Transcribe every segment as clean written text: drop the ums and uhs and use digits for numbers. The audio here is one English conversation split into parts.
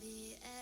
the edge.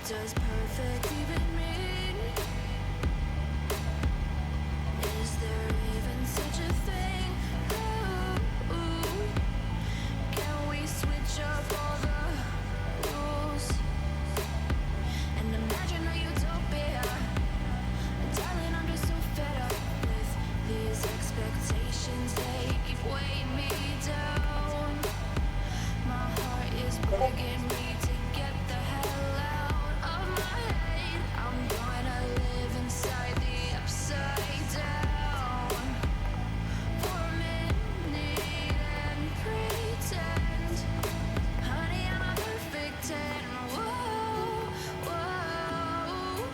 does perfect even mean? Is there even such a thing? Ooh, can we switch up all the rules and imagine a utopia? Darling, I'm just so fed up with these expectations. They keep weighing me down. My heart is begging me to get the hell out of my head. I'm gonna live inside the upside down for a minute and pretend, honey, I'm a perfect 10. Whoa, whoa,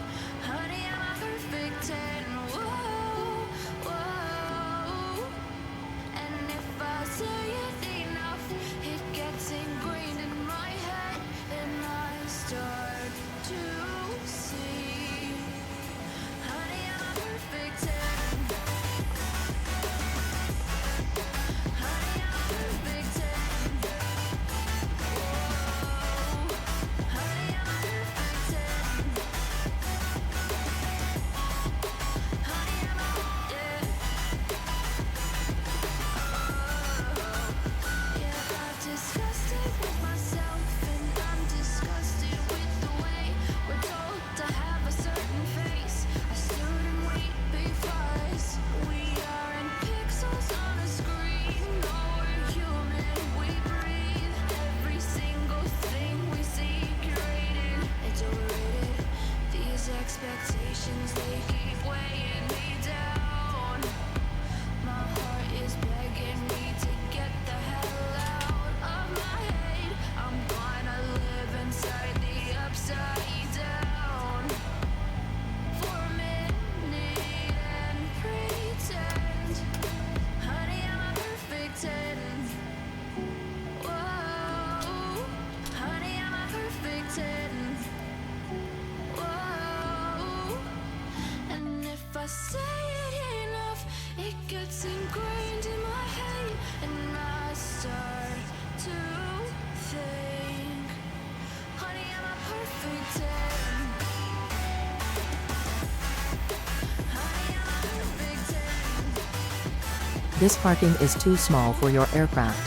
honey, I'm a perfect 10. Whoa, whoa, and if I say it enough, it gets ingrained in my head, and I start to see, honey, I'm a perfect 10. Honey, I'm a perfect 10. Whoa, honey, I'm a perfect 10. Honey, I'm a, yeah. Yeah, I've discussed it with myself, and I'm disgusted with the way we're told to have a certain face, a certain weight because we aren't pixels on a screen. No, we're human, we breathe. Every single thing we see curated, it's overrated. These expectations, they keep weighing me down. My heart is begging me to get the hell out of my head. I'm gonna live inside the upside down for a minute and pretend, honey, I'm a perfect 10. Whoa, honey, I'm a perfect 10. Whoa, and if I say it enough, it gets ingrained in my head, and I start to think, honey, I'm a perfect 10. Honey, I'm a perfect 10. This parking is too small for your aircraft.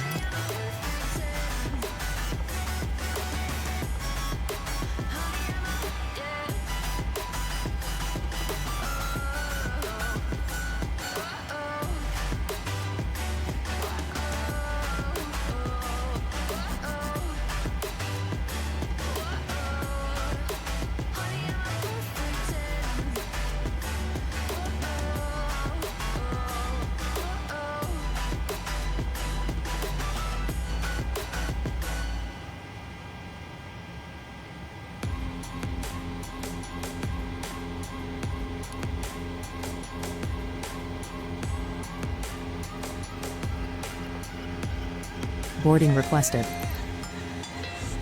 Boarding requested.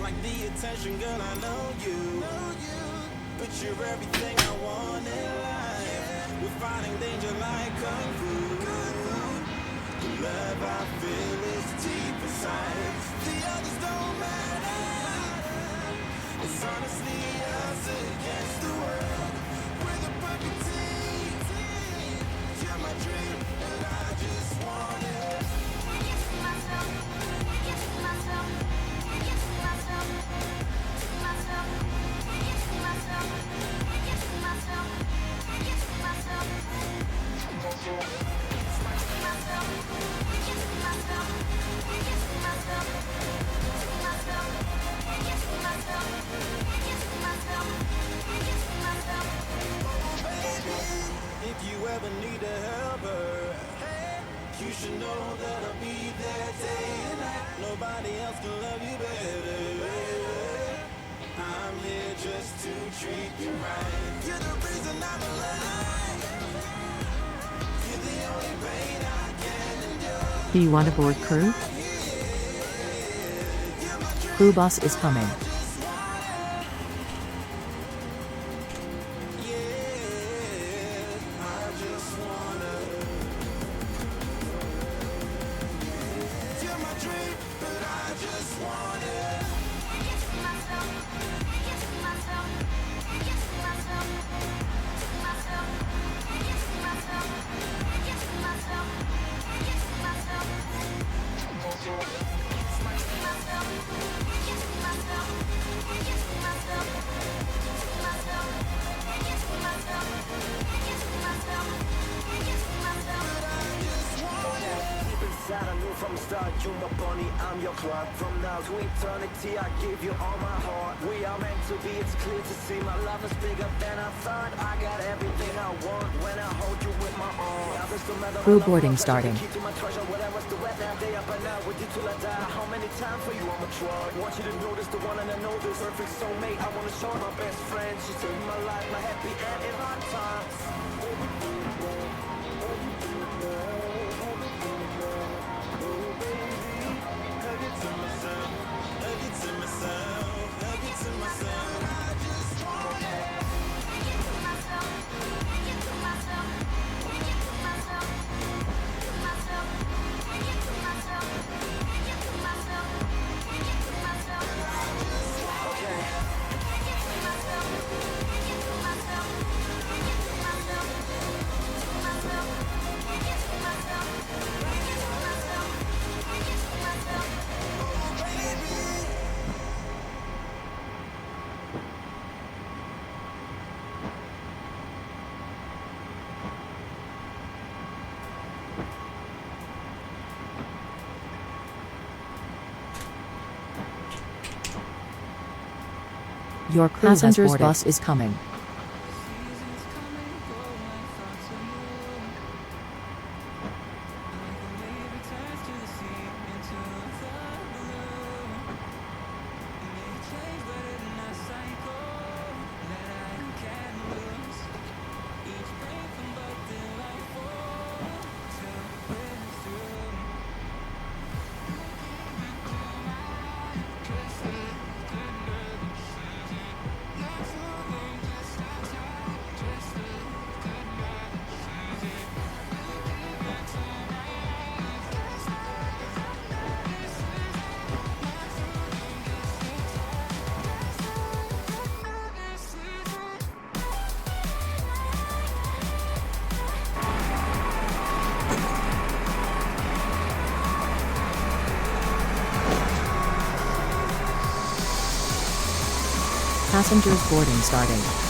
Like the attention, girl, I know you. But you're everything I want in life. We're fighting danger like kung fu. The love I feel is deep inside. The others don't matter. It's honestly us against the world. We're the perfect team. You're my dream, and I just want it. If you ever need a helper, you should know that I'll be there day and night. Nobody else can love you better. I'm here just to treat you right. You're the reason I'm alive. You're the only pain I can endure. Do you want to board crew? Crew bus is coming. Just want it. star, you my bunny, I'm your clock. From now to eternity, I give you all my heart. We are meant to be, it's clear to see. My love is bigger than I thought. I got everything I want when I hold you with my arms. Now this don't matter, Crew my love, boarding my pleasure, starting. the key to my treasure. Whatever's the weather, day up and out with you till I die. How many times for you I'm a truck? Want you to know this, the one and I know this. Perfect soulmate, I wanna show her my best friend. She saved my life, my happy end in hard times. Your passenger's bus is coming. Passengers boarding starting.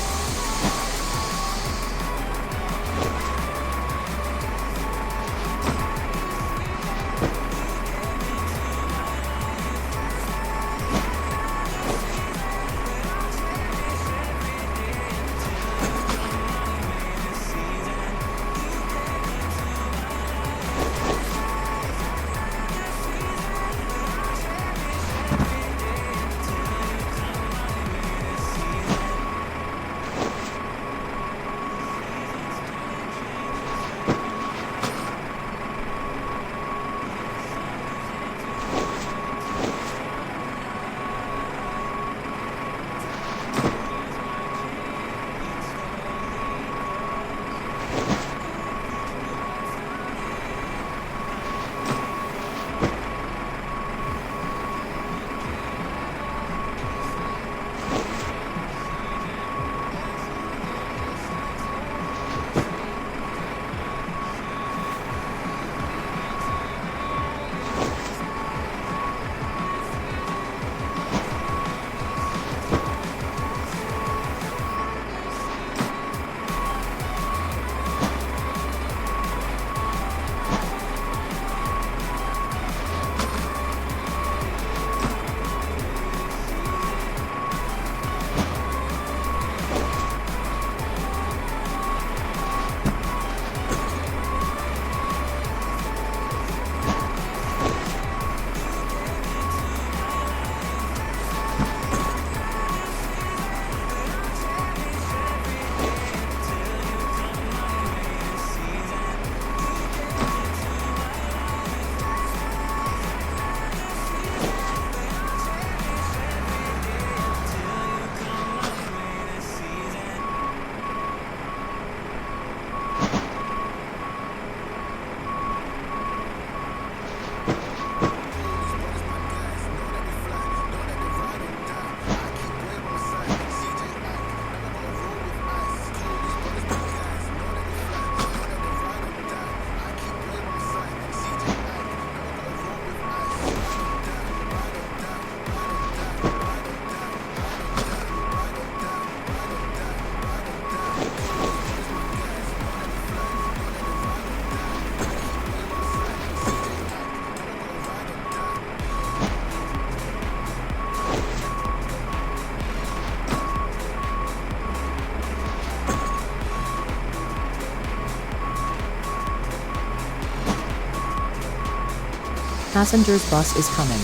Passengers bus is coming.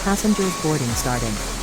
Passengers boarding starting.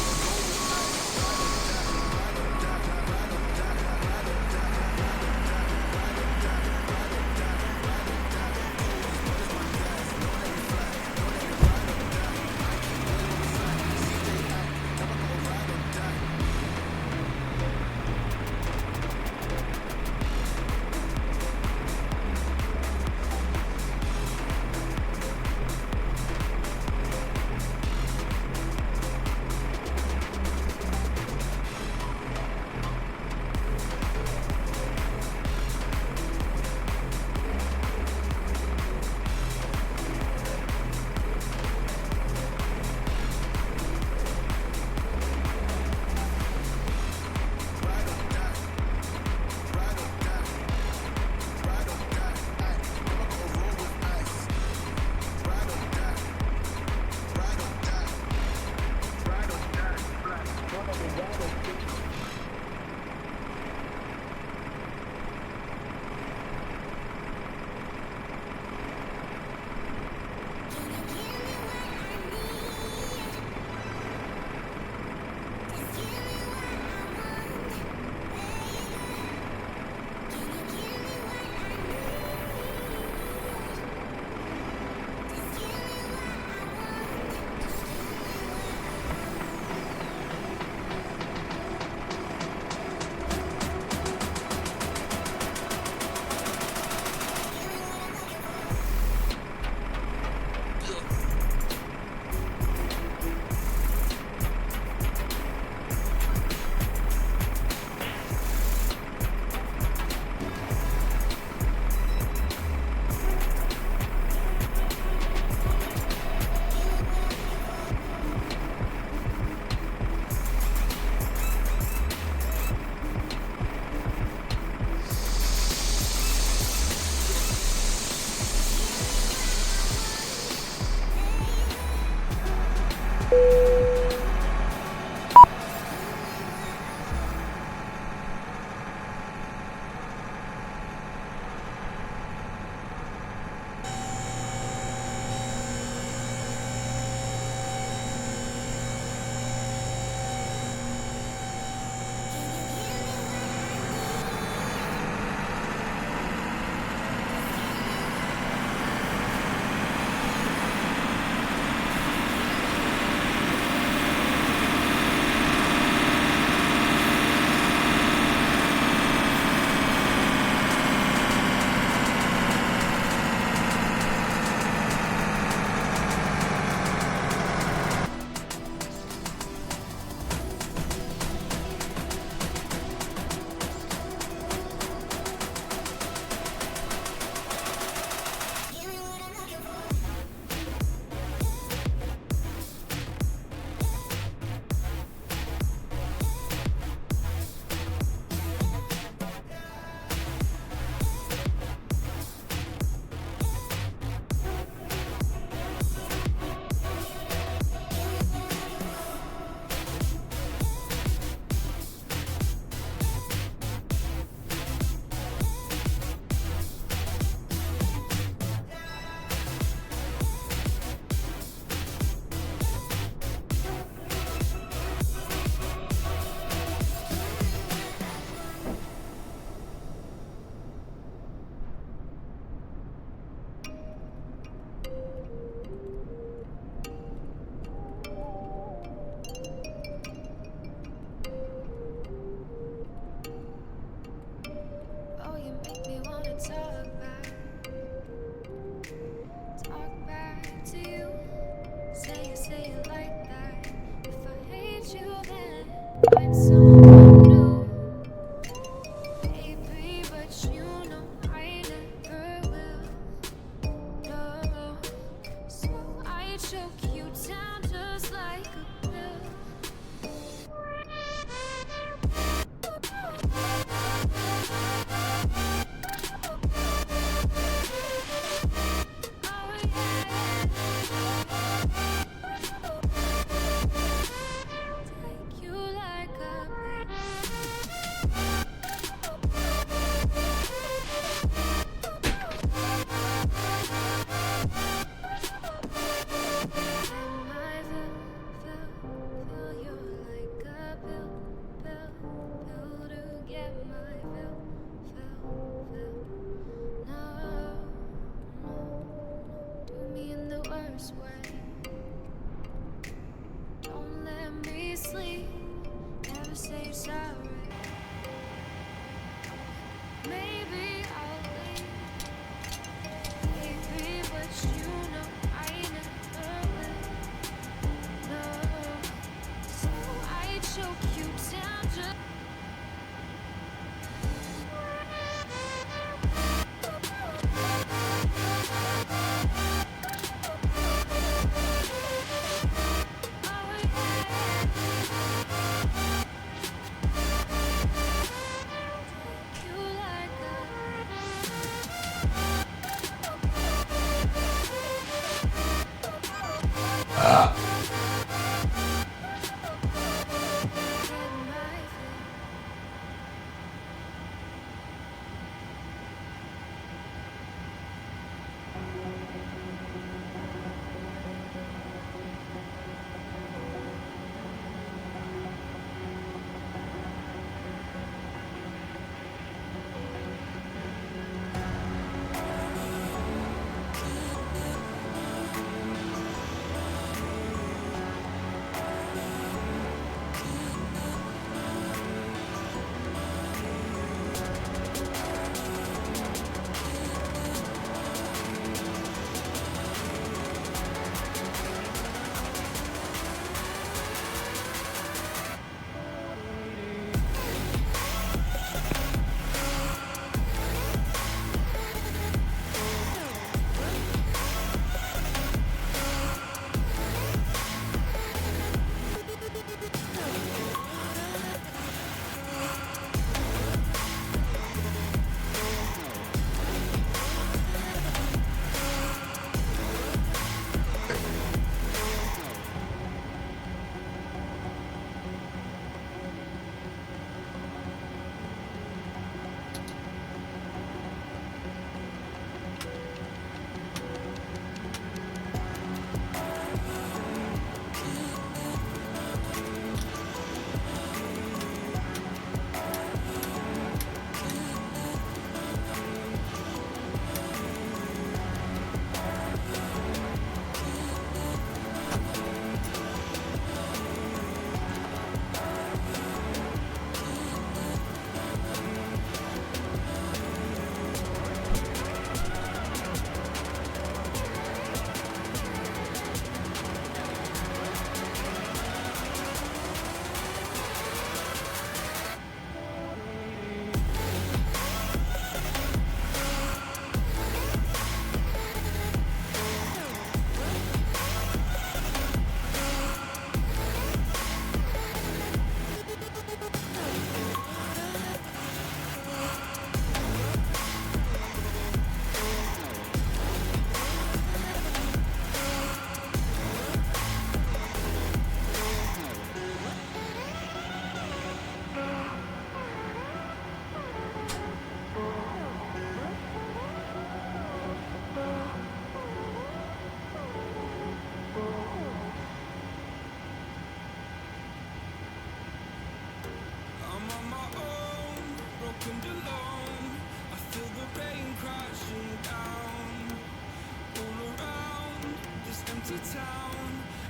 town.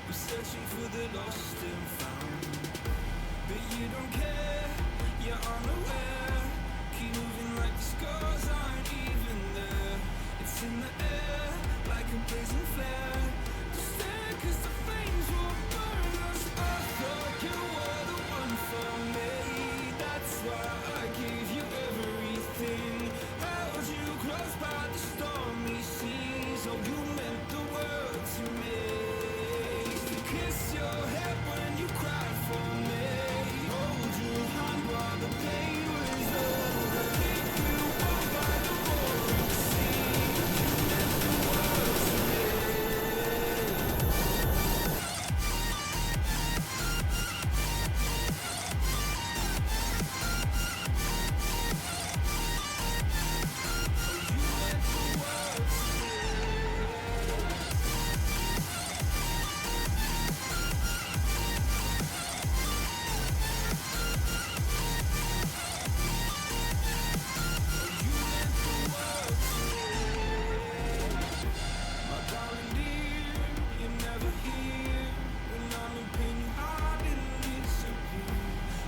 We're searching for the lost and found. But you don't care, you're unaware. Keep moving like the scars aren't even there. It's in the air, like a blazing flare. Just stare, cause the flames will burn us. I thought you were the one for me. That's why I gave you everything. Held you close by the stormy seas. Oh, you meant the world to me. Kiss your head when you cried for me. Hold your hand while the pain was over. Keep you warm by the roaring sea. You meant the world to me. My darling dear, you're never here. When I'm in pain, you hide and disappear.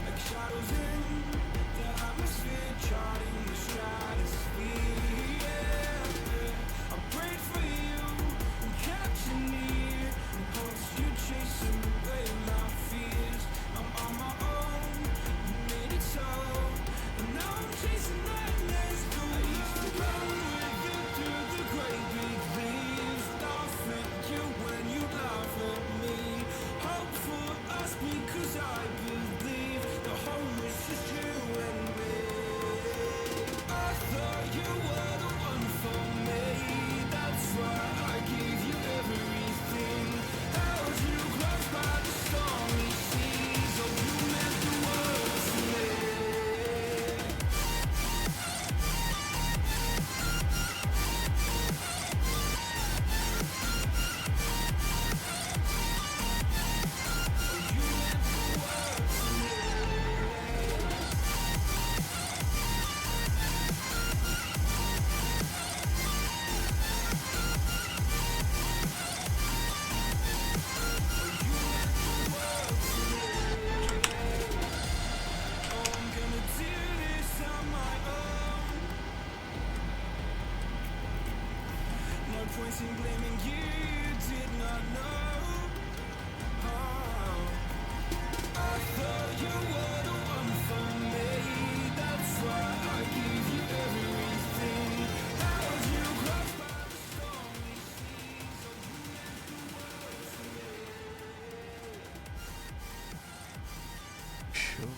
Like shadows in the atmosphere, charting the stratosphere. Yeah. I prayed for you and kept you near. In hopes you'd chase away my fears. I'm on my own, you made it so. And now I'm chasing nightmares through. I used to run with you through the great big leaves. Laugh at you when you laugh at me. Hope for us because I believe the home is just you and me. I thought you were the one for me. That's why I gave you everything. Held you close by the stormy seas. Oh, you meant the world to me. I'm gonna do this on my own. No point in blaming you, you did not know. Oh, I thought you were the one for me. That's why I gave you everything. Held you close by the stormy seas. Oh, you meant the world to me. Sure.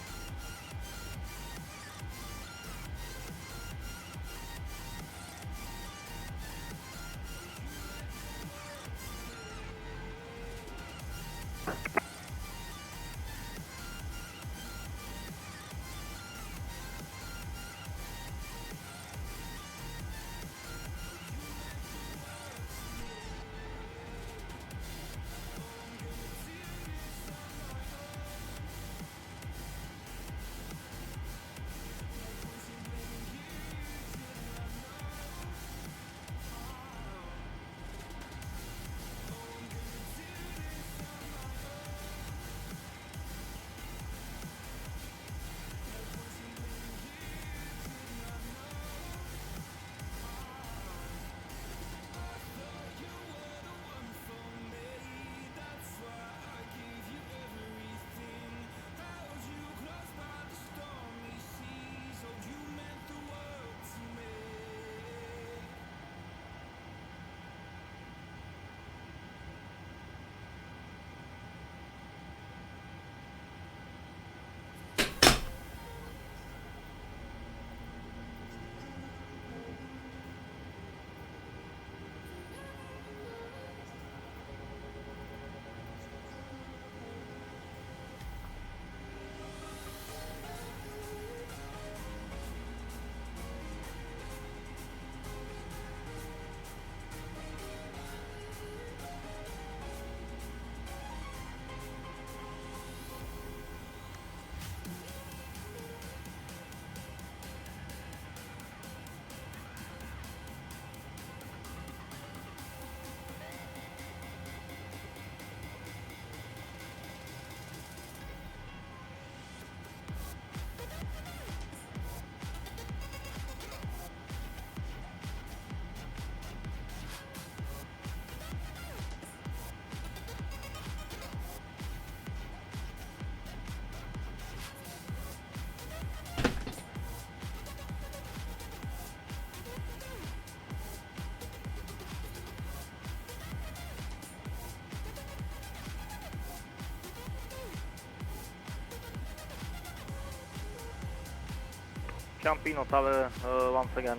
Ciampino Tower, once again,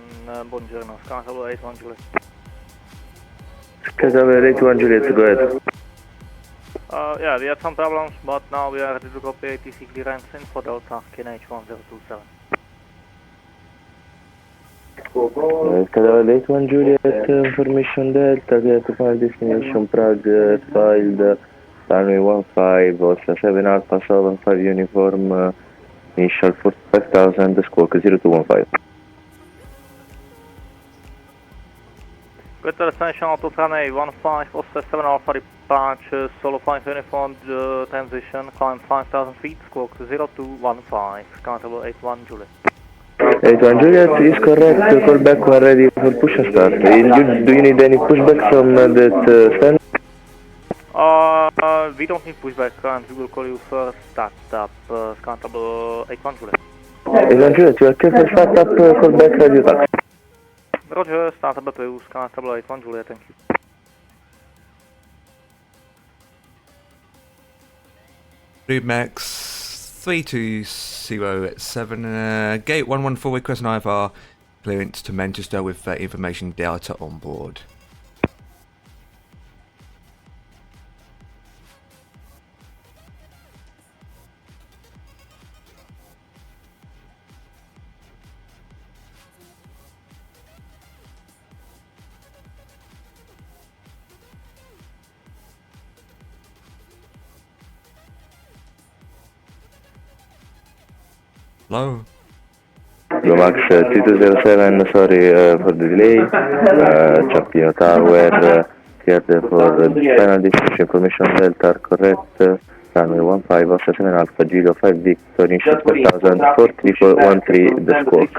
buongiorno, Sky Tower 81 Juliet. Sky Tower 81 Juliet, go ahead. Yeah, we had some problems, but now we are ready to copy ATC clearance in for Delta, KNH 1027. Sky Tower 81 Juliet, information Delta, get to final destination Prague, filed, runway 15, Oscar 7 Alpha, 75 uniform, initial 45,000, squawk 0215. Good destination auto runway 15, Oscar 7 Alpha departure, solo 5 uniform, transition, climb 5,000 feet, squawk 0215, Sky Tower 81 Juliet. 81 Juliet is correct, call back when ready for push and start. Do you need any pushback from that stand? We don't need pushback, and we will call you first start up, Sky Tower 81 Juliet. 81 Juliet, you are clear for start up, call back radio taxi. Roger, start up to Sky Tower 81 Juliet, thank you. Blue Max 3207, gate 114 request an IVAO clearance to Manchester with information data on board. Hello? Blue Max 3207, sorry for the delay. Ciampino Tower, cleared for final destination information Delta are correct. Runway 15, Oscar 7 Alpha, Gilo 5 Victor, initial 4000, 43413, the squawk.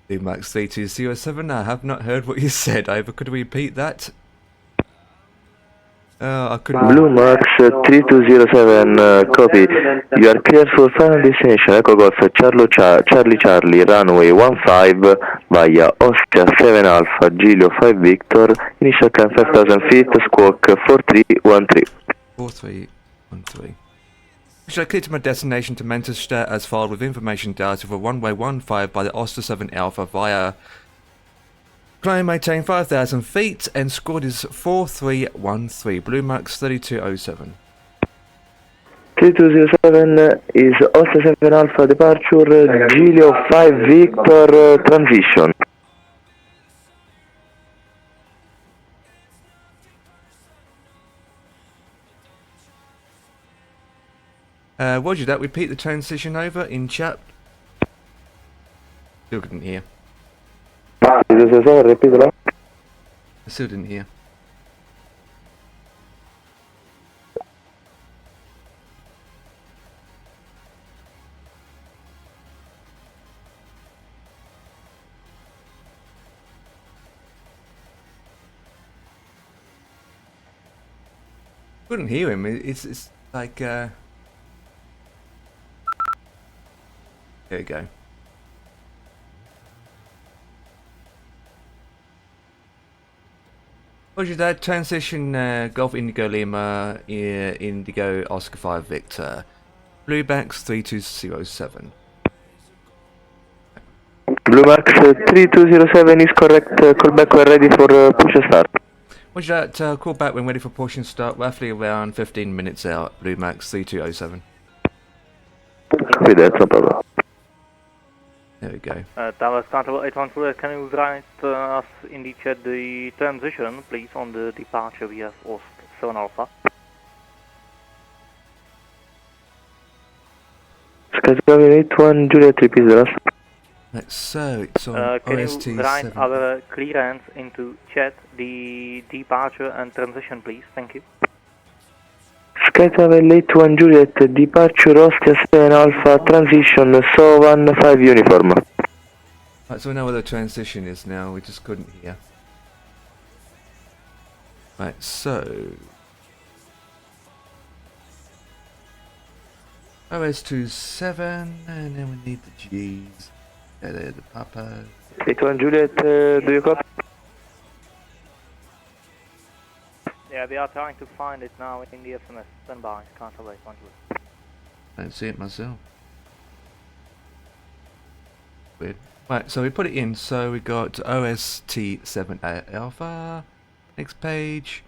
Blue Max 3207, I have not heard what you said. Could we repeat that? I couldn't. Blue Max 3207, copy. You are clear for final destination Echo Golf Charlie Charlie, runway 15 via Oscar 7 Alpha, Gilio 5 Victor, initial climb 5000 feet, squawk 4313. 4313. Should I clear to my destination to Manchester as filed with information data for runway 15 by the Oscar 7 Alpha via climb maintain 5,000 feet and scored is 4313. Blue Max 3207. 3207 is Oscar 7 Alpha departure, Gilio 5 Victor, transition. Roger that, repeat the transition over in chat. Still couldn't hear. 3207, repeat that. I still didn't hear. Couldn't hear him. It's like there you go. Roger that, transition Golf Indigo Lima, Indigo Oscar 5 Victor, Blue Max 3207. Blue Max 3207 is correct, call back when ready for push and start. Roger that, call back when ready for push and start, roughly around 15 minutes out, Blue Max 3207. Copy that, no problem. There we go. Tower Sky Tower 814, can you write us in the chat the transition, please, on the departure via Oscar 7 Alpha? Sky Tower 81 Juliet, repeat the last. Right, so it's on Can OST you write 7. our clearance into chat, the departure and transition, please? Thank you. Sky Tower 81 Juliet, departure Oscar 7 Alpha, transition, Sovan 5 uniform. Right, so we know where the transition is now, we just couldn't hear. Right, so OS27, and then we need the G's. Yeah, they're the Papas. 81 Juliet, do you copy? Yeah, we are trying to find it now in the SMS. Stand by, Sky Tower 814. I don't see it myself. Weird. Right, so we put it in. So we got OST7 Alpha. Next page.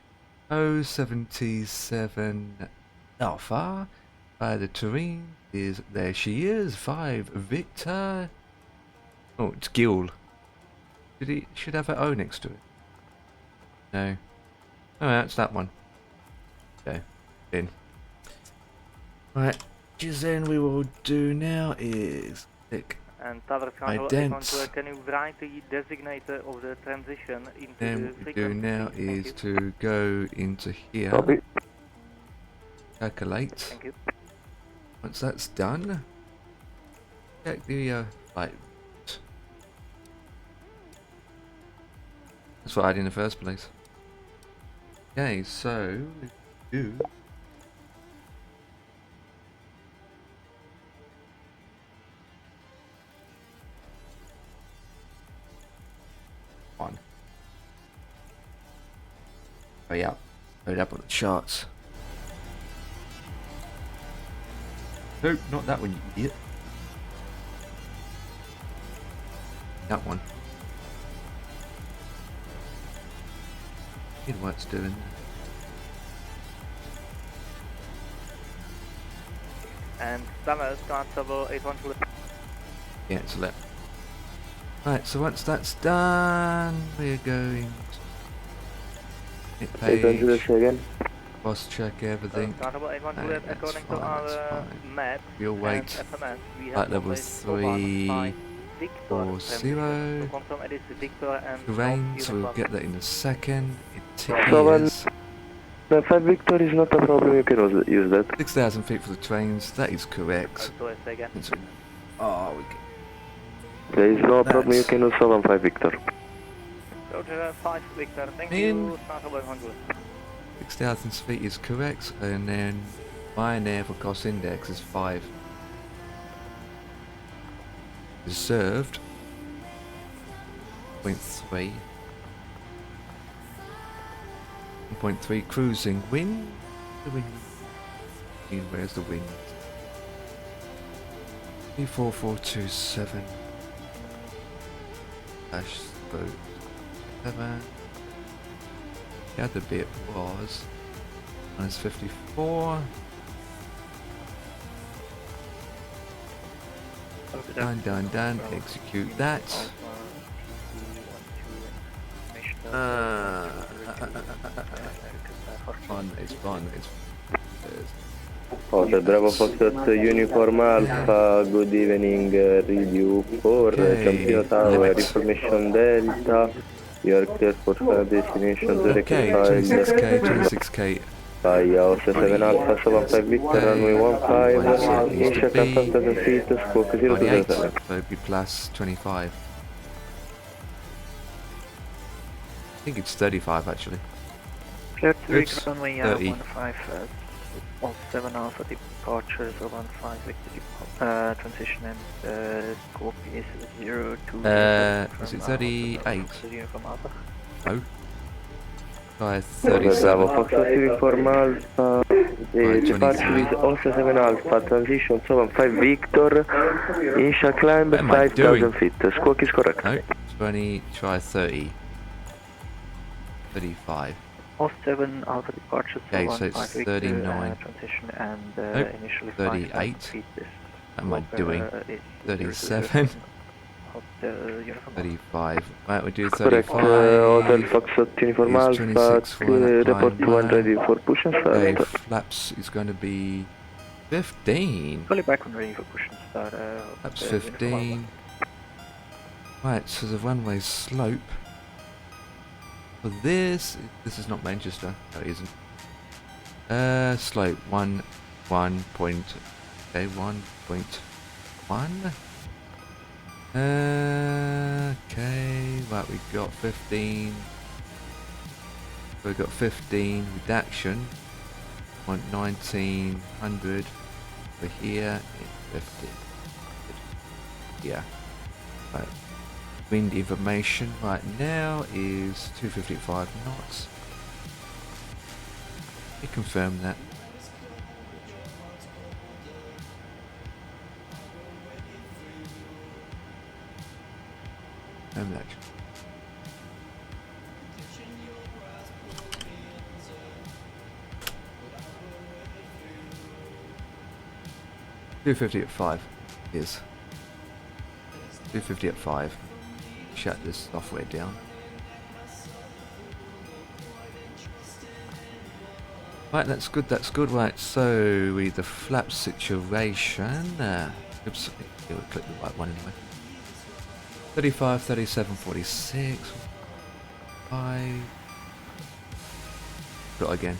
O77 Alpha. The terrain is there. She is 5 Victor. Oh, it's Gil. Should have an O next to it. No. Oh, that's that one. Okay, in. Right, which then we will do now is click And Tower Control idents. 812, can you write the designator of the transition into Then the what we do frequency? now Thank is you. to go into here, Copy. calculate. Thank you. Once that's done, check the right. That's what I did in the first place. Okay, so we do. One. Oh yeah, load up on the charts. Nope, not that one, you idiot. That one. Here's what it's doing. And Tower Constable 812. Yeah, it's lit. Right, so once that's done, we're going to hit page, again. boss check everything. Constable 812, That's according to fine, our that's fine. map Real and weight, FMS, we light have level placed 3, Victor 4, transition. 0. To confirm it is Victor and Terrain, not so we'll Uniform. get that in a second. It Seven. is The 5 Victor is not a problem, you can use that. 6,000 feet for the trains, that is correct. So I say again. Oh, we can. There is no problem, you That's- can use 7 5 Victor. Roger, 5 Victor, thank In. you, Constable 812. 6,000 feet is correct, and then mine air for cost index is 5. Reserved 0.3. 1.3 cruising wind. The wind. Where's the wind? 34427 /7. The other bit was minus 54. Done. Execute that. It's fun. Hotel Bravo Foxtrot Uniform Alpha, good evening, review for Okay, Campino Tower, limit. information Delta, you are clear for destination direct Okay, 26k. IVAO 7 Alpha 75 Victor, runway 15, Needs to Incheck be 1000 feet, squawk 28, 027. so it'd be plus 25. I think it's 35 actually. Clear to Oops, reach runway 30. 15, 7 Alpha departure, so 15 Victor transition and scope is 02. Is it 38? Uniform Alpha. No. Try Bravo 37. Foxtrot Uniform Alpha, departure is also 7 Alpha, transition 75 Victor, Incheck climb What am I 5000 doing? feet, squawk is correct. No, 20, try 30. 35. 07 Alpha departure, so Okay, so 15 it's Victor 39. transition and Nope, initially 38. 5,000 feet. This What am I scope, doing? is 37. Hotel Uniform 35. Right, we'll do Correct, 35. Hotel Foxtrot Uniform is Alpha, 26, report climb 1 ready for push and Okay, start. flaps is going to be 15. Fully back when ready for push and start. Flaps Hotel Uniform 15. Right, so the runway slope for this is not Manchester. No, it isn't. Slope 1 point. Okay, 1.1. Okay, right, we got 15. We've got 15 reduction. Want 1900 for here. 50. Yeah. Right. Wind information right now is 255 knots. Let me confirm that. Termination. $250 at 5 is 250 at 5. Shut this software down. Right, that's good, that's good. Right, so with the flap situation, oops, we'll click the right one anyway. 35, 37, 46, 5, got again,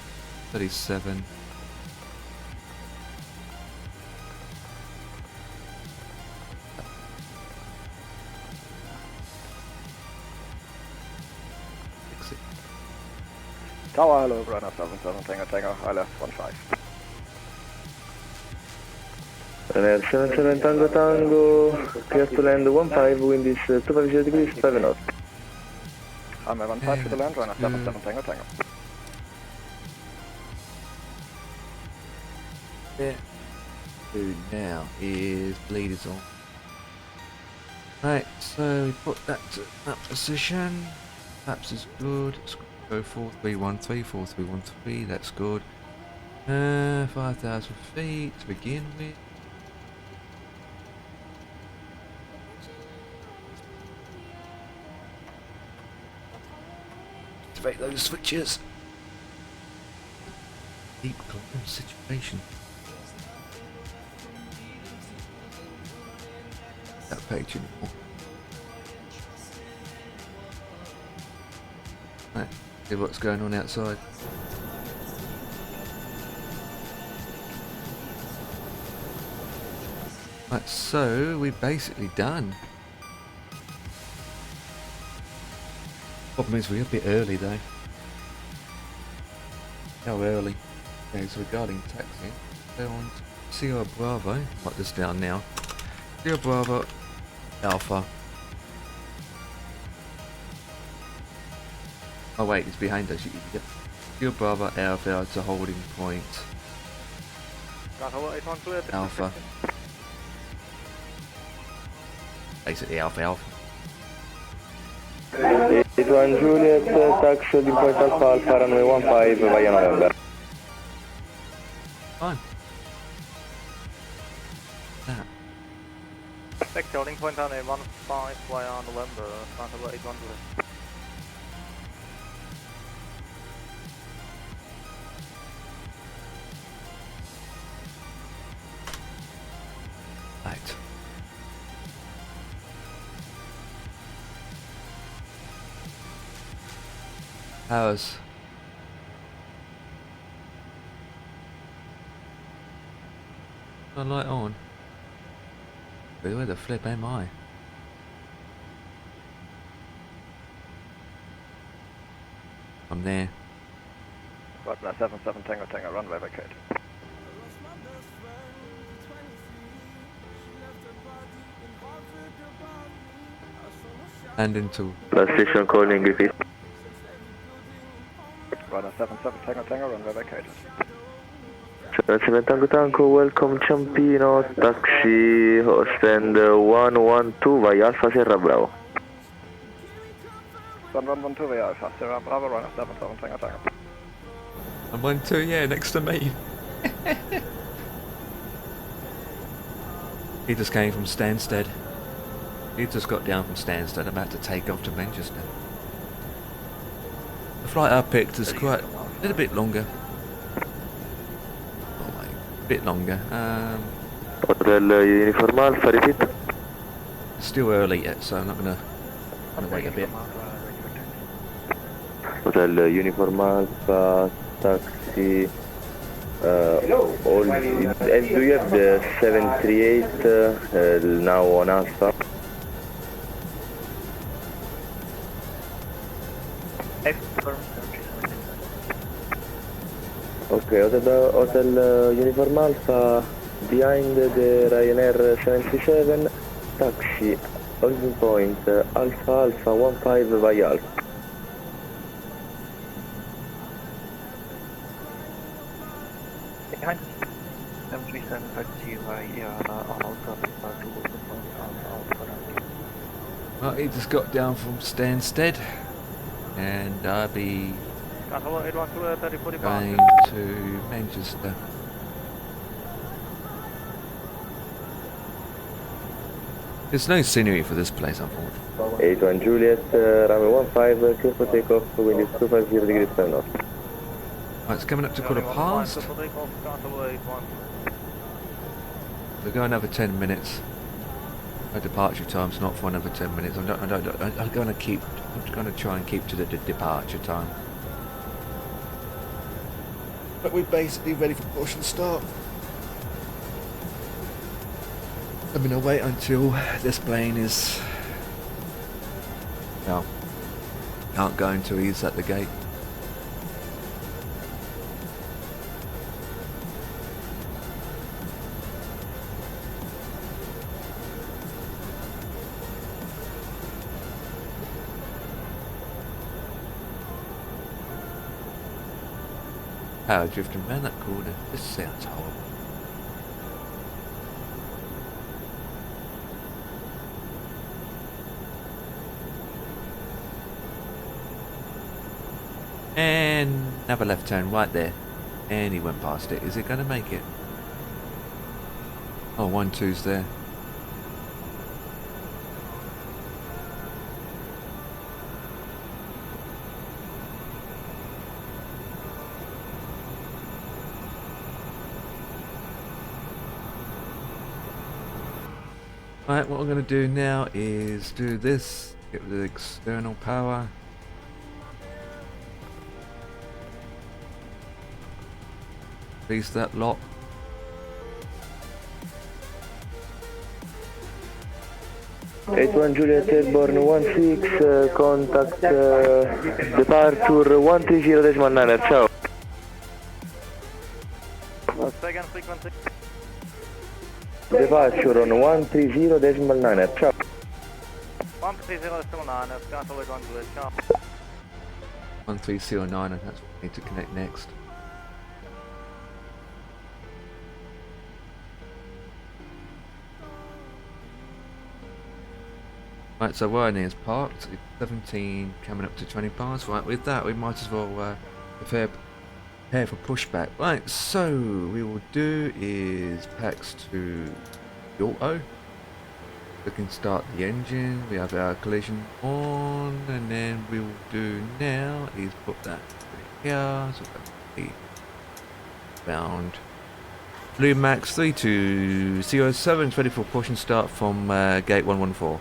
37, Tower, hello, runner 77, Tango, I left 15. Runner 77 Tango, clear to land 15, wind is 250 degrees, 5 knots. I'm at 15 to the land, runner 77, Tango. Yeah. Do now is bleed is on. Right, so we put that to that position. Maps is good. Let's go 4313, 4313. That's good. 5,000 feet to begin with. Activate those switches. Deep climb situation. That page anymore. Right, see what's going on outside. Right, so we're basically done. Problem is we're a bit early though. How early? Okay, so regarding taxi, go on Sierra Bravo, write this down now. Sierra Bravo Alpha. Oh wait, it's behind us, you idiot. Sierra Bravo Alpha to holding point. Alpha. Basically Alpha Alpha. 81 Juliet, taxi di point Alpha Alpha, runway 15 via November. Fine. That. Next holding point on a 15 via November, Santa 81 Juliet. Right. Hours. The light on. Where the flip am I? I'm there. Runner 77, Tango, runway vacate. And into Last station calling, repeat. Runner 77, Tango, runway vacated. 77 Tango Tango, welcome Ciampino, taxi, stand 112 via Alpha Sierra Bravo. Sun 112 via Alpha, Sierra Bravo, runner 77, Tango. I'm 1-2, yeah, next to me. He just came from Stansted. He just got down from Stansted, about to take off to Manchester. The flight I picked is quite a little bit longer. Oh wait, a bit longer. Hotel Uniform Alpha, repeat. It's still early yet, so I'm gonna wait a bit. Hotel Uniform Alpha, taxi, all, and do you have the 738 now on Alpha? Okay, Hotel Uniform Alpha, behind the Ryanair 737, taxi, holding point, Alpha 15 via Alpha. Behind 737 taxi via Alpha to Well, he just got down from Stansted, and I'll be Control 812, 3040 going departure. to Manchester. There's no scenery for this place, unfortunately. 81 Juliet, runway 15, clear for takeoff, wind is 250 degrees 7 knots. Right, it's coming up to quarter past. Control 81. We'll go another 10 minutes. My departure time's not for another 10 minutes. I'm going to try and keep to the departure time. But we're basically ready for push and start. I'm going to wait until this plane is... Well, can't go until he's at the gate. Power drifting around that corner. This sounds horrible. And another left turn right there. And he went past it. Is it going to make it? Oh, 1-2's there. Right, what I'm going to do now is do this, get the external power. Release that lot. One Juliet airborne 16, contact departure 130.9, ciao. Second frequency. Departure on 130.9, ciao. 130.9, Control 81 Juliet, ciao. 1309, and that's what we need to connect next. Right, so Wyoming is parked. It's 17 coming up to 20 past. Right, with that we might as well prepare for pushback. Right, so we will do is PAX to the auto. We can start the engine. We have our collision on, and then we will do now is put that here. So that will be bound. Blue Max 3207 ready for push and start from gate 114.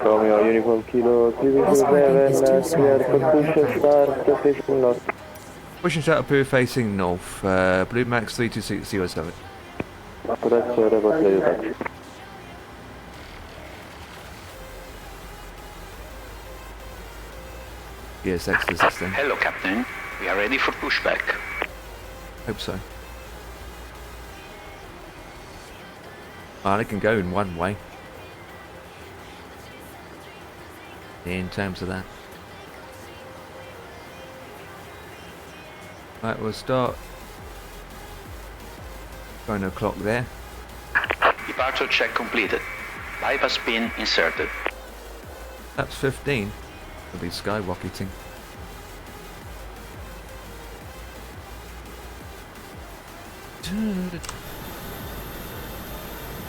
Romeo Uniform Kilo This working is too 307, small clear for your for push and comfort. start, facing north. Push and start approved facing north. Blue Max 3207. Correct, report radio taxi. ESX to 16. Hello, Captain. We are ready for pushback. Hope so. They can go in one way. In terms of that. Right, we'll start. 9 o'clock there. Departure check completed. Bypass pin inserted. That's 15. It'll be skyrocketing.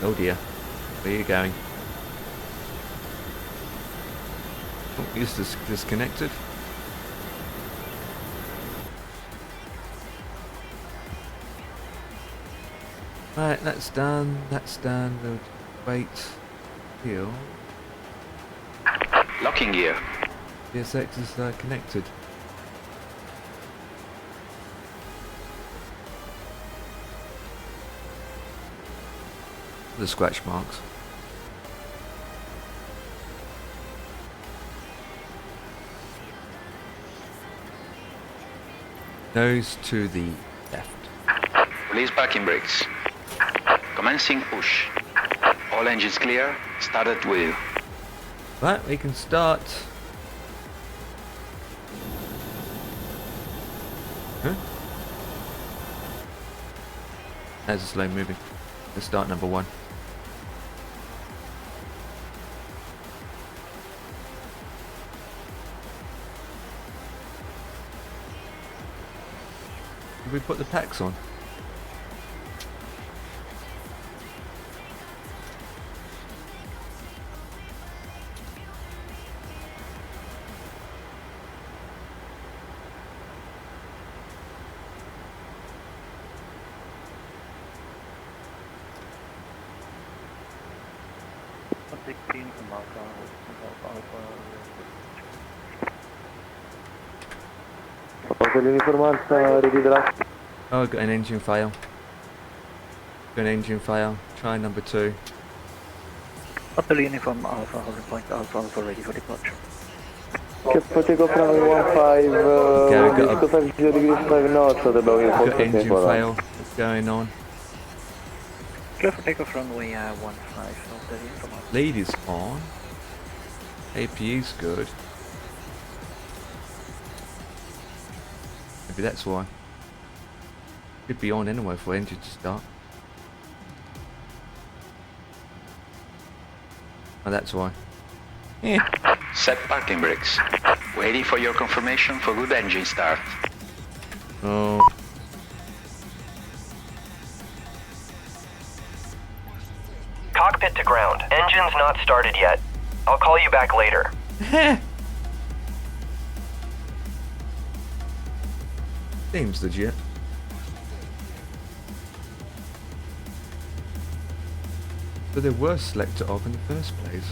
Oh dear. Where are you going? Oh, he's disconnected. Right, that's done. That's done. We'll wait. Here. Locking gear. PSX is connected. The scratch marks. Nose to the left. Release parking brakes. Commencing push. All engines clear. Start at wheel. Right, we can start. Huh? That's slow moving. Let's start number 1. Did we put the packs on? Hotel Uniform Alpha, ready to last. Oh, got an engine fail. Got an engine fail. Try number 2. Hotel Uniform Alpha, holding point Alpha ready for departure. Okay, take off runway 15, Okay, we got a 250 degrees 5 knots at about got engine fail. What's going on? Clear for takeoff runway 15, Hotel Uniform Alpha. Lead is on. APU's good. Maybe that's why. Could be on anyway for engine to start. Oh, that's why. Yeah. Set parking brakes. Waiting for your confirmation for good engine start. Oh. Cockpit to ground. Engine's not started yet. I'll call you back later. Seems legit. But they were selected off in the first place.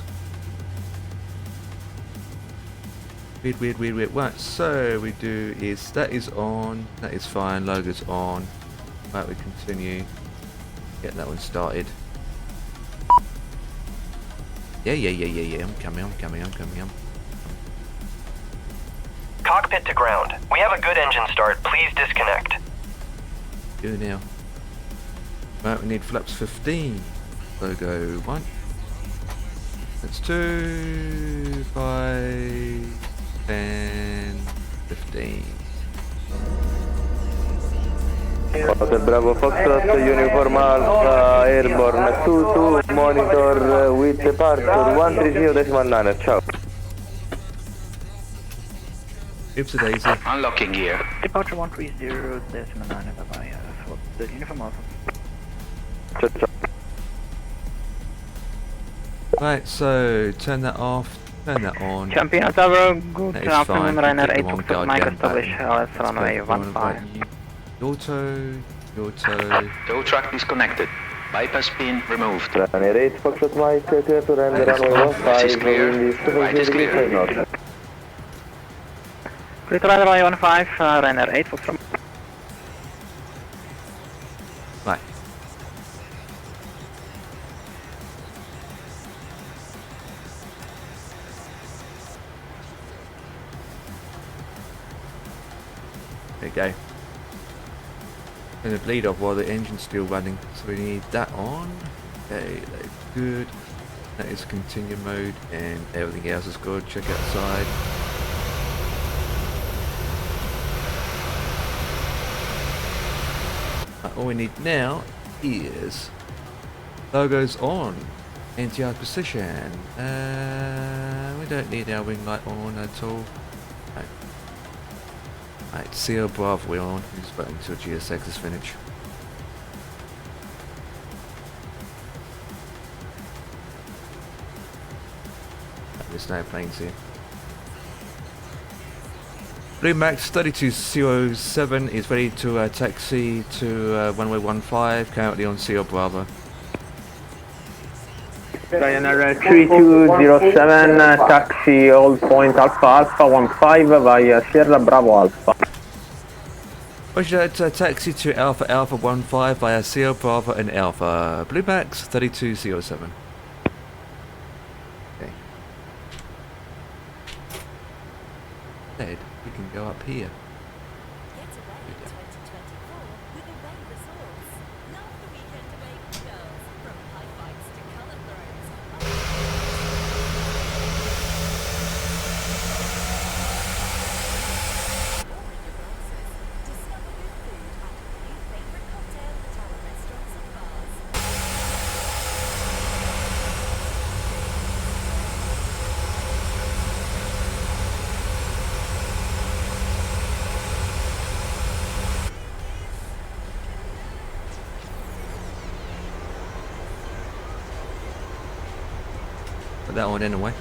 Weird. Right, so we do is that is on, that is fine, logo's on. Right, we continue. Get that one started. Yeah. I'm coming. Cockpit to ground. We have a good engine start. Please disconnect. Do now. Right, we need flaps 15. Logo 1. That's 2, 5, 10, 15. Hotel Bravo Foxtrot, Uniform Alpha, Airborne 22, monitor with departure 130.9, ciao. Oops a daisy. Unlocking gear. Departure 130.9, bye-bye, Hotel Uniform Alpha. Ciao. Right, so turn that off, turn that on. Champion Tower, good That is afternoon, fine. Rainer Keep 8 them on Fox guard Mike down establish button. LS That's runway perfect. 15. Your toe. Tow truck disconnected. Bypass pin removed. Runway 8, Foxtrot Mike, clear to land runway 15, Left is clear. wind is Right is 250 degrees clear. 5 knots. Clear to runway 15, Rainer 8 Fox. Right. There you go. Going to bleed off while the engine's still running, so we need that on. Okay, that's good. That is continue mode, and everything else is good. Check outside. All we need now is logos on, NTR position. We don't need our wing light on at all. Right, Sierra Bravo we're on. We're just waiting until GSX is finished. There's no planes here. Blue Max 3207 is ready to taxi to runway 15, currently on Sierra Bravo. Ryanair 3207, taxi Old Point Alpha 15 via Sierra Bravo Alpha. Roger, taxi to Alpha 15 via Sierra Bravo and Alpha. Blue Max 3207. Okay. Ed, we can go up here. Get away in 2024 with Away Resorts. Love the weekend away with girls, from high fights to colour throws. Lowering your glasses. Discover good food at your new favourite cocktail at our restaurants and bars. Put that on anyway.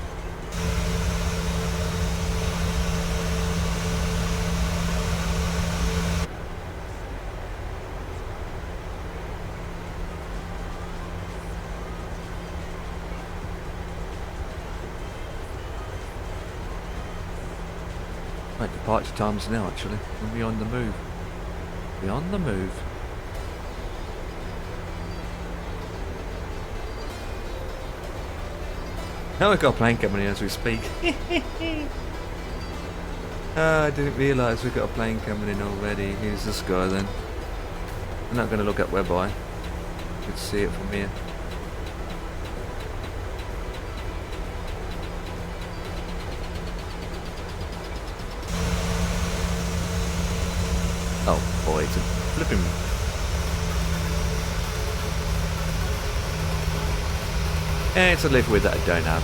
Right, departure times now actually. We'll be on the move. Be on the move. Now we've got a plane coming in as we speak. I didn't realise we've got a plane coming in already. Who's this guy then? I'm not going to look at whereby. You can see it from here. Oh boy, it's a flipping... it's a live with that I don't have.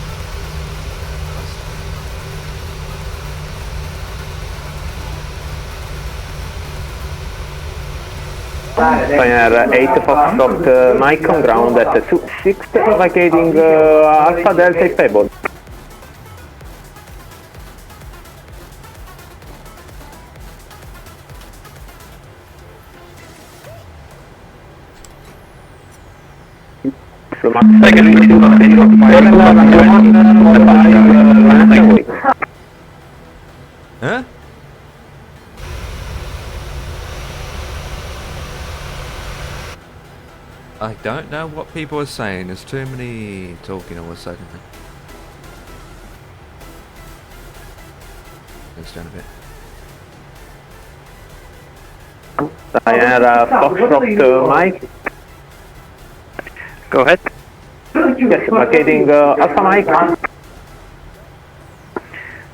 Ryanair 8 Foxtrot, Mike on ground at 26, vacating Alpha Delta stable. Huh? I don't know what people are saying. There's too many talking all of a sudden. Goes down a bit. Ryanair Foxtrot, Mike. Go ahead. Yes, vacating Alpha Mike.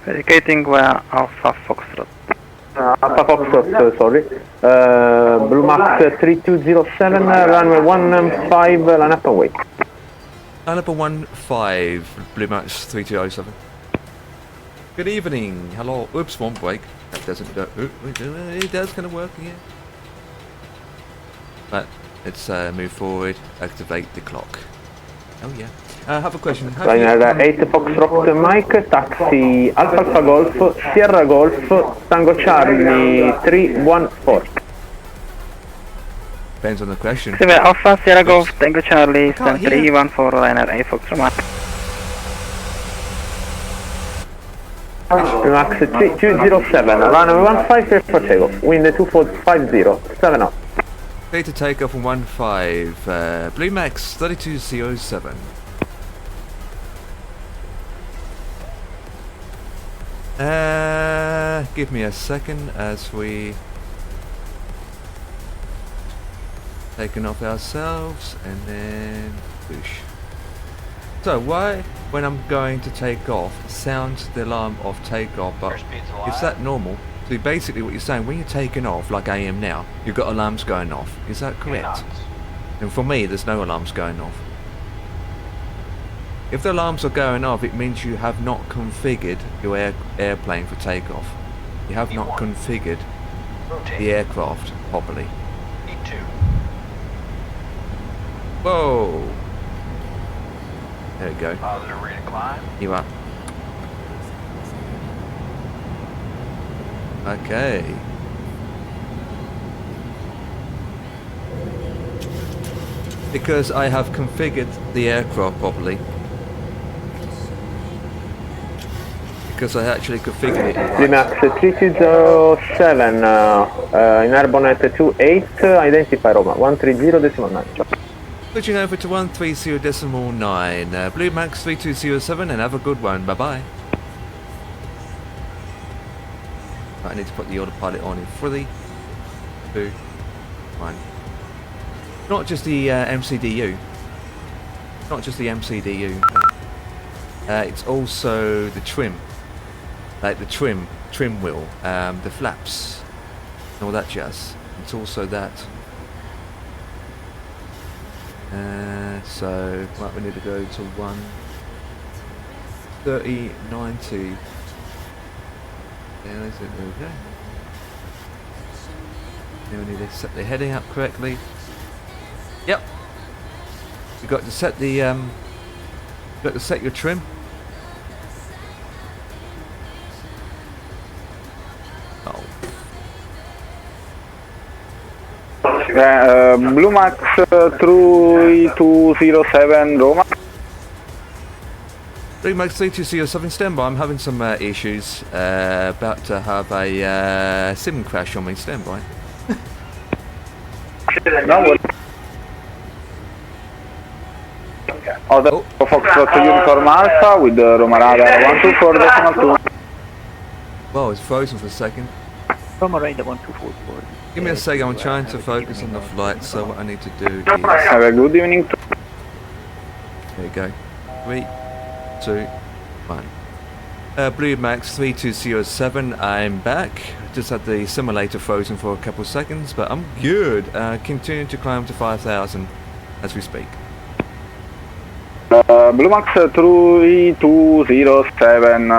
Vacating via Alpha Foxtrot. Alpha Foxtrot, sorry. Blue Max 3207, runway 15, line up and wait. Line up 15, Blue Max 3207. Good evening. Hello. Oops, one break. That doesn't do. It does kind of work, yeah. But let's move forward, activate the clock. Oh yeah. I have a question. Ryanair 8 Foxtrot Mike, taxi Alpha Alpha Golf, Sierra Golf, Tango Charlie 314. Depends on the question. Alpha Sierra Golf, Tango Charlie, stand 314, Ryanair 8 Foxtrot Mike. Max 3207, runway 15, clear for takeoff, wind 2450, 7 up. Clear to take off on 15, Blue Max 3207. Give me a second as we taken off ourselves and then push. So why when I'm going to take off sounds the alarm of takeoff, but is that normal? So basically what you're saying, when you're taking off like I am now, you've got alarms going off, is that correct? And for me there's no alarms going off. If the alarms are going off, it means you have not configured your airplane for takeoff. You have not configured the aircraft properly. Whoa! There we go. Positive rate of climb. You are. Okay. Because I have configured the aircraft properly. Because I actually configured it right. Max 3207, in airborne at 28, identify Roma, 130.9. Switching over to 130.9, Blue Max 3207, and have a good one, bye bye. I need to put the autopilot on in 3, 2, 1. Not just the MCDU. Not just the MCDU. It's also the trim. Like the trim wheel, the flaps, and all that jazz. It's also that. So, right, we need to go to 130.90. There is it, there we go. Now we need to set the heading up correctly. Yep. You've got to set the got to set your trim Blue Max 3207 Roma. Blue Max 3207 standby. I'm having some issues. About to have a sim crash on me. Standby. No worries. Other Foxtrot Uniform Alpha with the Roma Radar 124.2. Well, it's frozen for a second. Roma Radar 1244. Give me a second. I'm trying to focus on the flight. So what I need to do is. Have a good evening. There you go. 3, 2, 1. Blue Max 3207, I'm back. Just had the simulator frozen for a couple of seconds, but I'm good. Continuing to climb to 5,000 as we speak. Blue Max 3207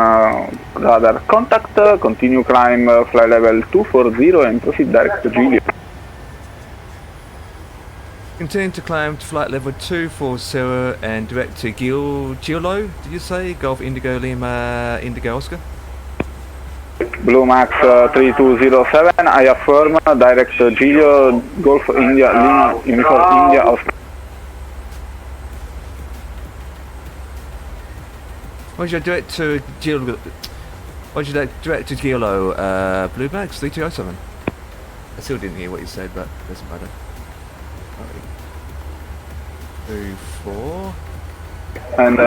radar contact. Continue climb flight level 240 and proceed direct to Giulio. Continuing to climb to flight level 240 and direct to Giolo, did you say? Golf Indigo Lima Indigo Oscar? Blue Max 3207, I affirm, direct to Giulio, Golf India Lima Uniform India Oscar. Why'd you direct to Giolo? Why'd you direct to Giolo, Blue Max 3207? I still didn't hear what you said, but it doesn't matter. 2, 4. And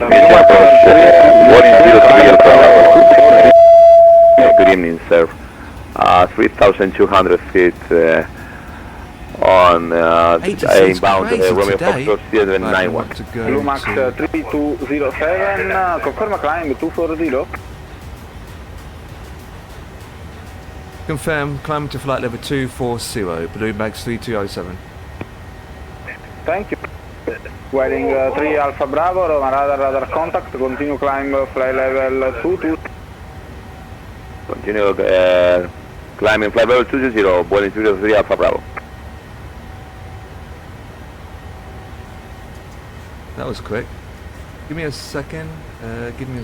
Good evening, sir. 3,200 feet on inbound Romeo Foxtrot Theater 91. Blue Max 3207, confirm climb 240. Confirm, climb to flight level 240, Blue Max 3207. Thank you. Wearing 3 Alpha Bravo, Roma radar contact, continue climb flight level 22. Continue climbing flight level 220, Boeing 303 Alpha Bravo. That was quick. Give me a second. Let me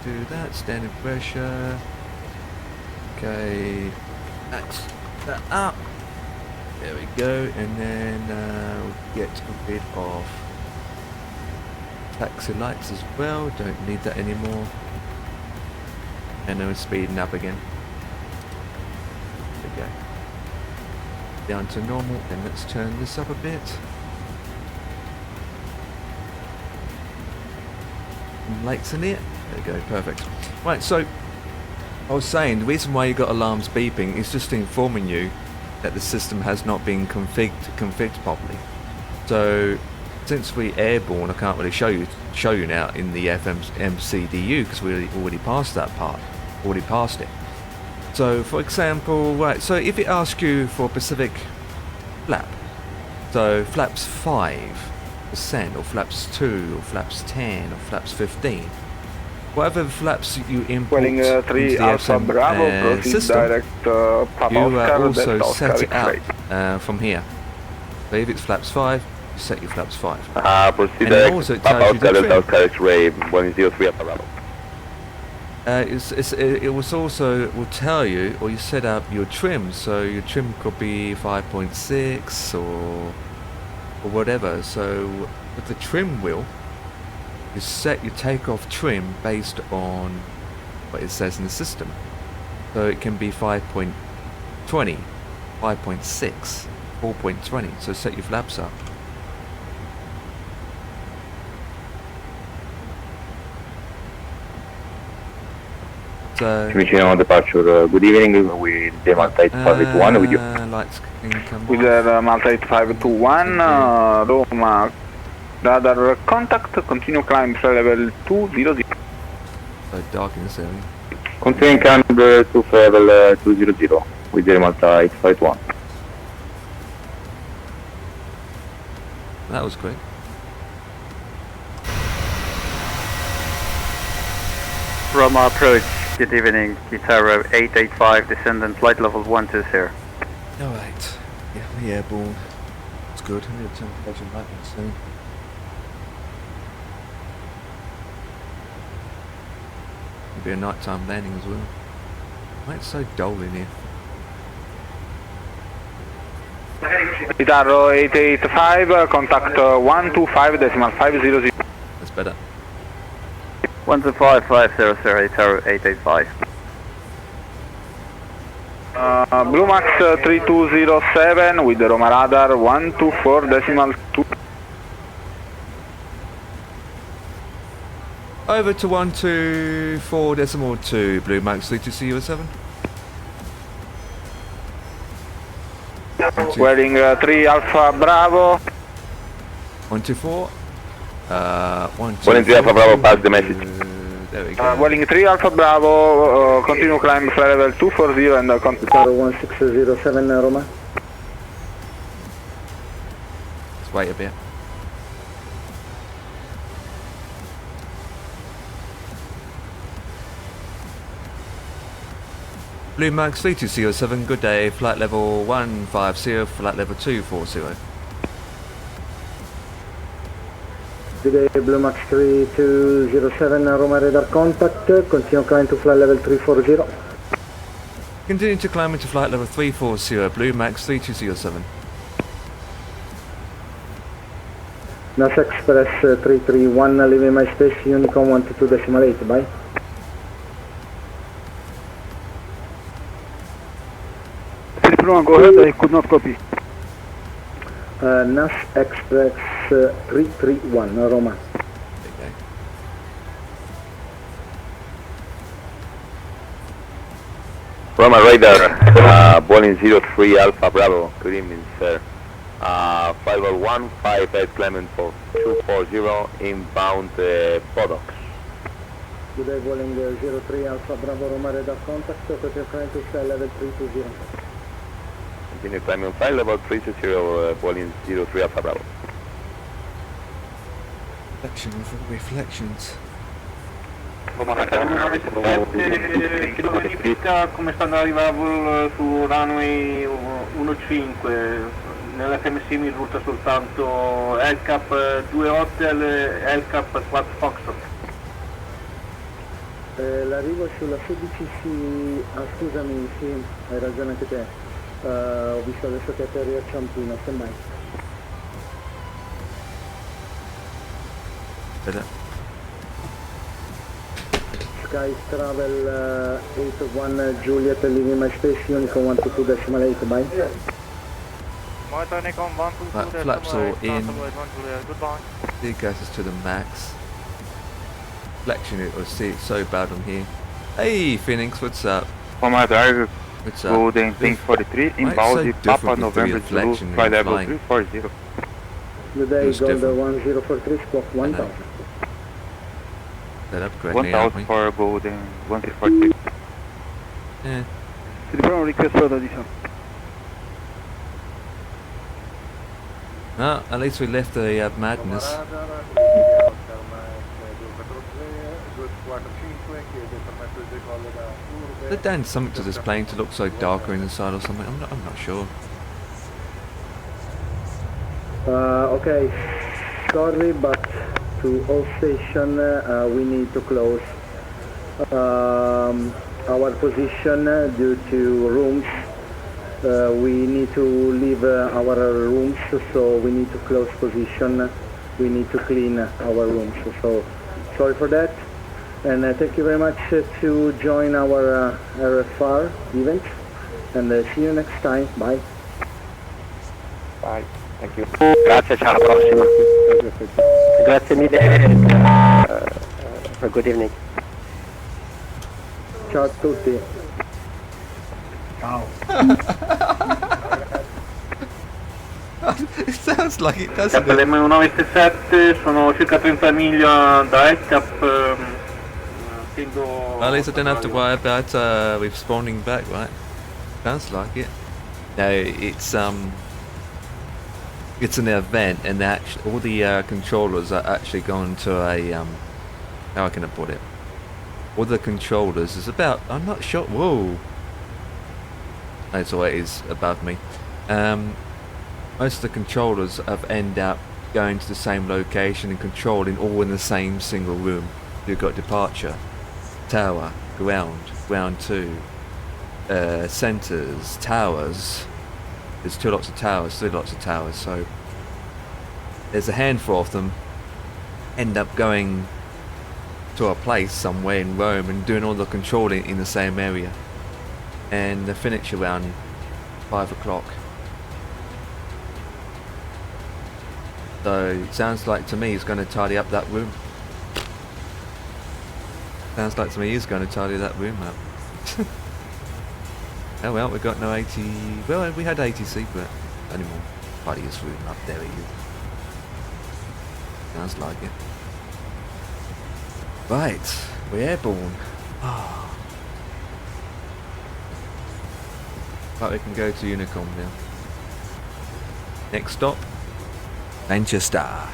do that. Standing pressure. Okay. Max that up. There we go. And then we'll get a bit of taxi lights as well. Don't need that anymore. And then we're speeding up again. There we go. Down to normal. And let's turn this up a bit. Lights in it. There you go, perfect. Right, so I was saying the reason why you got alarms beeping is just informing you that the system has not been configured properly. So since we're airborne, I can't really show you now in the MCDU because we already passed that part, already passed it. So for example, right, so if it asks you for a specific flap, so flaps 5%, or flaps 2, or flaps 10, or flaps 15. Whatever flaps you import into the FM system, you also set it up from here. So if it's flaps 5, you set your flaps 5. And it also tells you the trim. It was also will tell you, or you set up your trim. So your trim could be 5.6 or whatever. So with the trim wheel, you set your takeoff trim based on what it says in the system. So it can be 5.20, 5.6, 4.20. So set your flaps up. So Vicino on departure, good evening, with the Malta 8521 with you. Lights can come with the Malta 8521, Roma radar contact, continue climb flight level 200. So dark in this area. Continue climb to flight level 200 with the Malta 8521. That was quick. Roma approach, good evening, Guitarro 885, descendant flight level 120. Alright, yeah, the airborne. It's good. I need to turn the pressure back soon. It'll be a nighttime landing as well. Why it's so dull in here? Guitarro 885, contact 125.500. That's better. 125.500, Guitarro 885. Blue Max 3207 with the Roma radar 124.2. Over to 124.2, Blue Max 3207. Wearing 3 Alpha Bravo. 124. 124. Welling 3 Alpha Bravo, pass the message. There we go. Welling 3 Alpha Bravo, continue climb flight level 240 and contact 1607 Roma. Let's wait a bit. Blue Max 3207, good day, flight level 150, flight level 240. Good day, Blue Max 3207 Roma radar contact, continue climb to flight level 340. Continue to climb into flight level 340, Blue Max 3207. NASA Express 331, leaving my space, Unicom 122.8, bye. Go ahead, I could not copy. NAS Express 331, Roma. Okay. Roma radar, Boeing 03 Alpha Bravo. Good evening, sir. 50158 climbing for 240 inbound Bodox. Good day, Boeing 03 Alpha Bravo Roma radar contact, continue climb to flight level 320. Continue climbing flight level 320, Boeing 03 Alpha Bravo. Reflections. Chiedo verifica come stanno arrivando su runway 15. Nell'FMC mi risulta soltanto LCAP 2 Hotel e LCAP 4 Foxtrot. L'arrivo sulla 16 sì, scusami, sì, hai ragione anche te. Ho visto adesso che atterri a Ciampino, semmai. Sky Travel 81 Juliet, leaving my space, Unicom 122.8, bye. That flaps all in. The gas is to the max. Reflection, it will see it's so bad on here. Hey Phoenix, what's up? Roma driver, What's up? Golden Pink 43, inbound Papa November Zulu, flight level 340. Good day, Who's Gold different? 1043, squawk 1000. That upgrade me, aren't we? 1000 for Golden 1343. Yeah. Telephone request for the addition. No, at least we left the madness. They've done something to this plane to look so darker inside or something. I'm not sure. Okay, sorry, but to all station we need to close our position due to rooms. We need to leave our rooms, so we need to close position. We need to clean our rooms. So sorry for that, and thank you very much to join our RFR event, and see you next time. Bye. Bye, thank you. Grazie, ciao, alla prossima. Grazie mille, good evening. Ciao a tutti. Ciao. It sounds like it, doesn't Per it? l'M1977 sono circa 30 miglia da ECAP. Well, at least I don't have to worry about responding back, right? Sounds like it. No, it's an event, and all the controllers are actually going to a how can I put it? All the controllers is about. I'm not sure. Whoa. That's all it is above me. Most of the controllers have end up going to the same location and controlling all in the same single room. You've got departure, tower, ground 2, centers, towers, there's 2 lots of towers, 3 lots of towers, so there's a handful of them end up going to a place somewhere in Rome and doing all the controlling in the same area, and they finish around 5 o'clock. So it sounds like to me he's going to tidy up that room. Sounds like to me he's going to tidy that room up. Oh well, we got no 80. Well, we had ATC, but only more tidy his room up. There he is. Sounds like it. Right, we're airborne. But we can go to Unicom now. Next stop, Manchester.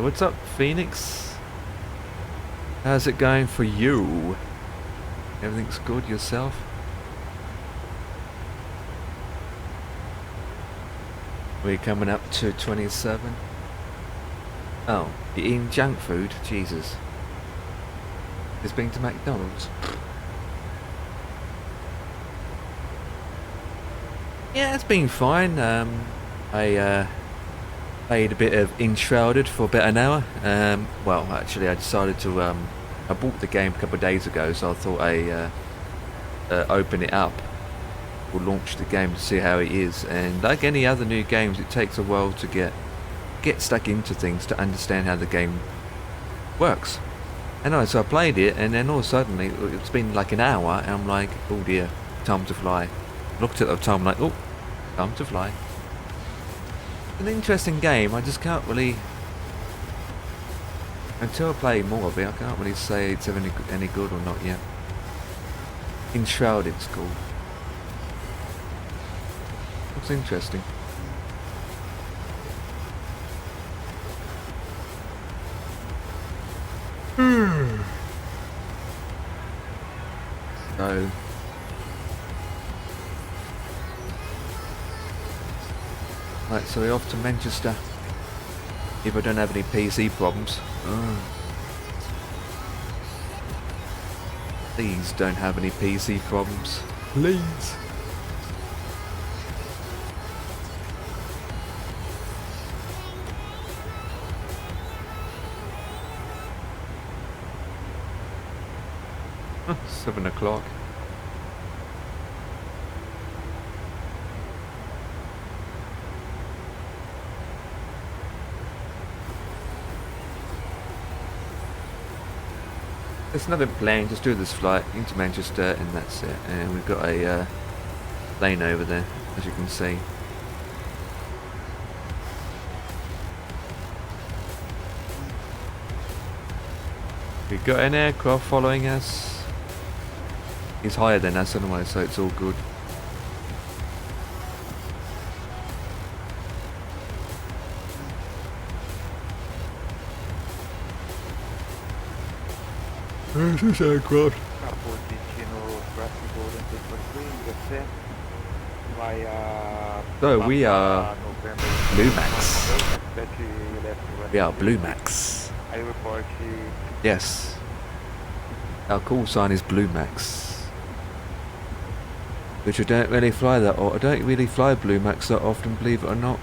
What's up, Phoenix? How's it going for you? Everything's good yourself? We're coming up to 27. Oh, you're eating junk food? Jesus. Just been to McDonald's? Yeah, it's been fine. I played a bit of Enshrouded for about an hour. Well, actually, I decided to. I bought the game a couple of days ago, so I thought I open it up or launch the game to see how it is. And like any other new games, it takes a while to get stuck into things to understand how the game works. And so I played it, and then all of a sudden it's been like an hour, and I'm like, oh dear, time to fly. Looked at the time, like, oh, time to fly. An interesting game. I just can't really, until I play more of it, I can't really say it's any good or not yet. Enshrouded's cool. Looks interesting. So right, so we're off to Manchester. If I don't have any PC problems. Please don't have any PC problems. Please. Huh, 7 o'clock. There's nothing planned, just do this flight into Manchester and that's it. And we've got a lane over there, as you can see. We've got an aircraft following us. He's higher than us anyway, so it's all good. Where's this aircraft? So we are Blue Max. We are Blue Max. Yes. Our call sign is Blue Max. Which I don't really fly that often. I don't really fly Blue Max that often, believe it or not.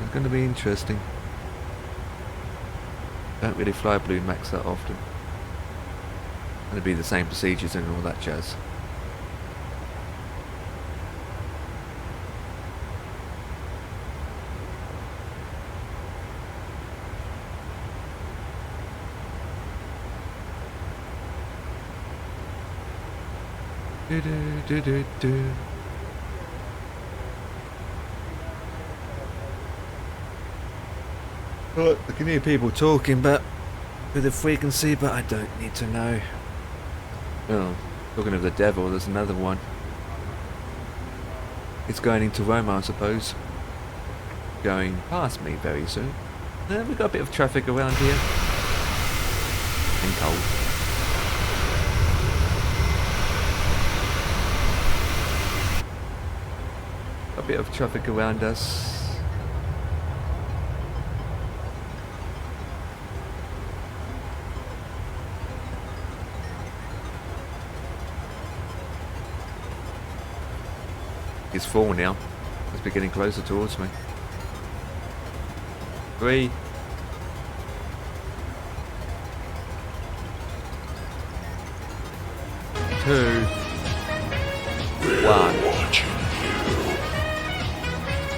It's going to be interesting. Don't really fly Blue Max that often. Going to be the same procedures and all that jazz. Do do do do do. Right, I can hear people talking, but with the frequency, but I don't need to know. Oh, talking of the devil, there's another one. It's going into Roma, I suppose. Going past me very soon. We've got a bit of traffic around here. And cold. A bit of traffic around us. It's 4 now. It's getting closer towards me. 3. 2. 1.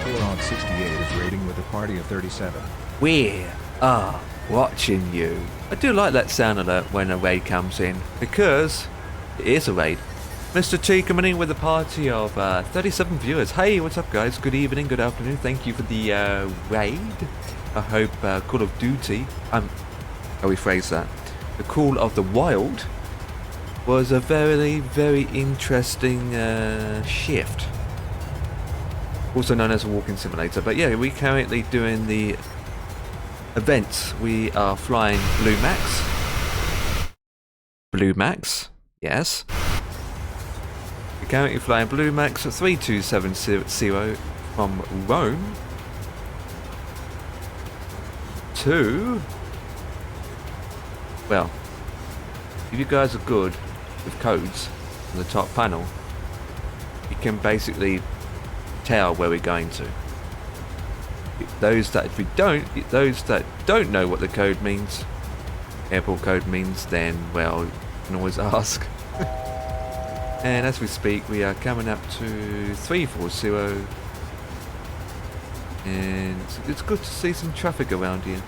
Bulldog 68 is raiding with a party of 37. We are watching you. I do like that sound alert when a raid comes in, because it is a raid. Mr. T coming in with a party of 37 viewers. Hey, what's up guys? Good evening, good afternoon. Thank you for the raid. I hope Call of Duty, I'll rephrase that. The Call of the Wild was a very, very interesting shift. Also known as a walking simulator. But yeah, we're currently doing the events. We are flying Blue Max. Blue Max, yes. We're currently flying Blue Max 3270 from Rome to, well, if you guys are good with codes on the top panel, you can basically tell where we're going to. Those that don't know what the code means, airport code means, then well, you can always ask. And as we speak, we are coming up to 340, and it's good to see some traffic around here.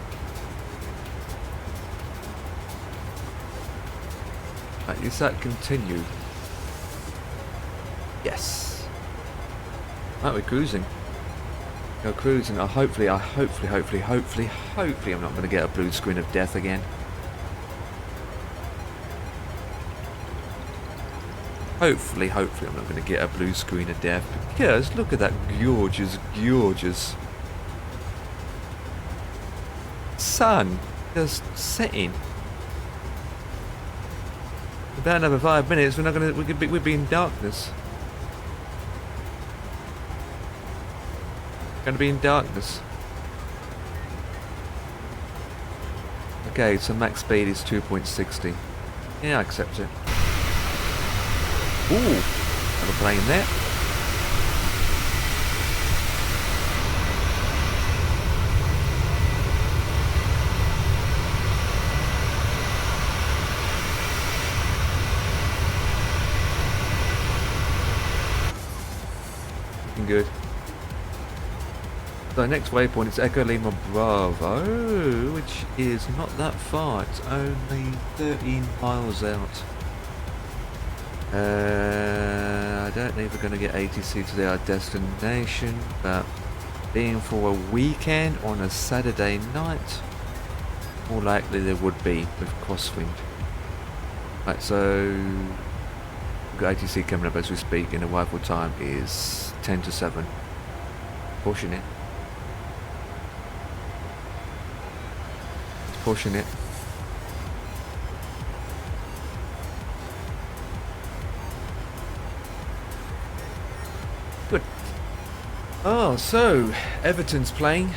Right, is that continued? Yes. Right, we're cruising. Go cruising. Hopefully I'm not going to get a blue screen of death again. Hopefully I'm not going to get a blue screen of death, because look at that gorgeous sun just setting. About another 5 minutes, we'll be in darkness. Going to be in darkness. Okay, so max speed is 2.60. Yeah, I accept it. Ooh, have a plane there. Looking good. So next waypoint is Echo Lima Bravo, which is not that far. It's only 13 miles out. I don't think we're going to get ATC to our destination, but being for a weekend on a Saturday night, more likely there would be with crosswind. Right, so we've got ATC coming up as we speak, and arrival time is 10 to 7. Pushing it. It's pushing it. Good. Oh, so Everton's playing.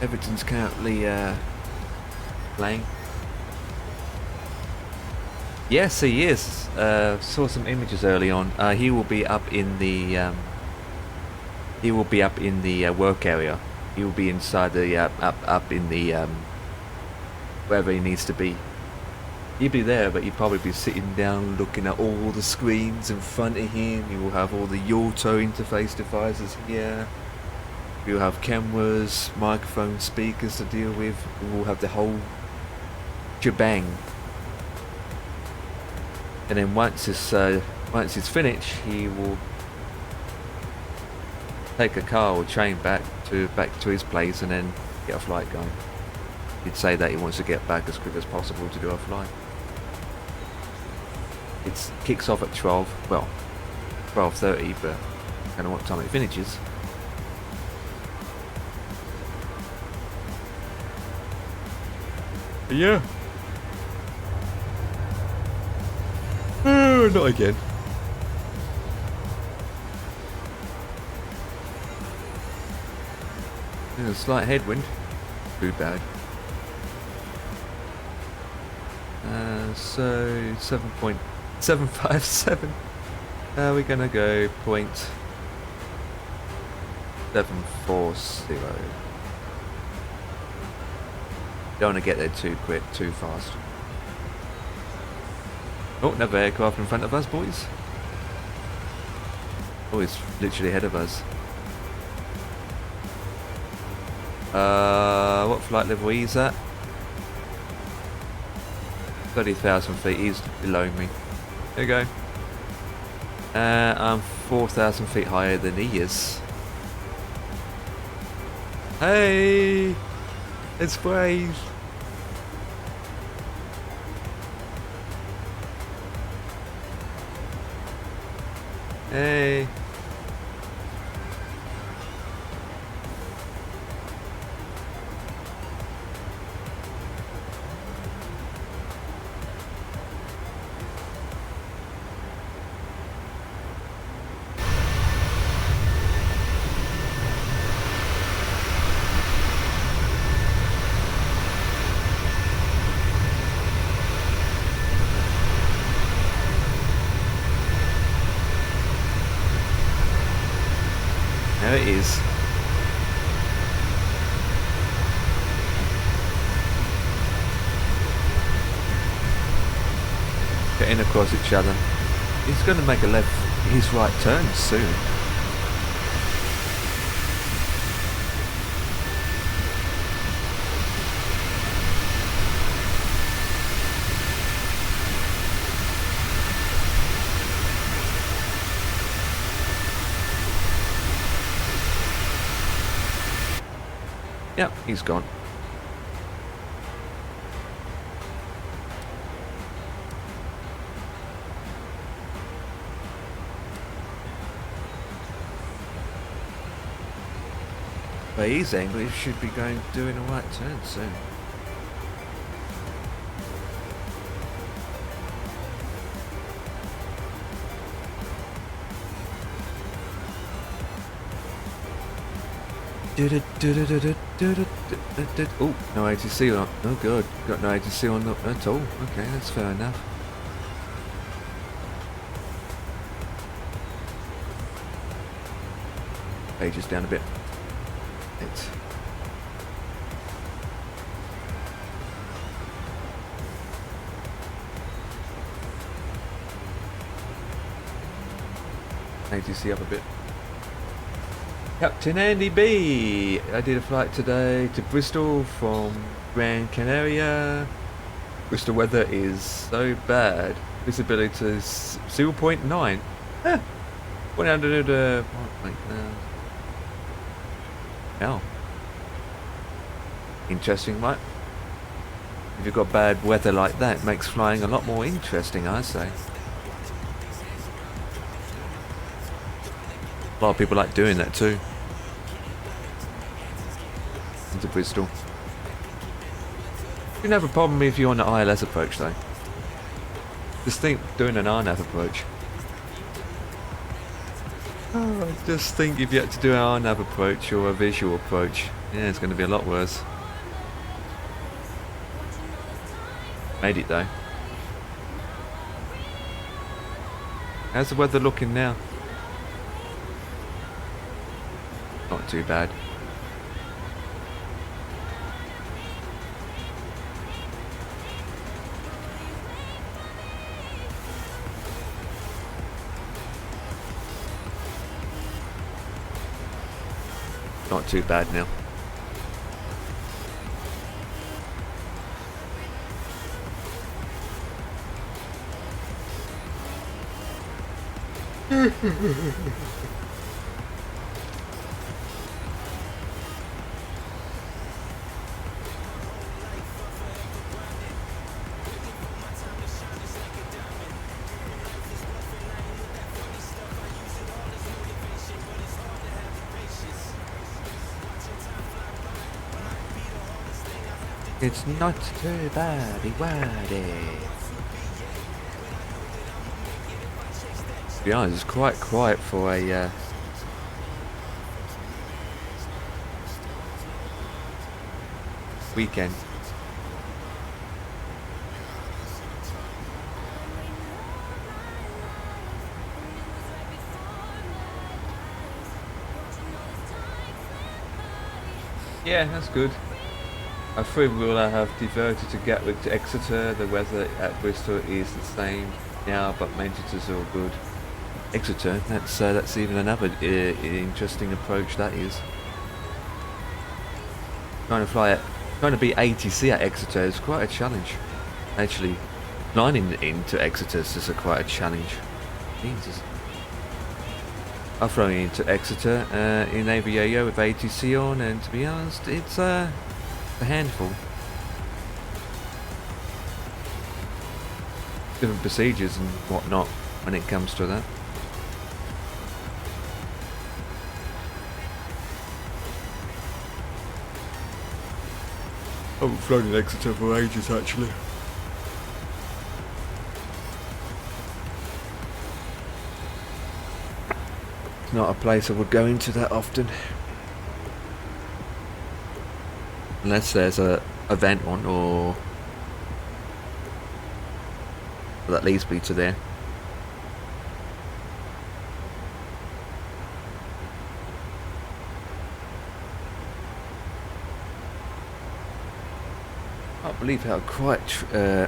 Everton's currently playing. Yes, he is. Saw some images early on. He will be up in the. He will be up in the work area. He will be inside the up in the wherever he needs to be. He'll be there, but he'll probably be sitting down looking at all the screens in front of him. He will have all the Auto interface devices here. We'll have cameras, microphones, speakers to deal with. We'll have the whole shebang. And then once it's finished, he will take a car or train back to his place and then get a flight going. He'd say that he wants to get back as quick as possible to do a flight. It kicks off at 12, well, 12:30, but I don't know what time it finishes. But yeah. Not again. There's a slight headwind. Too bad. So 7.757. We're gonna go 0.740. Don't want to get there too quick, too fast. Oh, another aircraft in front of us, boys. Oh, it's literally ahead of us. What flight level he's at? 30,000 feet, he's below me. There you go. I'm 4,000 feet higher than he is. Hey! It's brave! Hey! There it is. Getting across each other. He's going to make a left, his right turn soon. Yep, he's gone. But he's angry, he should be doing a right turn soon. Oh, no ATC on. Oh god, got no ATC on at all. Okay, that's fair enough. Pages down a bit. It's ATC up a bit. Captain Andy B. I did a flight today to Bristol from Gran Canaria. Bristol weather is so bad. Visibility is 0.9. 100. Oh. Interesting, right? If you've got bad weather like that, it makes flying a lot more interesting, I say. A lot of people like doing that too. Into Bristol. You can have a problem if you're on the ILS approach though. Just think doing an RNAV approach. Oh, just think if you had to do an RNAV approach or a visual approach. Yeah, it's going to be a lot worse. Made it though. How's the weather looking now? Not too bad. Not too bad now. It's not too bad, waddy. To be honest, it's quite quiet for a weekend. Yeah, that's good. I think we'll have diverted to Gatwick to Exeter. The weather at Bristol is the same now, but Manchester's all good. Exeter, that's even another interesting approach. That is trying to beat ATC at Exeter is quite a challenge. Actually, flying into Exeter is just quite a challenge. Jesus. I've flown into Exeter in IVAO with ATC on, and to be honest, it's a handful. Different procedures and whatnot when it comes to that. I haven't flown in Exeter for ages, actually. It's not a place I would go into that often. Unless there's a event on, or that leads me to there. I can't believe how quiet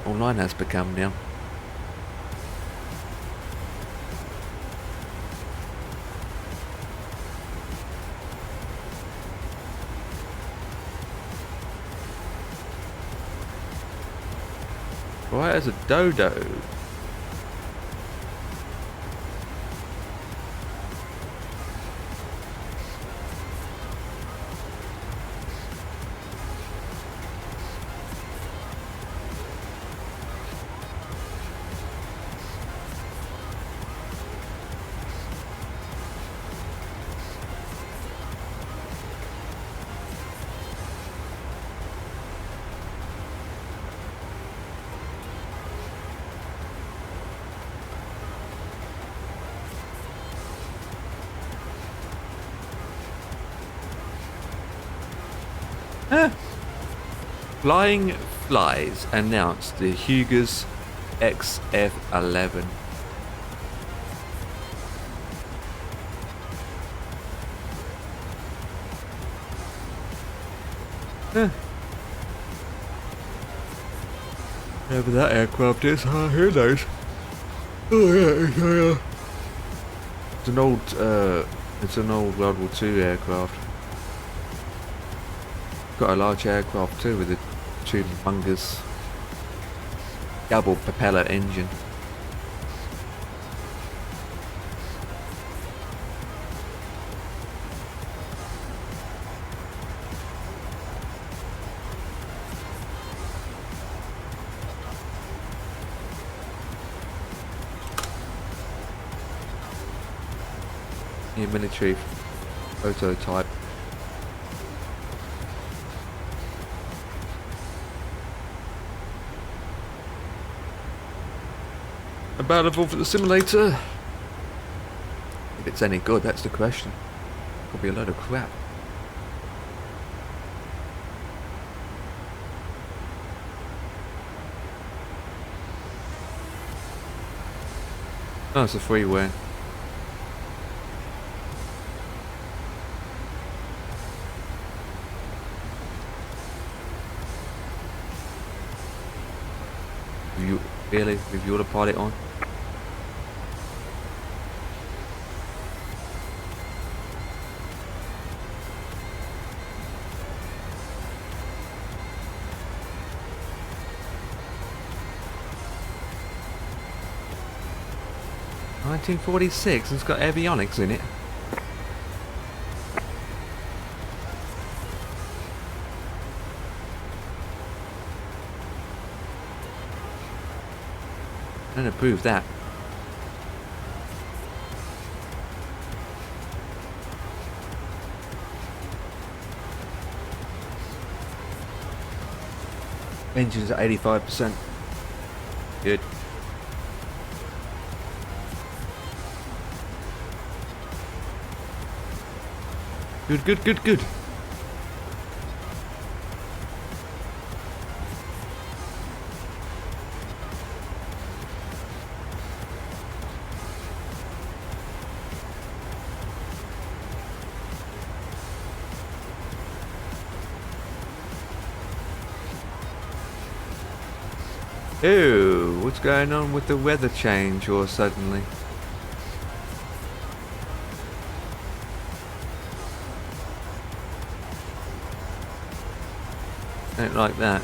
online has become now. Quiet as a dodo. Flying Flies announced the Hugas XF11. Whatever that aircraft is, who knows? Oh yeah, it's an old World War II aircraft. Got a large aircraft too with a humongous double propeller engine. New military prototype. Available for the simulator. If it's any good, that's the question. Could be a load of crap. Oh, it's a freeware. Really? With the autopilot on? (1946) It's got avionics in it. I don't approve that. Engine's at 85%. Good. Good, good, good, good. Ew, what's going on with the weather change or suddenly? Don't like that.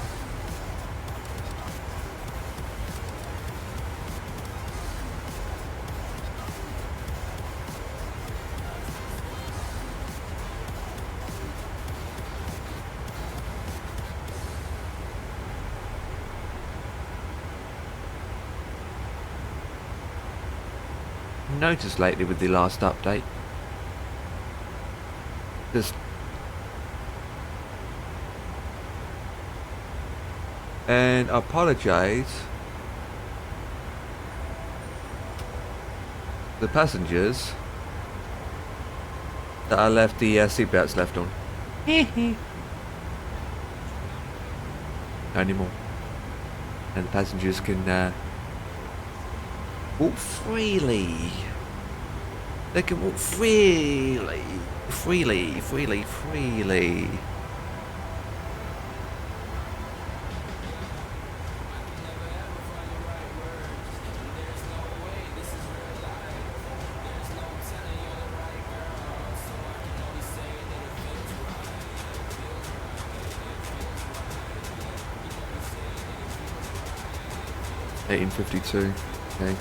Noticed lately with the last update, just and I apologise to the passengers that I left the seatbelts left on. No anymore, and the passengers can walk freely. They can walk freely. Freely. $18.52. Okay.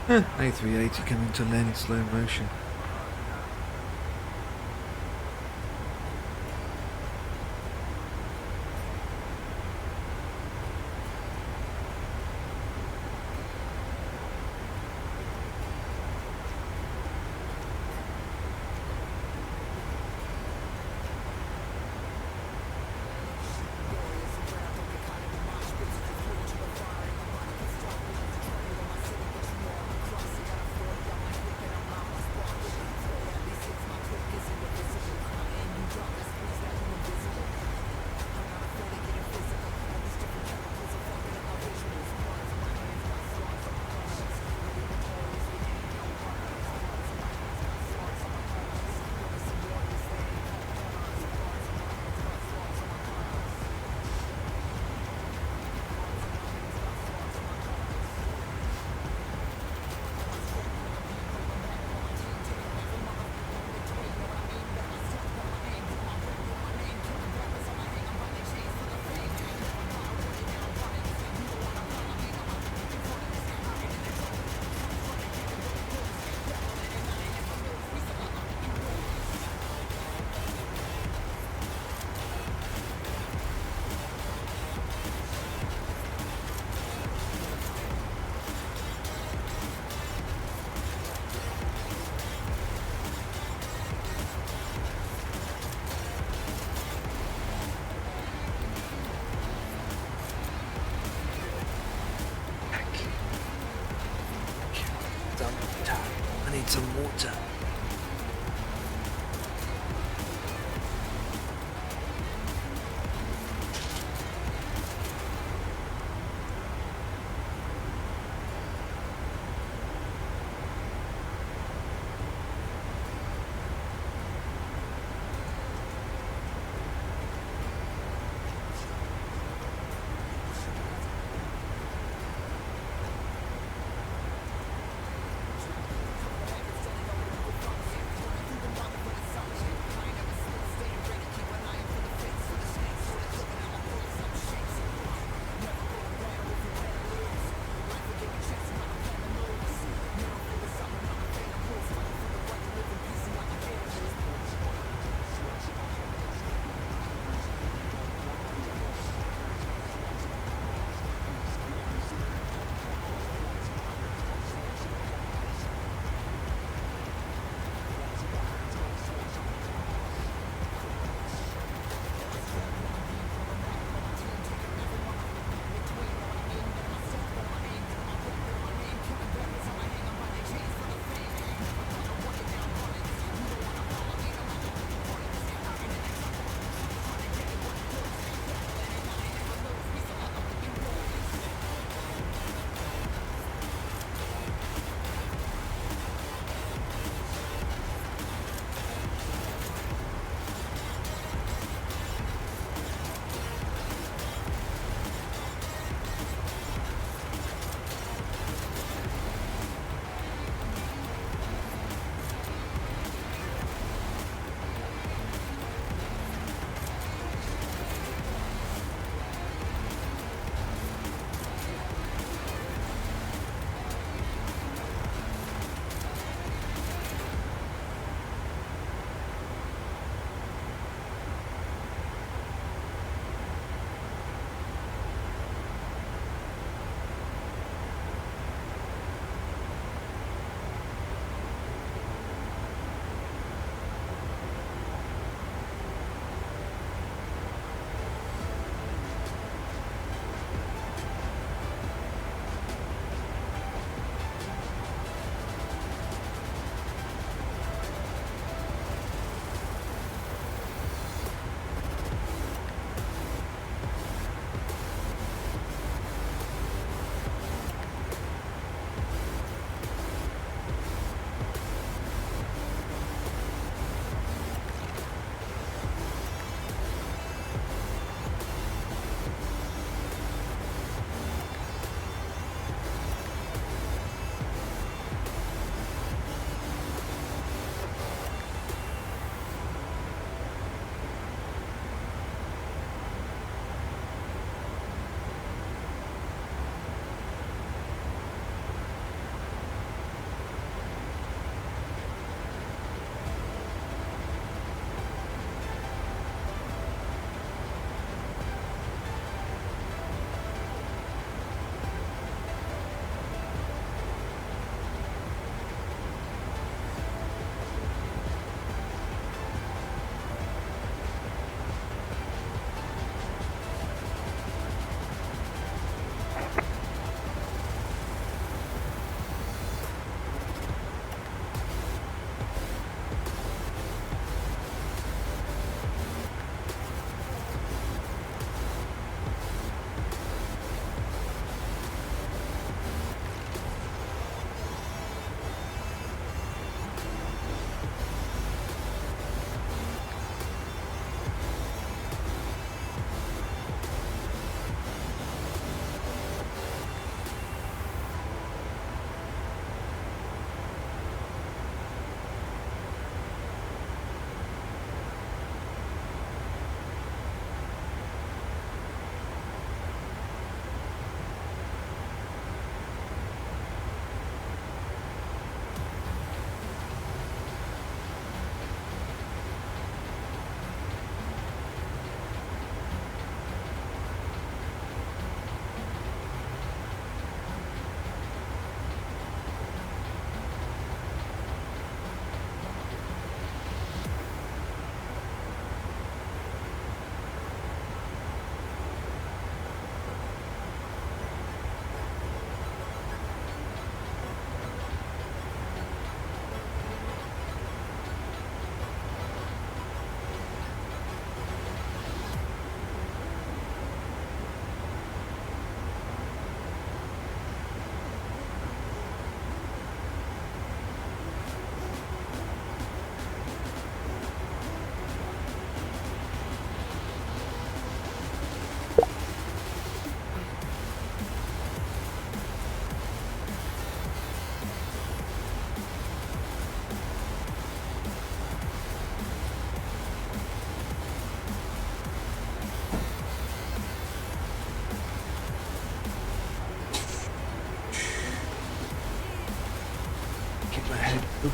A380 coming to land in slow motion.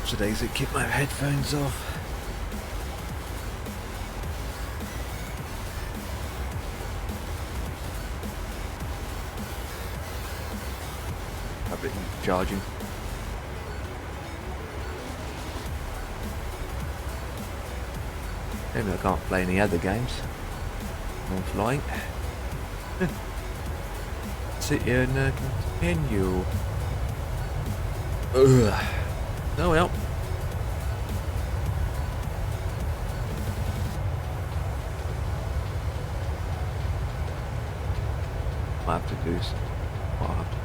So days it keep my headphones off. Have it charging. Maybe I can't play any other games. I'm flying. Sit here and continue. Ugh. Oh well. I have to do some. What I have to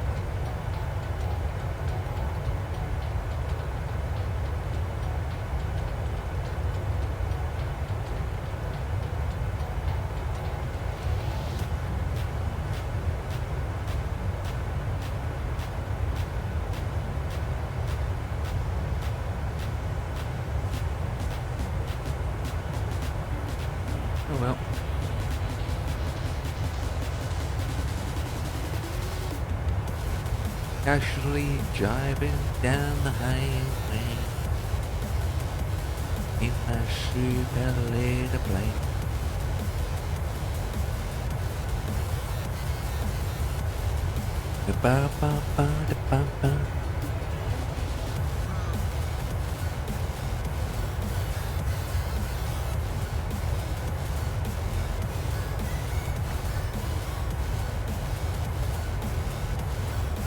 Oh well. Casually driving down the highway in my super little plane. Ba ba ba da ba ba.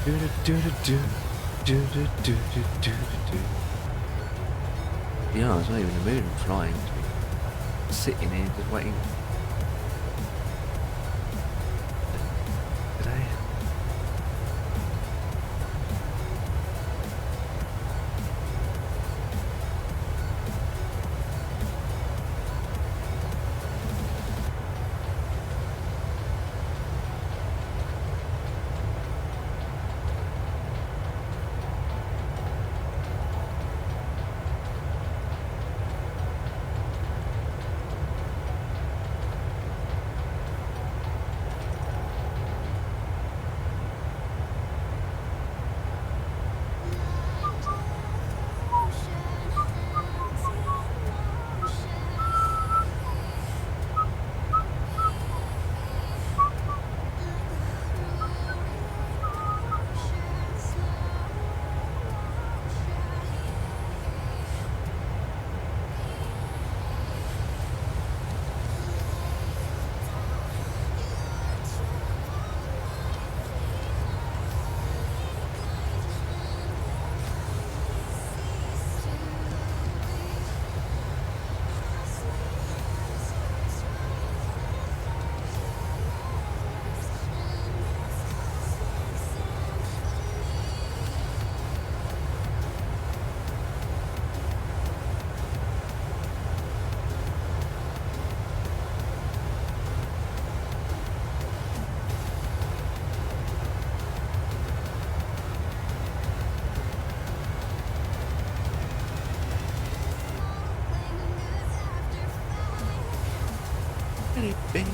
Do do do do do do do do do do. Yeah, I was not even in the mood of flying. Sitting here just waiting. Today. Bing.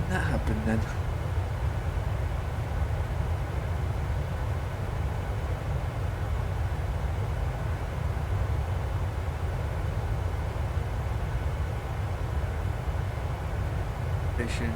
that happened then? Station.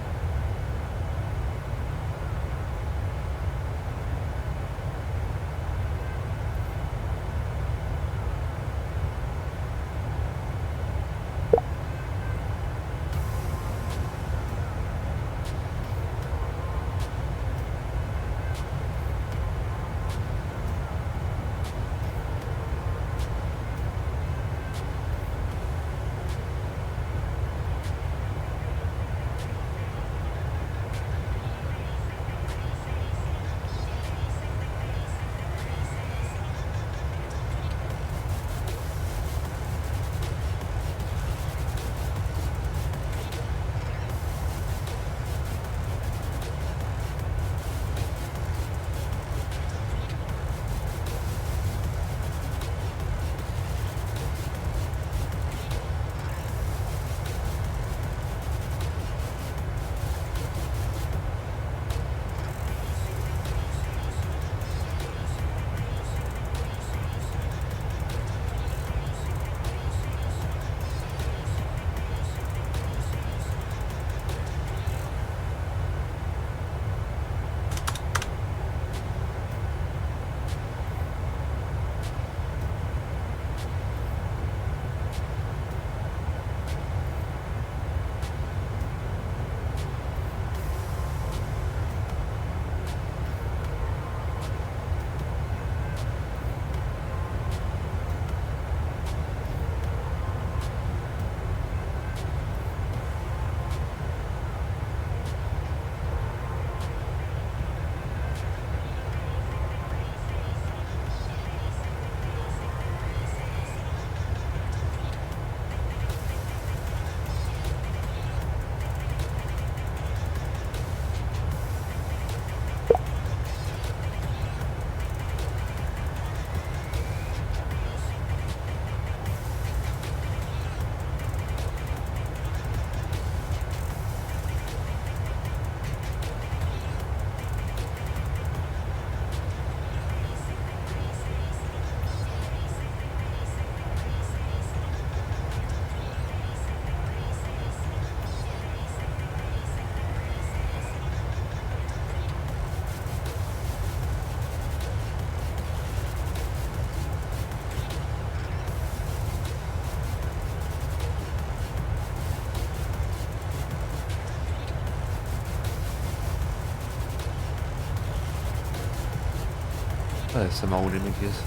There's some old images.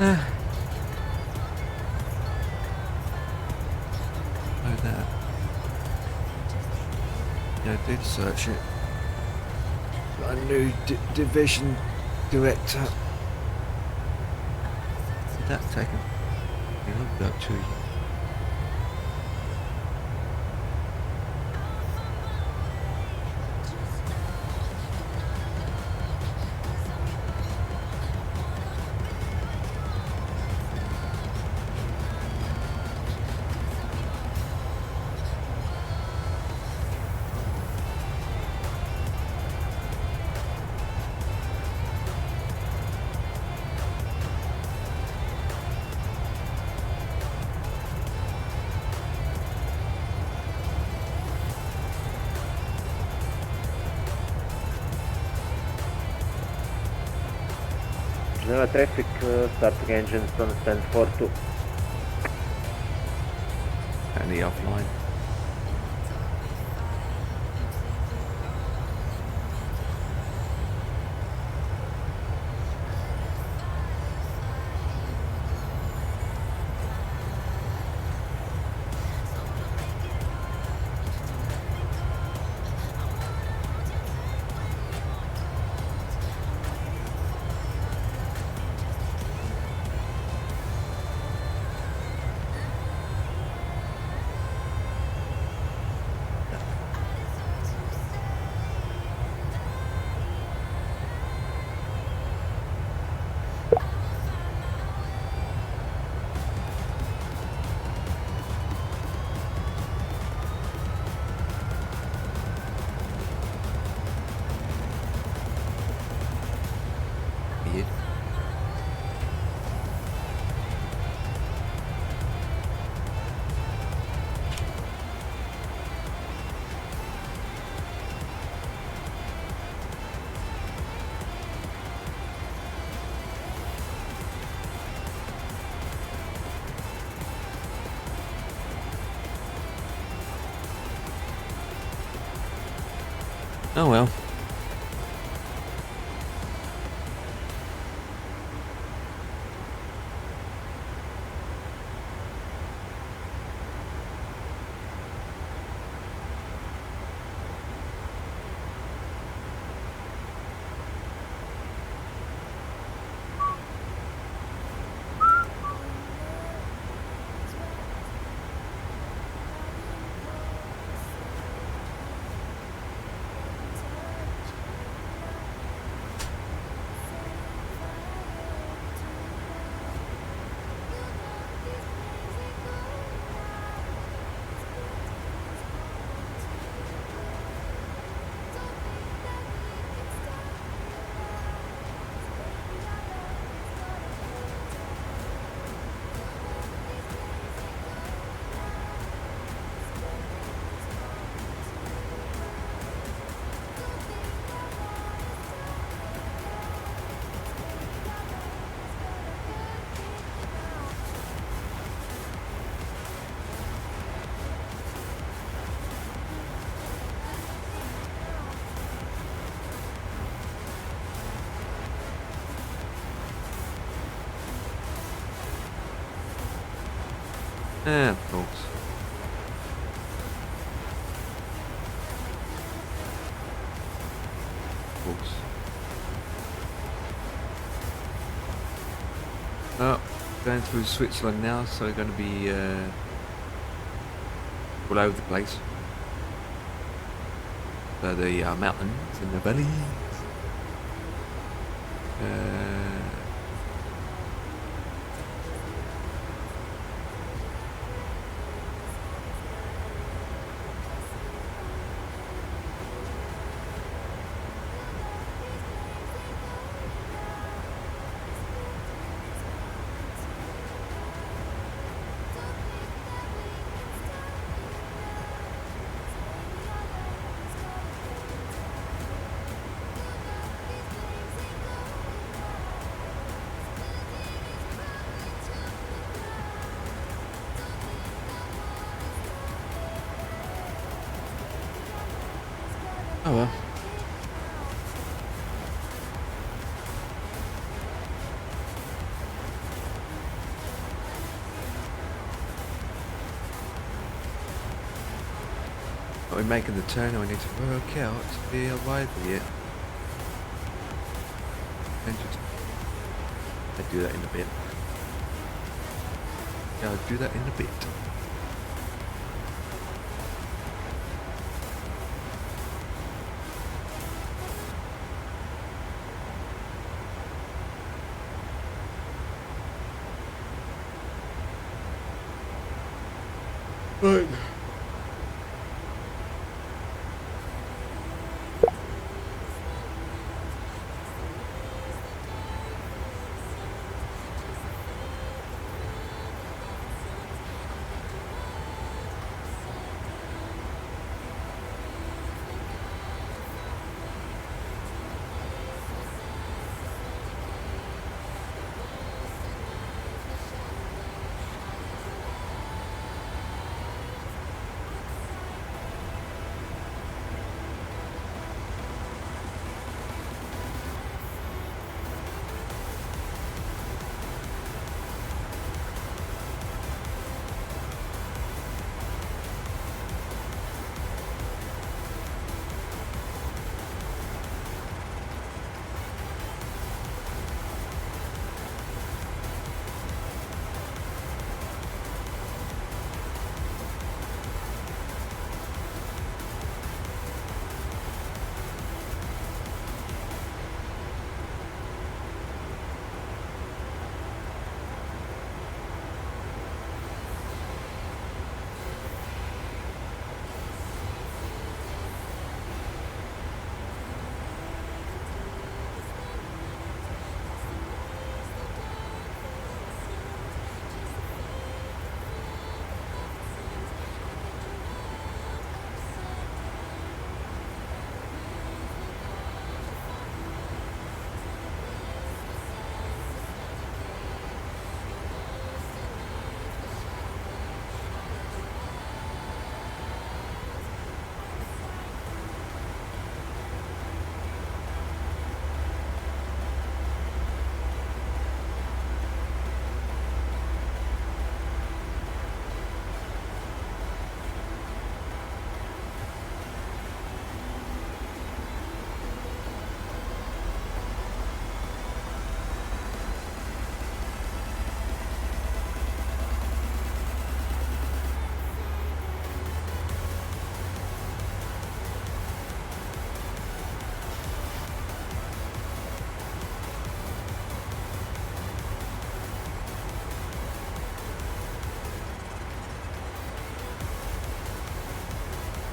Oh, that. Yeah, I did search it. Got a new division director. Did that take him? He looked up to you. General traffic, starting engines on stand 42. And the offline. Yeah. Oh well. Of course. Of course. Oh, going through Switzerland now, so we're going to be all over the place. So the mountains and the valleys. Oh well. Are we making the turn, or we need to work out to be arriving here? I'll do that in a bit. Yeah, I'll do that in a bit. Right.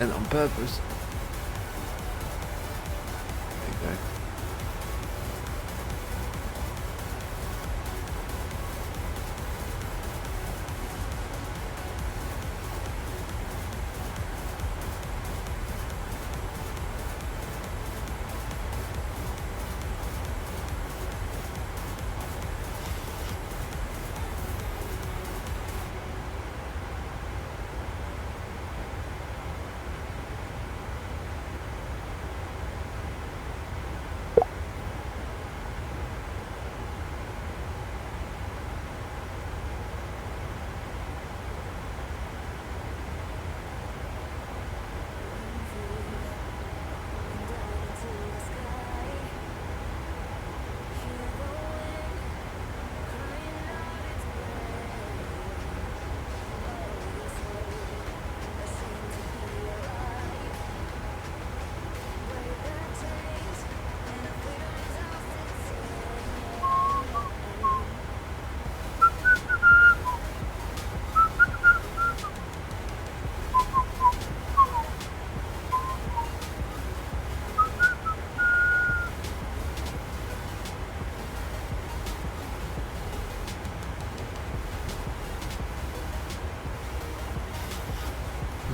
And on purpose. There you go.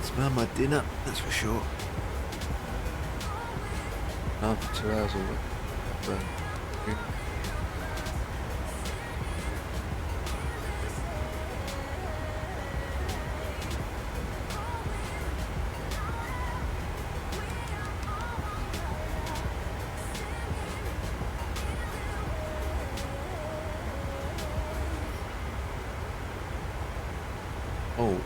Smell my dinner, that's for sure. After 2 hours of work. Oh.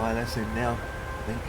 ILS in now, I think.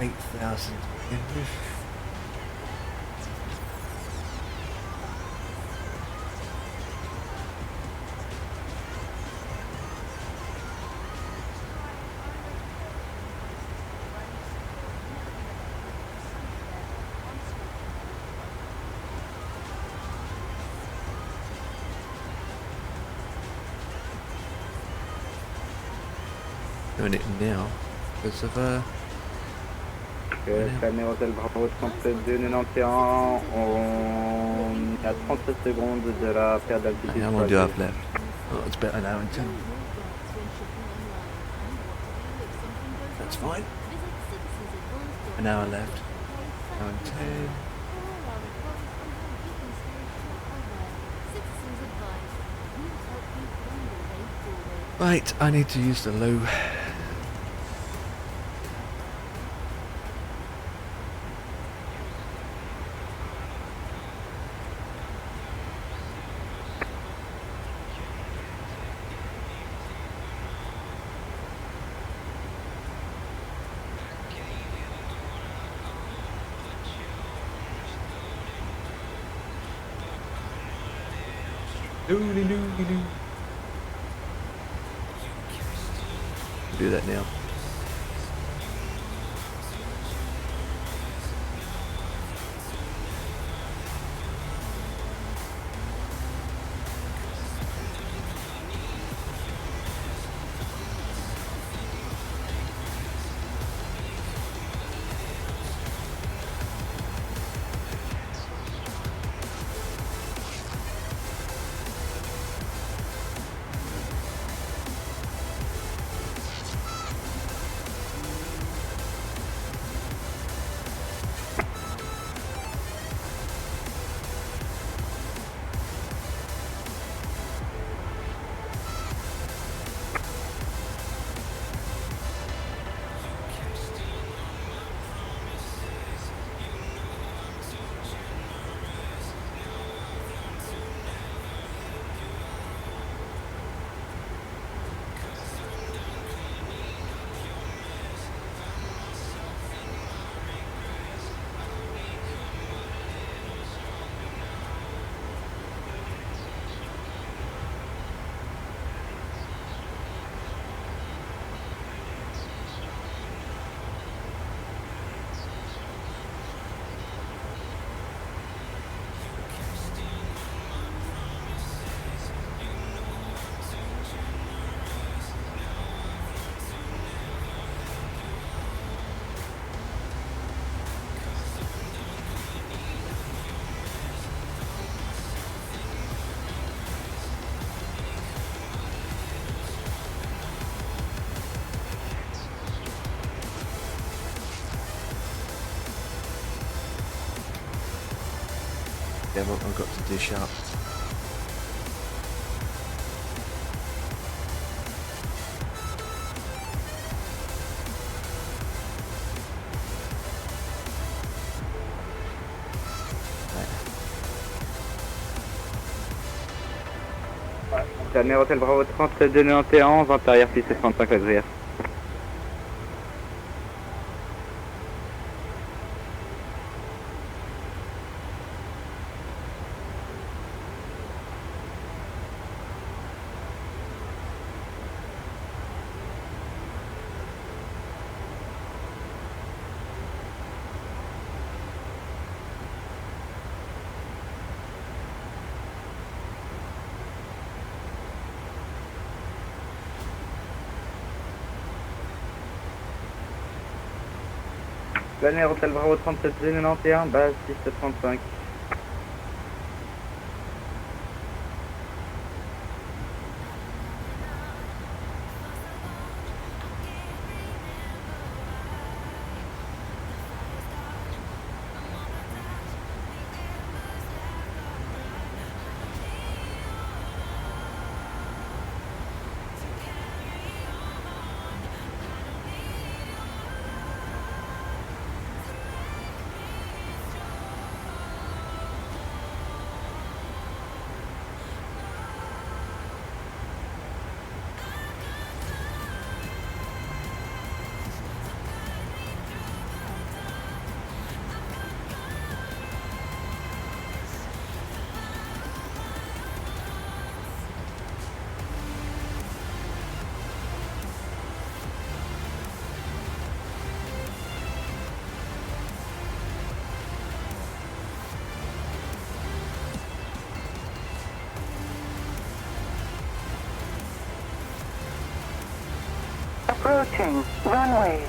$8,000. Doing it now because of Scanner Hotel Bravo 3291, on est à 37 secondes de la perte d'altitude. how long do I have left? Oh, it's better now in 10. That's fine. An hour left. Now in 10. Right, I need to use the low. Do that now. Yeah, what I've got to do sharp. Dernier hôtel Bravo 3291, vent arrière piste 35 auxiliaire. Dernier hôtel Bravo 3791, base piste 35. Approaching runways.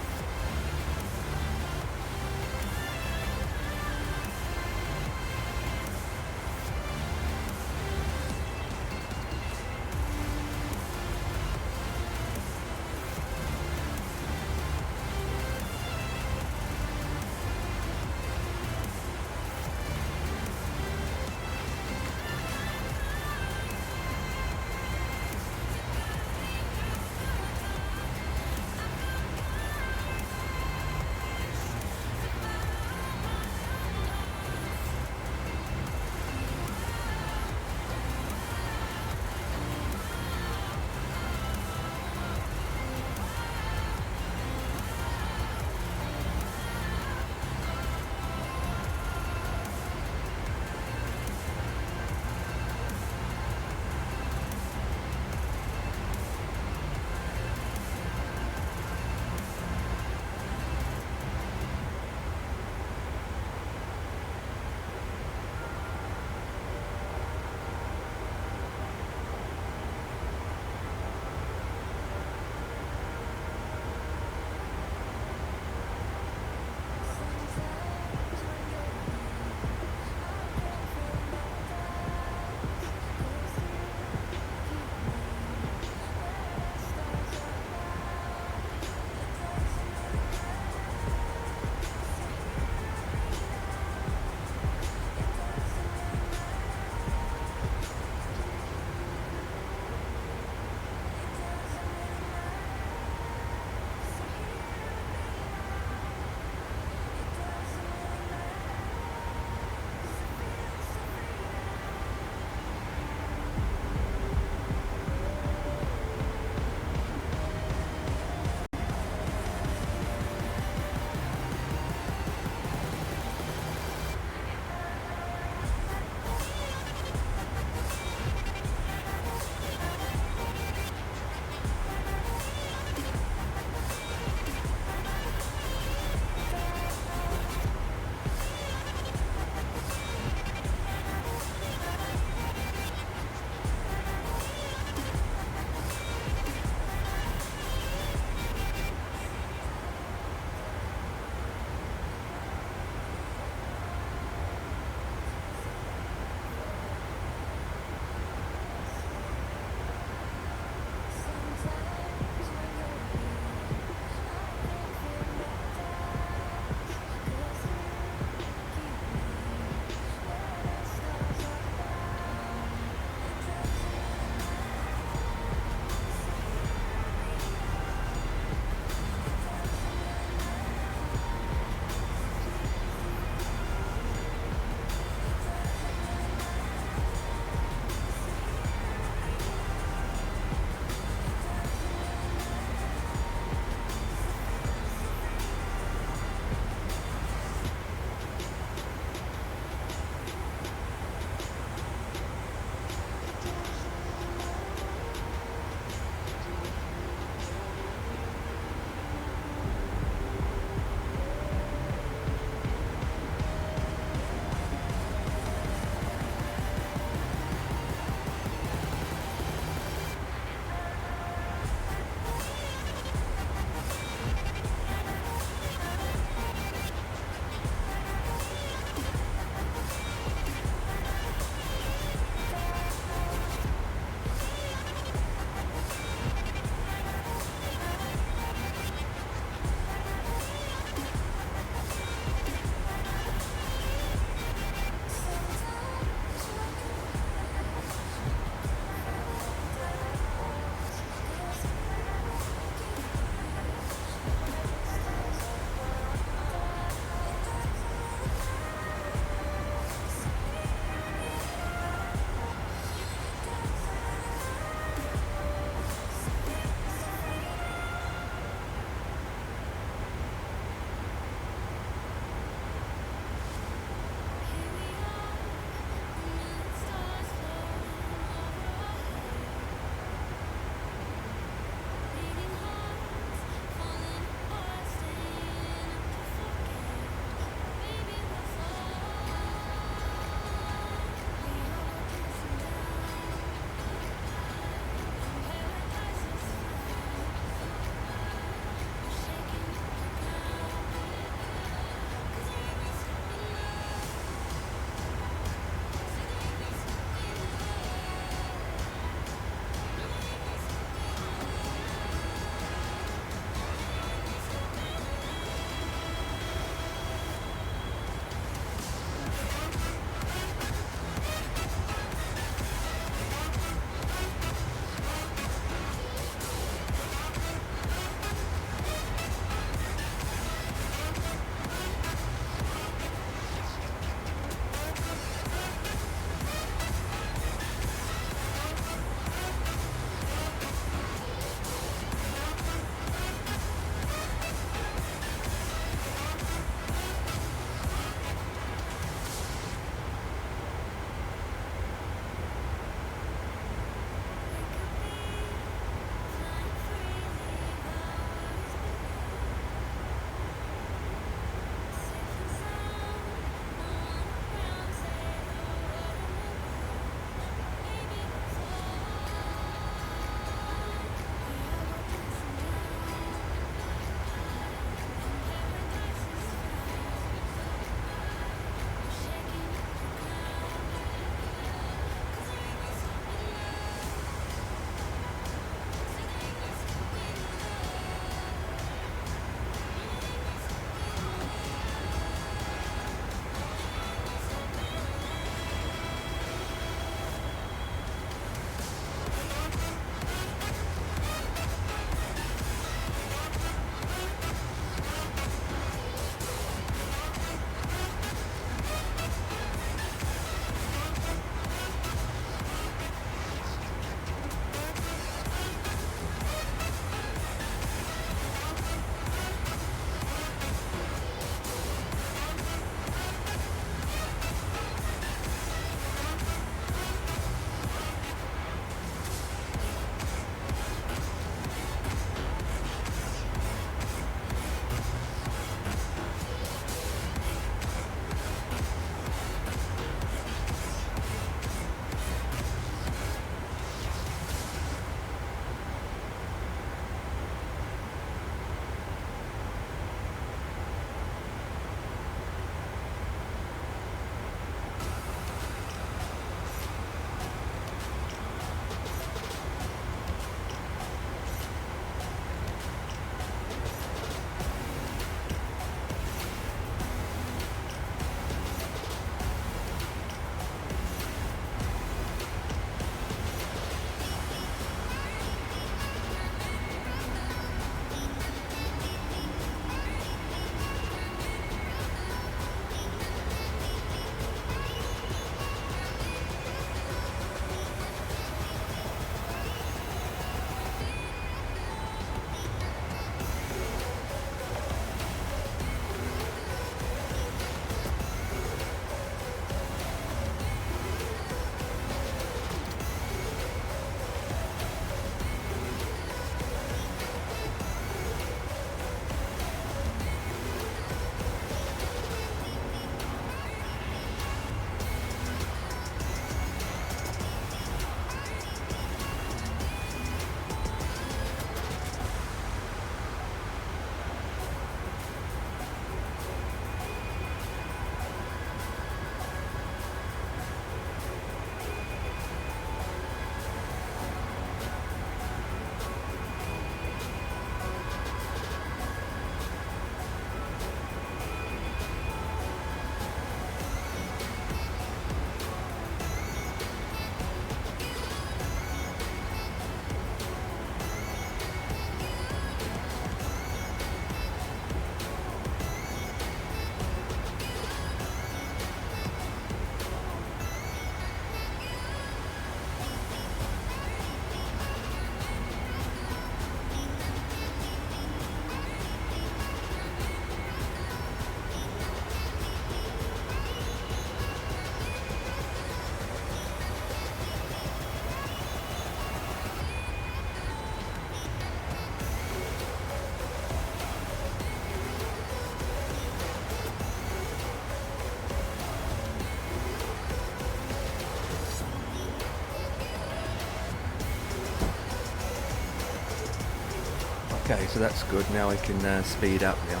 Okay, so that's good. Now we can speed up now.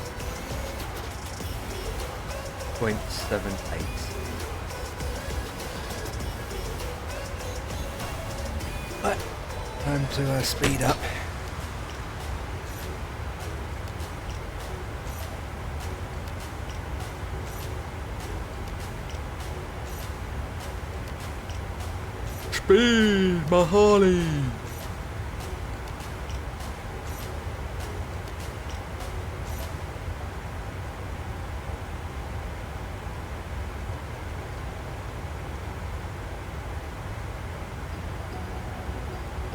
0.78. Right, time to speed up. Speed, my Harley!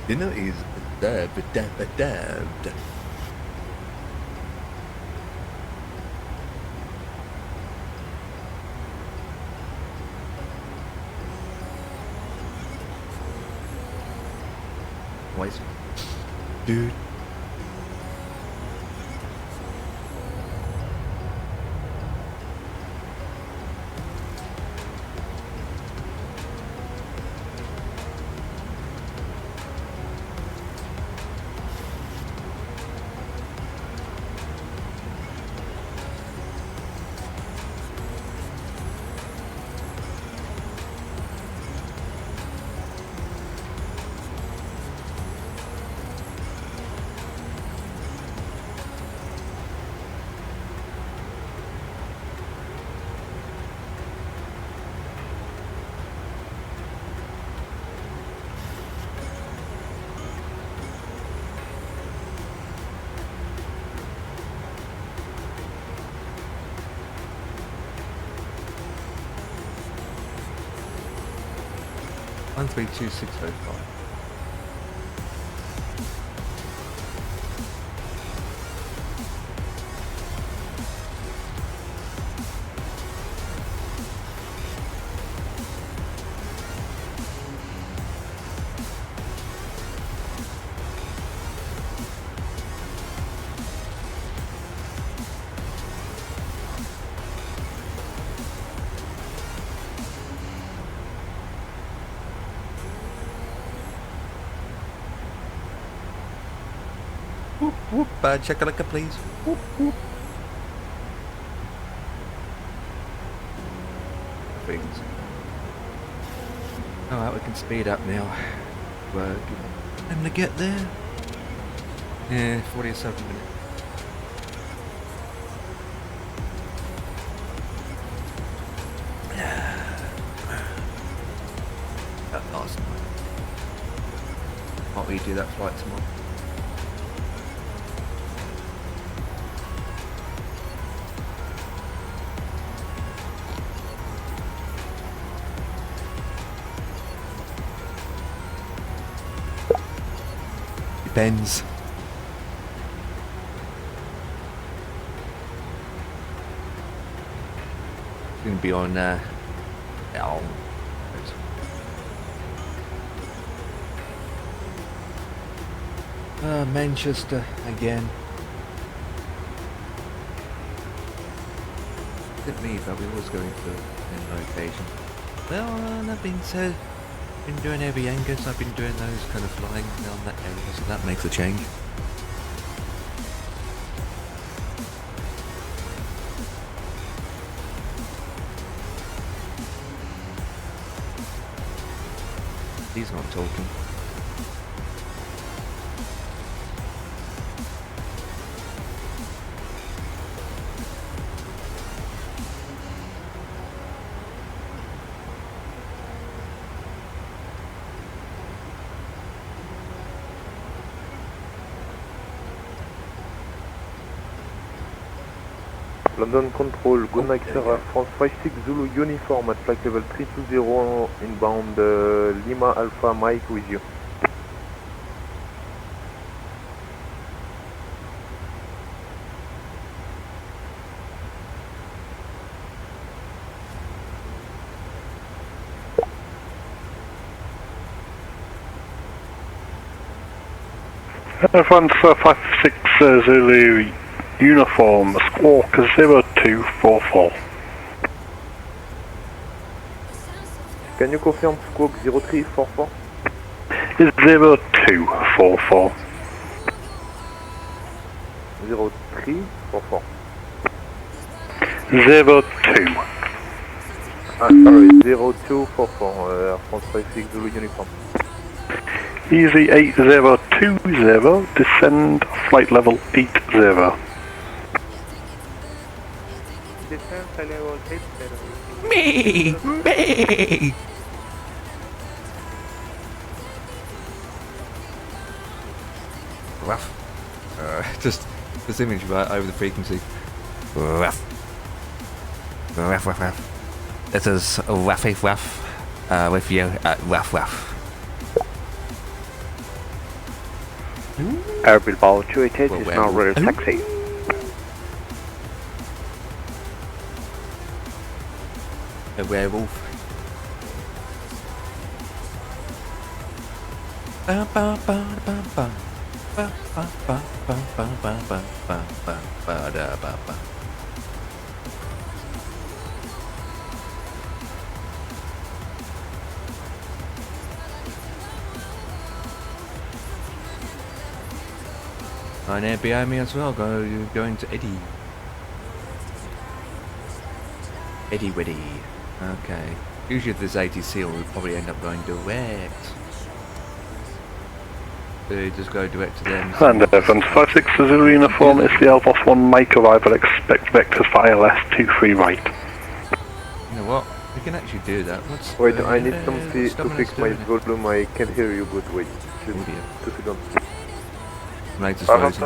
Dinner is dabbed. Wait. Dude. One 32605. Whoop whoop, bad shakalaka please. Whoop whoop. Things. Alright, we can speed up now. Time to get there. Yeah, 47 minutes. That last night. Might we do that flight tomorrow? Depends. Gonna be on Manchester again. Is it me, but we always going to in location. Well, that being said, been doing heavy Angus, I've been doing those kind of flying down that area, so that makes a change. He's not talking. London Control, good night sir, Air France 56 Zulu uniform at flight level 320 inbound Lima Alpha Mike with you. Air France 56 Zulu uniform, squawk 0244. Can you confirm squawk 0344? It's 0244. 0344. 02. Sorry, 0244, Air France 56 Zulu uniform. Easy 8020, descend flight level 80. Descend flight level 80. Me! Rough. Just this image right over the frequency. Rough. Rough, rough, rough. This is Ruffy Ruff with you at Ruff Ruff. Air Bilbao 288 is now ready to taxi. A werewolf. Ba ba ba ba ba. Ba ba ba ba ba ba ba ba ba ba da ba ba. And there behind me as well, going to Eddie. Eddie Weddy. Okay. Usually if there's ATC, we'll probably end up going direct. So just go direct to them. And Evans 56 Zulu uniform, it's the Elvos 1 Mike arrival, expect vectors for ILS 23 right. You know what? We can actually do that. What's Wait, I need something to fix my volume, I can't hear you good, wait. 2 seconds. Latest frozen.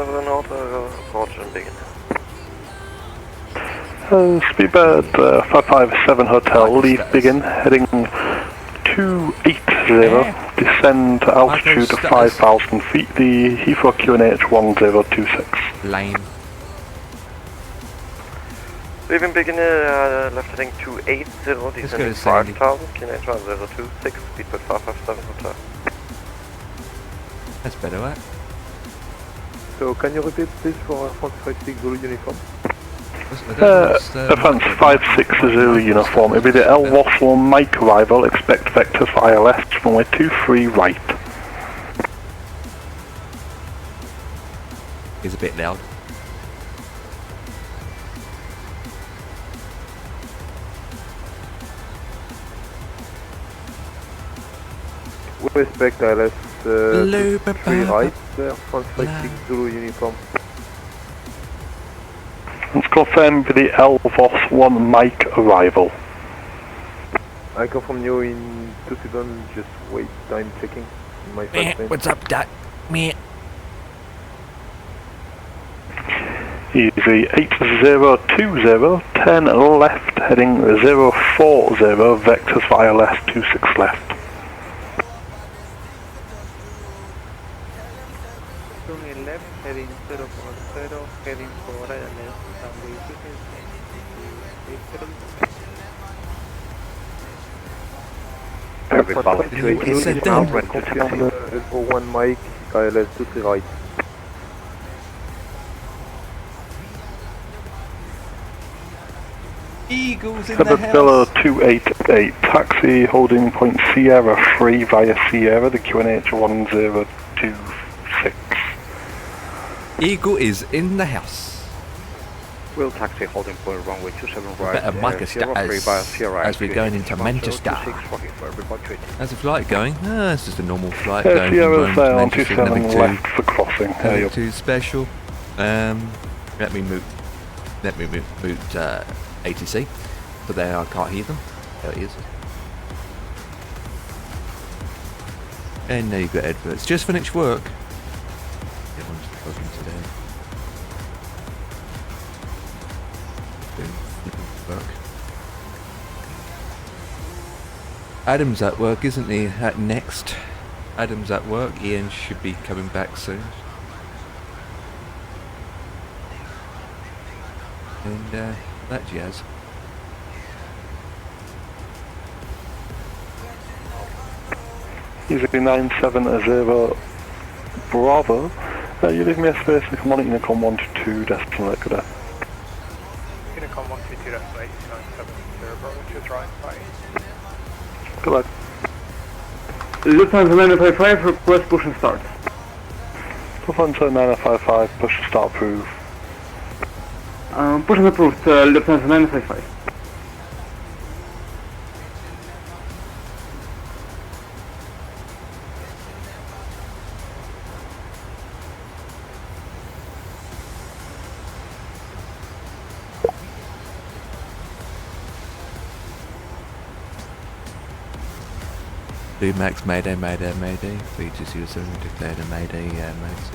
Speedbird 557 Hotel, leave begin, heading 280, descend to altitude of 5,000 feet, the Heathrow QNH 1026. Lane. Leaving begin, left heading 280, descending 5,000, QNH 1026, speedbird 557 Hotel. That's better, right? So can you repeat please for Air France 56 Zulu uniform? Air France 56 Zulu uniform, it'll be the Elvos 1 Mike arrival, expect vectors for ILS, runway 23 right. He's a bit loud. We expect ILS 3 right, Air France 56 Zulu uniform. Let's confirm for the Elvos 1 Mike arrival. I confirm you in 2 seconds, just wait, time checking my flight plan. What's up, Dad? Me. Easy 8020, 10 left, heading 040, vectors for ILS 26 left. Left, heading 040, heading for ILS, runway 1 Mike, ILS 23 right. Eagles in the Bella house. 288, taxi holding point Sierra 3 via Sierra, the QNH 1026. Eagle is in the house. We'll taxi holding point runway 27 right. Better mic us as we're going into Manchester. How's the flight going? It's just a normal flight going Sierra from there Rome on to Manchester. 27 Nothing left for crossing. nothing too special. Let me mute ATC. But there I can't hear them. There it is. And there you've got adverts. Just finished work. Everyone's plugging today. Work. Adam's at work, isn't he? At next. Adam's at work. Ian should be coming back soon. And that jazz. Easy 970 Bravo. You leave me a space and come on at Unicom 122, destination Ecuador. Unicom 122, that's 897 Bravo, choose right, bye. Good luck. Lufthansa 955, request push and start. Lufthansa 955, push and start approved. Push and approved, Lufthansa 955. Do Max Mayday, Mayday, Mayday. Features user declared a Mayday, Max.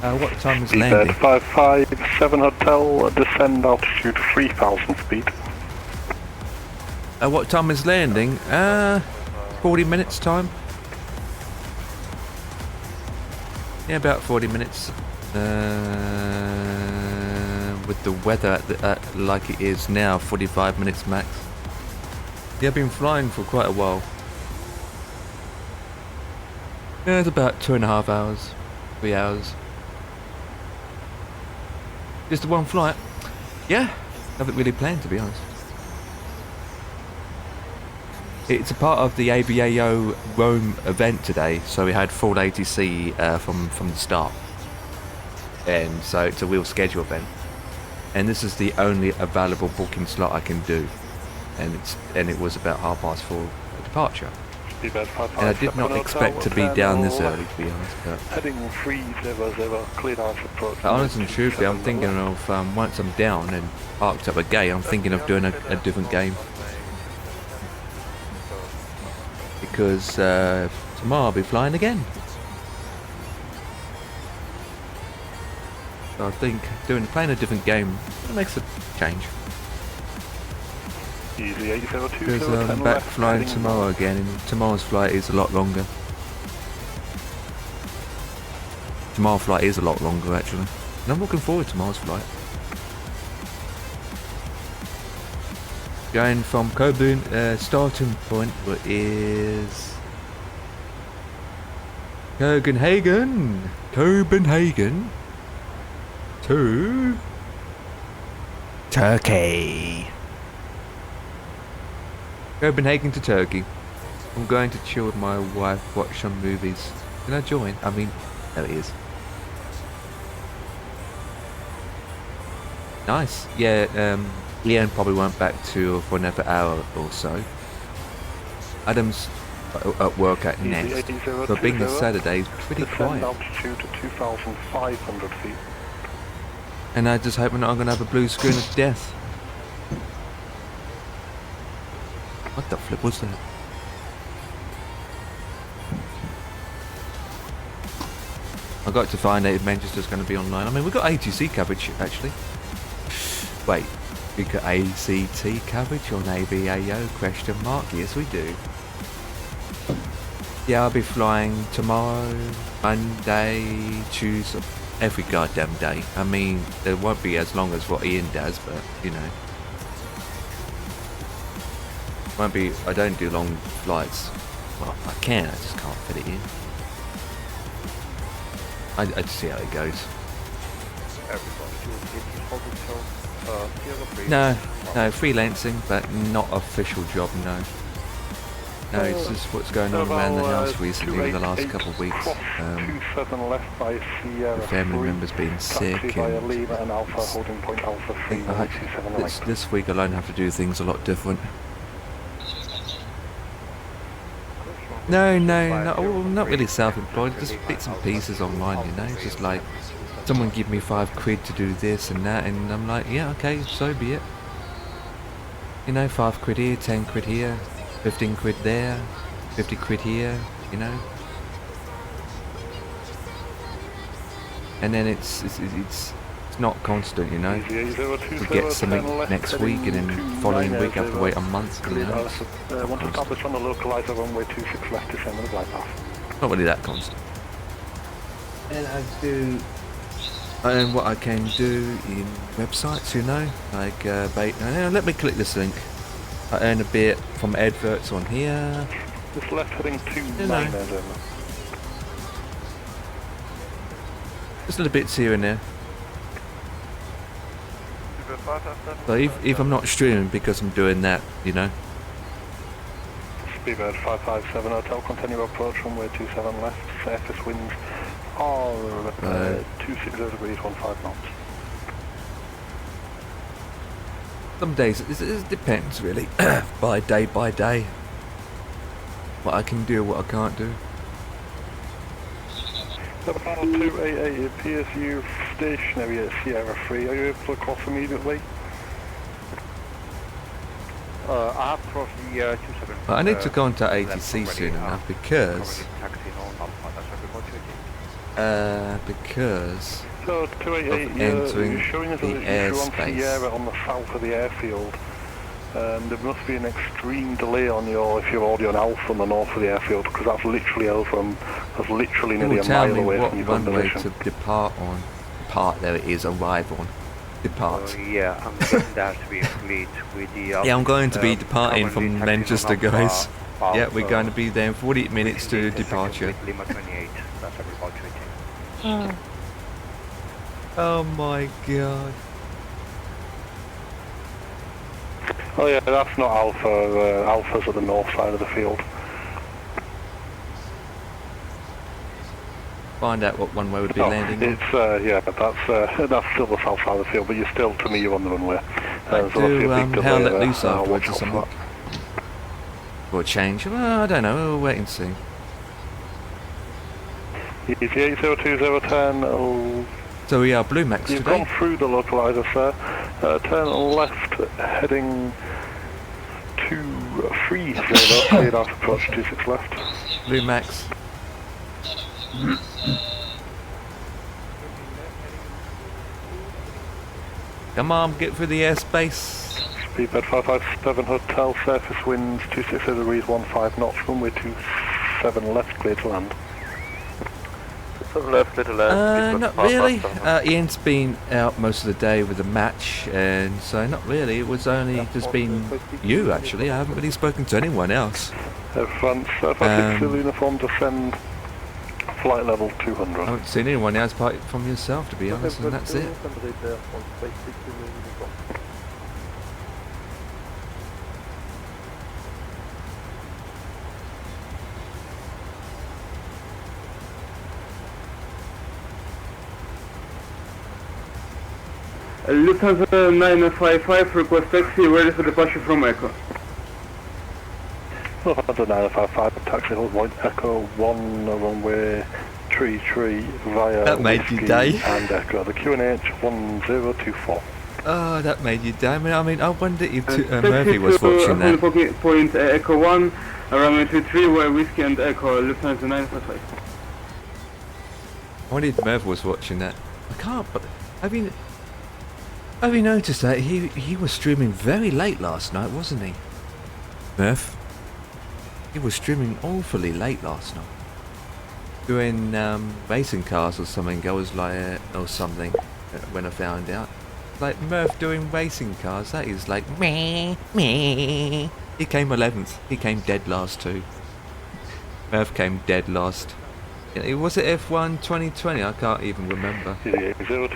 What time is landing? 557 Hotel, descend altitude 3000 speed. What time is landing? 40 minutes time. Yeah, about 40 minutes. With the weather like it is now, 45 minutes max. Yeah, I've been flying for quite a while. Yeah, it's about 2.5 hours, 3 hours. Just the one flight. Yeah, haven't really planned, to be honest. It's a part of the IVAO Rome event today, so we had full ATC from the start, and so it's a real schedule event. And this is the only available booking slot I can do, and it was about 4:30 departure. And I did not expect to be down this early, to be honest. But Heading 300, cleared out approach. honest and truthfully, I'm thinking of once I'm down and parked up a gate, I'm thinking of doing a different game. Because tomorrow I'll be flying again. So I think playing a different game makes a change. Easy 802. Because I'm back flying tomorrow again, and tomorrow's flight is a lot longer. Tomorrow's flight is a lot longer actually, and I'm looking forward to tomorrow's flight. Going from Coburn, starting point is Copenhagen to Turkey. Copenhagen to Turkey. I'm going to chill with my wife, watch some movies. Can I join? I mean, there it is. Nice. Yeah, Leon probably went back for another hour or so. Adam's at work at Nest. But being a Saturday, it's pretty quiet. Altitude to 2,500 feet. And I just hope I'm not going to have a blue screen of death. What the flip was that? I got to find out if Manchester's going to be online. I mean, we've got ATC coverage actually. Wait, we got ACT coverage on AVAO? Question mark? Yes, we do. Yeah, I'll be flying tomorrow, Monday, Tuesday, every goddamn day. I mean, it won't be as long as what Ian does, but you know. Won't be. I don't do long flights. Well, I can. I just can't fit it in. I just see how it goes. No, freelancing, but not official job. No, it's just what's going on around the house recently in the last couple of weeks. The family members being sick, and this week I'll only have to do things a lot different. No, not really self-employed, just bits and pieces online, you know, just like someone give me 5 quid to do this and that, and I'm like, yeah, okay, so be it. You know, 5 quid here, 10 quid here, 15 quid there, 50 quid here, you know. And then it's not constant, you know. We get something next week, and then following week I have to wait a month, you know. Want to establish on the localizer runway 26 left, descend on the glide path. Not really that constant. And what I can do in websites, you know, like let me click this link. I earn a bit from adverts on here. Just left heading 29 there, over. Just little bits here and there. So if I'm not streaming because I'm doing that, you know. Speedbird 557 Hotel, continue approach runway 27 left, surface winds are 260 degrees, 15 knots. Some days it depends really, by day, what I can do, what I can't do. Battle 288, it appears you stationary at Sierra 3. Are you able to cross immediately? I have crossed the 27. But I need to contact ATC soon enough because So 288, you're showing us the that you're on airspace. Sierra on the south of the airfield. There must be an extreme delay on your, if you're already on Alpha on the north of the airfield, because that's literally over, that's literally It nearly will a tell mile me away what from your runway combination. to depart on. Depart, there it is, arrive on. Depart. Yeah, I'm guessing that has to be a fleet with the... Yeah, I'm going to be departing from Manchester, guys. Yeah, we're going to be there in 48 minutes to departure. Lima 28, that's about 20. Oh my god. Oh yeah, that's not Alpha, Alpha's at the north side of the field. Find out what runway would be landing on. It's, yeah, that's still the south side of the field, but you're still, to me, you're on the runway. I do hell let loose afterwards or something. Or change. Well, I don't know, we'll wait and see. EGCC 802010, So we are Blue Max you've today. gone through the localizer, sir. Turn left, heading 230, cleared out approach 26 left. Blue Max. Come on, get through the airspace. Speedbird 557 Hotel, surface winds 260 degrees 15 knots, runway 27 left, clear to land. 7 left, little left. Not really. Ian's been out most of the day with the match, and so not really. It was only just been you, actually. I haven't really spoken to anyone else. France, 560 uniform, descend, flight level 200. I haven't seen anyone else apart from yourself, to be honest, and that's it. Lufthansa 955, request taxi, ready for departure from Echo. Lufthansa 955, taxi hold point, Echo 1, runway 33 via That made you Whiskey day. and Echo, the QNH 1024. Oh, that made you day. I mean, I wonder if Murphy was watching that. Point Echo 1, runway 23, where Whiskey and Echo, Lufthansa 955. I wonder if Murphy was watching that. I can't, but have you noticed that he was streaming very late last night, wasn't he? Murph? He was streaming awfully late last night. Doing racing cars or something, I was like, or something, when I found out. Like, Murph doing racing cars, that is like, meh. He came 11th, he came dead last too. Murph came dead last. Was it F1 2020? I can't even remember. 020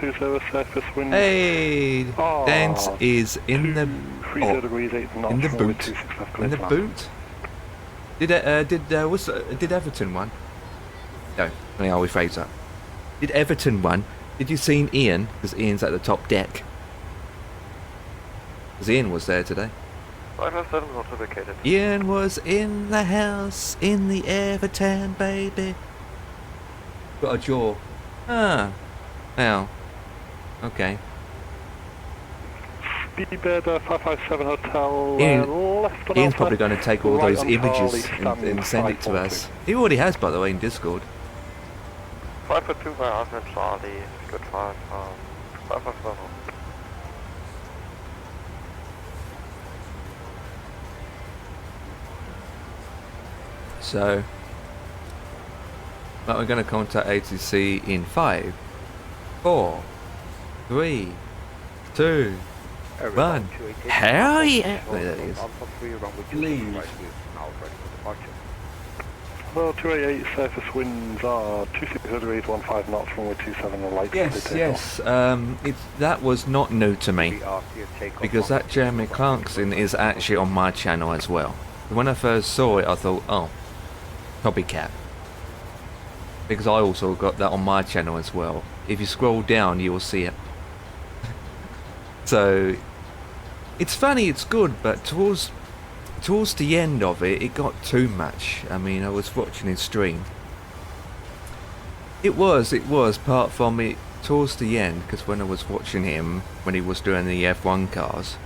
surface wind. Hey, Dance is in the degrees 8 knots, in the runway boot. 26 left, In the clear to land. boot. Did Everton win? No, let me rephrase that. Did Everton win? Did you see Ian? Because Ian's at the top deck. Because Ian was there today. 557 not located. Ian was in the house in the Everton, baby. Got a jaw. Ah. Now. Okay. Speedbird 557 Hotel, left on Ian's Alpha, probably going to take all right those on images Charlie, and send it to 542. us. He already has, by the way, in Discord. 542 by Arsenal Charlie, good 557. So, but we're going to contact ATC in 5, 4, 3, 2, 1. Hell yeah! There that is. Please. Well, 288 surface winds are 260 degrees 15 knots, runway 27 and light. Yes. That was not new to me, because that Jeremy Clarkson is actually on my channel as well. When I first saw it, I thought, oh, copycat. Because I also got that on my channel as well. If you scroll down, you will see it. So, It's funny, it's good, but towards the end of it, it got too much. I mean, I was watching his stream. It was, apart from it, towards the end, because when I was watching him, when he was doing the F1 cars,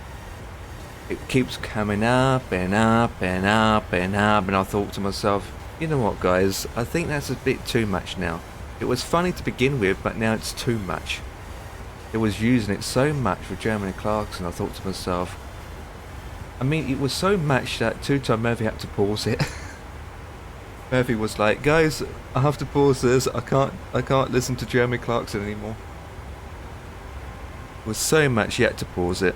it keeps coming up and up and up and up, and I thought to myself, you know what guys, I think that's a bit too much now. It was funny to begin with, but now it's too much. It was using it so much for Jeremy Clarkson, I thought to myself, I mean, it was so much that two-time Murphy had to pause it. Murphy was like, guys, I have to pause this, I can't listen to Jeremy Clarkson anymore. It was so much he had to pause it.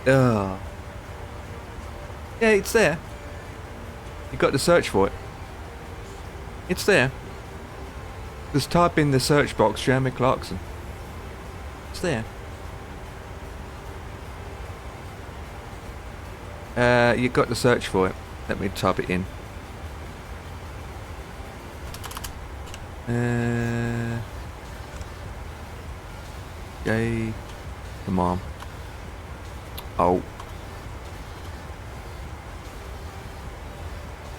Yeah, it's there. You got to search for it. It's there. Just type in the search box Jeremy Clarkson. It's there. You got to search for it. Let me type it in. Come on. Oh.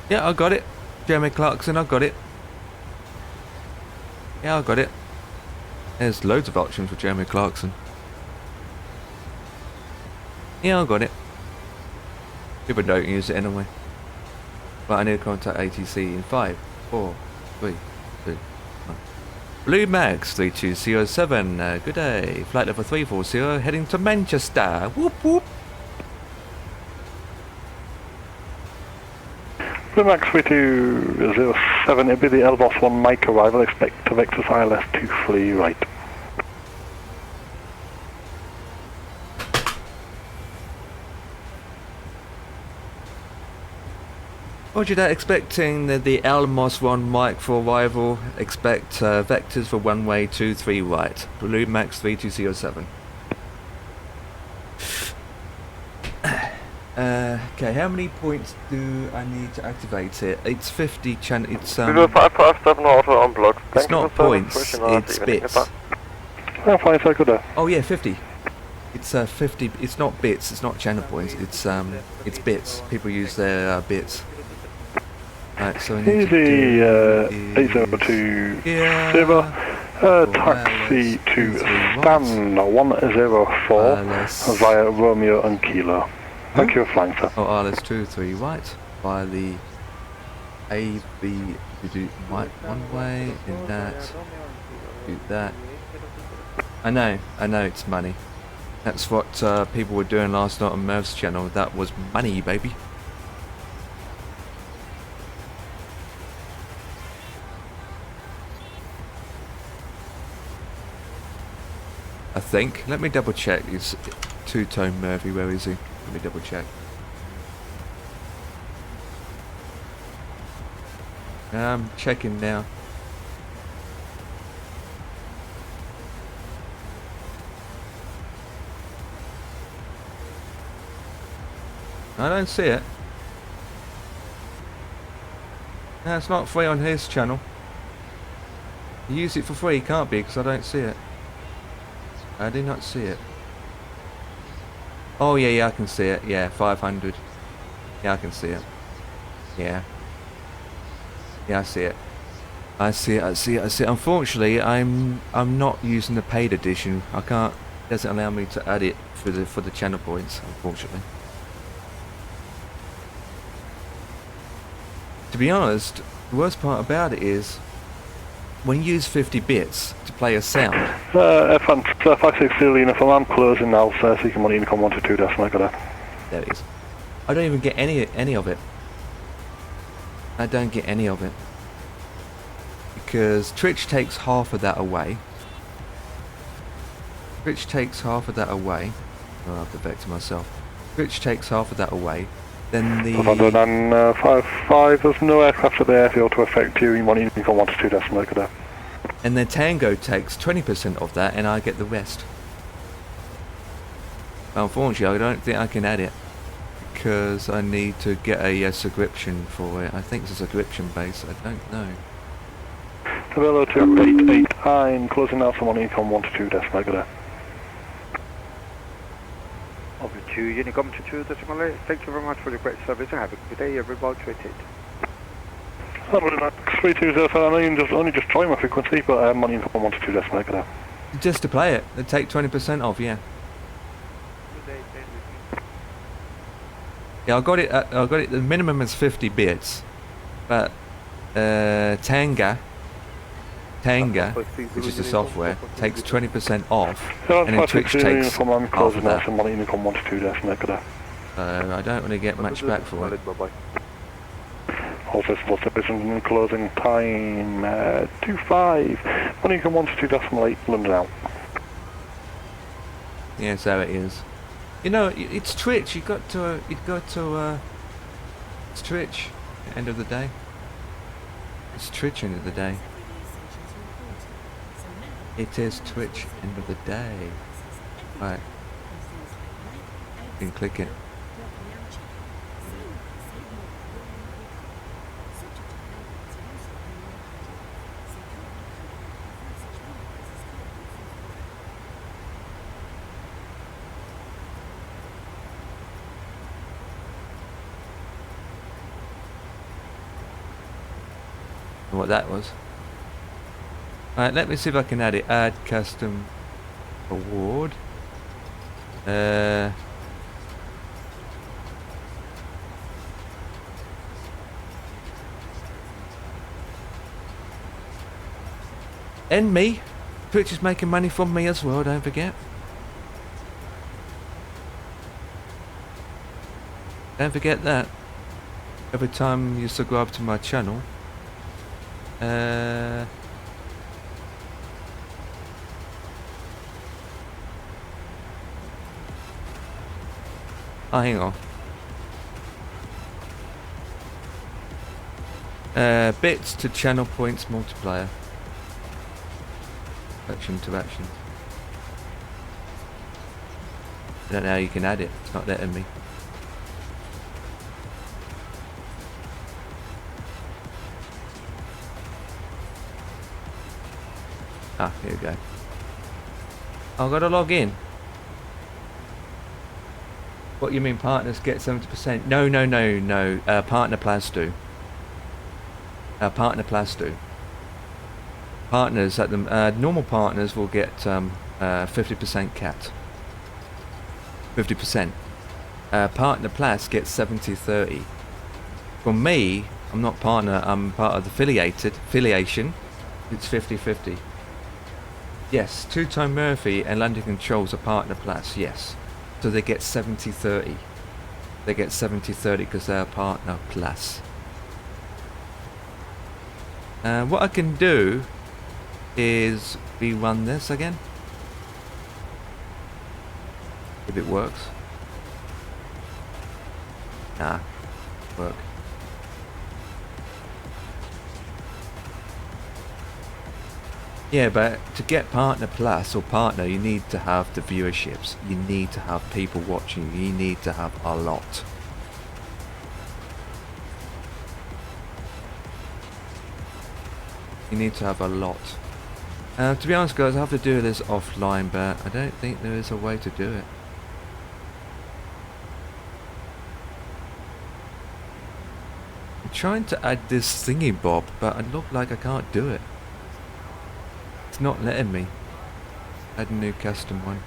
Yeah, I got it. Jeremy Clarkson, I got it. Yeah, I got it. There's loads of options for Jeremy Clarkson. Yeah, I got it. People don't use it anyway. But I need to contact ATC in 5, 4, 3, 2, 1. Blue Max 3207, good day. Flight level 340, heading to Manchester. Whoop whoop. Blue Max 3207, it'll be the Elbos 1 Mike arrival, expect to Vector's ILS 2 fully right. Roger that, expecting the Elmos 1 Mike for arrival, expect vectors for runway 23 right. Blue Max 3207. Okay, how many points do I need to activate it? It's 50 it's 557 auto on block. It's not points, it's bits. Oh, fine, so good. Oh yeah, 50. It's 50, it's not bits, it's not channel points, it's bits. People use their bits. Right, so I need to do 8020, taxi to Stan 104 via Romeo and Kilo. Thank you for flying, sir. Oh, RLS23 right, via the AB, do right one way, in that, do that. I know it's money. That's what people were doing last night on Merv's channel, that was money, baby. I think. Let me double check. Is two-tone Murphy? Where is he? Let me double check. I'm checking now. I don't see it. No, it's not free on his channel. You use it for free, can't be, because I don't see it. I do not see it. Oh yeah, I can see it. Yeah, 500. Yeah, I can see it. Yeah. Yeah, I see it. I see it. Unfortunately, I'm not using the paid edition. I can't. It doesn't allow me to add it for the channel points, unfortunately. To be honest, the worst part about it is when you use 50 bits to play a sound. F1 560 uniform, I'm closing now, so you can want Unicom 122 decimal, got that. There it is. I don't even get any of it. I don't get any of it. Because Twitch takes half of that away. Twitch takes half of that away. I'll have to vector myself. Twitch takes half of that away. Then the 555, there's no aircraft at the airfield to affect you, you want Unicom 122 decimal, got that. And then Tango takes 20% of that and I get the rest. Unfortunately, I don't think I can add it because I need to get a subscription for it. I think it's a subscription base, I don't know. Hello to 889, closing now from Unicom 122 decimal, got that. to Unicom 22.8. Thank you very much for your great service and have a good day. Everybody treated. Hello, Max 3207. I only just trying my frequency, but I'm on Unicom 122.8 now. Just to play it, they take 20% off, yeah. Yeah, I got it. The minimum is 50 bits, but Tanga, which is the software, takes 20% off, and then Twitch takes half of that. I don't really get much back for it. Office in closing time 25. Unicom 122.8. London out. Yeah, so it is. You know, it's Twitch. It's Twitch. End of the day. It's Twitch. End of the day. It is Twitch. End of the day. Right. You can click it. What that was. Alright, let me see if I can add it. Add custom award. And me. Twitch is making money from me as well, don't forget. Don't forget that. Every time you subscribe to my channel. Oh, hang on. Bits to channel points multiplier. Action to action. I don't know how you can add it. It's not letting me. Ah, here we go. I've got to log in. What you mean partners get 70%? No. Partner plus do. Partner plus do. Partners at the normal partners will get 50% cat. 50%. Partner plus gets 70-30. For me, I'm not partner. I'm part of the affiliation. It's 50-50. Yes, two-time Murphy and London Controls are partner plus, yes. So they get 70-30. They get 70-30 because they're partner plus. What I can do is rerun this again. If it works. Nah, work. Yeah, but to get partner plus or partner, you need to have the viewerships. You need to have people watching. You need to have a lot. You need to have a lot. To be honest, guys, I have to do this offline, but I don't think there is a way to do it. I'm trying to add this thingy bob, but I look like I can't do it. It's not letting me. Add a new custom one.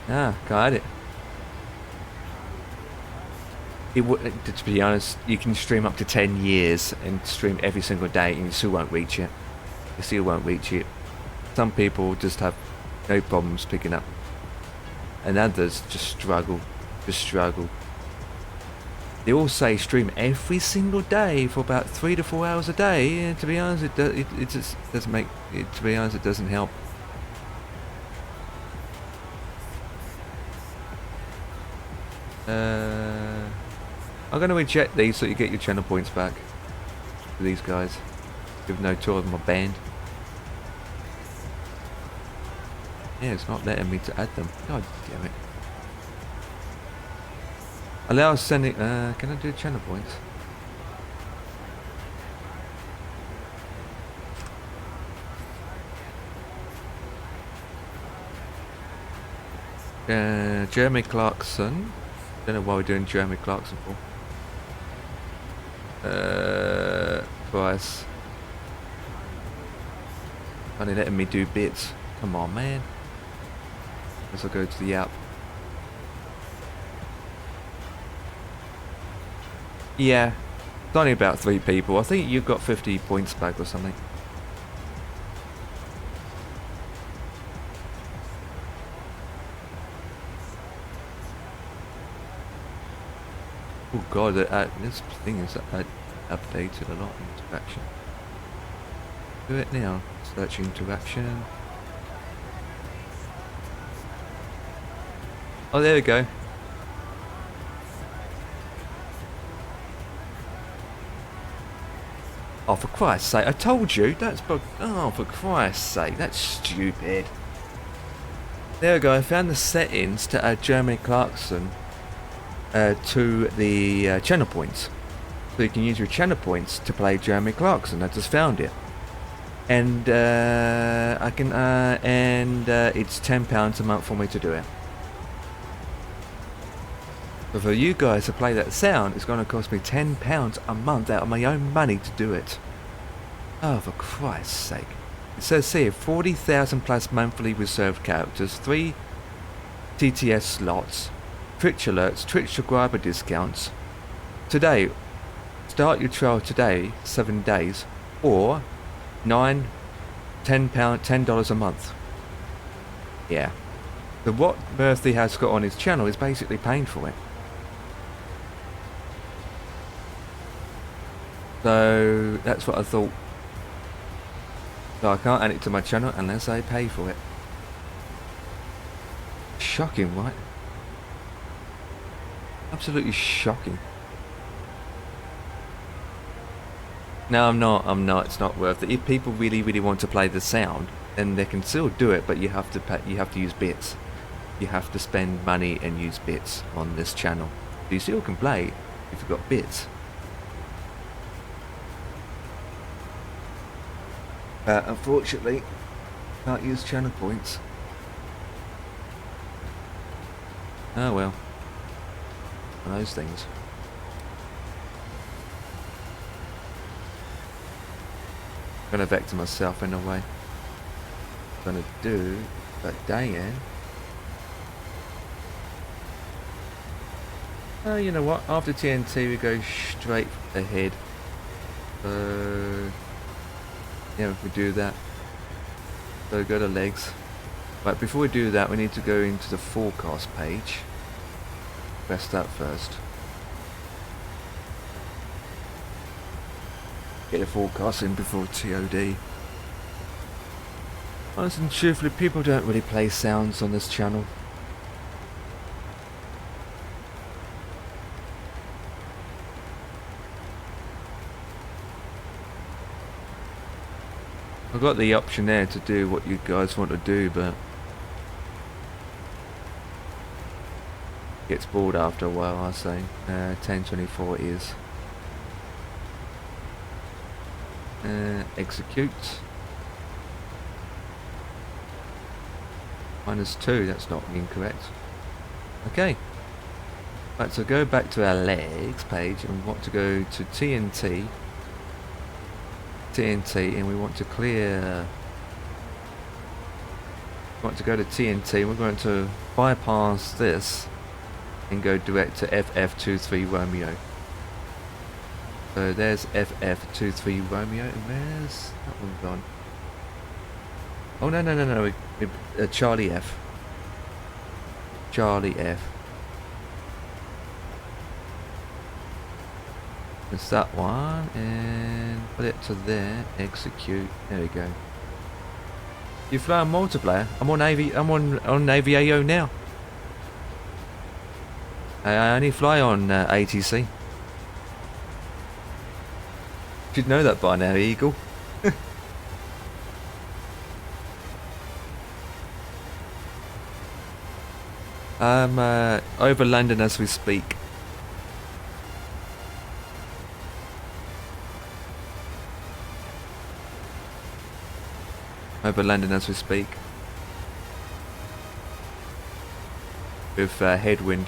Ah, got it. To be honest, you can stream up to 10 years and stream every single day and you still won't reach it. You still won't reach it. Some people just have no problems picking up. And others just struggle. They all say stream every single day for about 3 to 4 hours a day. And to be honest, it just doesn't make it. To be honest, it doesn't help. I'm going to reject these so you get your channel points back. For these guys, even though 2 of them are banned. Yeah, it's not letting me to add them. God damn it. Allow sending. Can I do channel points? Jeremy Clarkson. Don't know why we're doing Jeremy Clarkson for. Price. Only letting me do bits. Come on, man. Guess I'll go to the app. Yeah. It's only about 3 people. I think you've got 50 points back or something. Oh god, this thing is updated a lot. Interaction. Do it now. Search interaction. Oh, there we go. Oh, for Christ's sake, I told you, that's bug. Oh, for Christ's sake, that's stupid. There we go, I found the settings to add Jeremy Clarkson to the channel points. So you can use your channel points to play Jeremy Clarkson. I just found it. And I can, it's £10 a month for me to do it. But for you guys to play that sound, it's going to cost me £10 a month out of my own money to do it. Oh, for Christ's sake. It says here, 40,000 plus monthly reserved characters, 3 TTS slots, Twitch alerts, Twitch subscriber discounts. Today, start your trial today, 7 days, or $10 a month. Yeah. So what Murphy has got on his channel is basically paying for it. So that's what I thought. So I can't add it to my channel unless I pay for it. Shocking, right? Absolutely shocking. No, I'm not. It's not worth it. If people really want to play the sound, then they can still do it, but you have to pay, you have to use bits. You have to spend money and use bits on this channel. You still can play if you've got bits. Unfortunately, can't use channel points. Oh well. One of those things. I'm gonna vector myself in a way. I'm gonna do that day in. Oh, you know what? After TNT, we go straight ahead. Yeah, if we do that. So go to legs. But before we do that, we need to go into the forecast page. Press that first. Get the forecast in before TOD. Honestly and truthfully, people don't really play sounds on this channel. I've got the option there to do what you guys want to do, but gets bored after a while, I say. 1024 is. Execute. -2, that's not incorrect. Okay. Right, so go back to our legs page and we want to go to TNT, and we want to clear. We want to go to TNT, we're going to bypass this and go direct to FF23 Romeo. So there's FF23 Romeo, and where's that one gone? Oh no, Charlie F. Charlie F. It's that one, and put it to there, execute, there we go. You fly on multiplayer? I'm on AVAO now. I only fly on ATC. Should know that by now, Eagle. I'm over London as we speak. Over London as we speak. with headwind.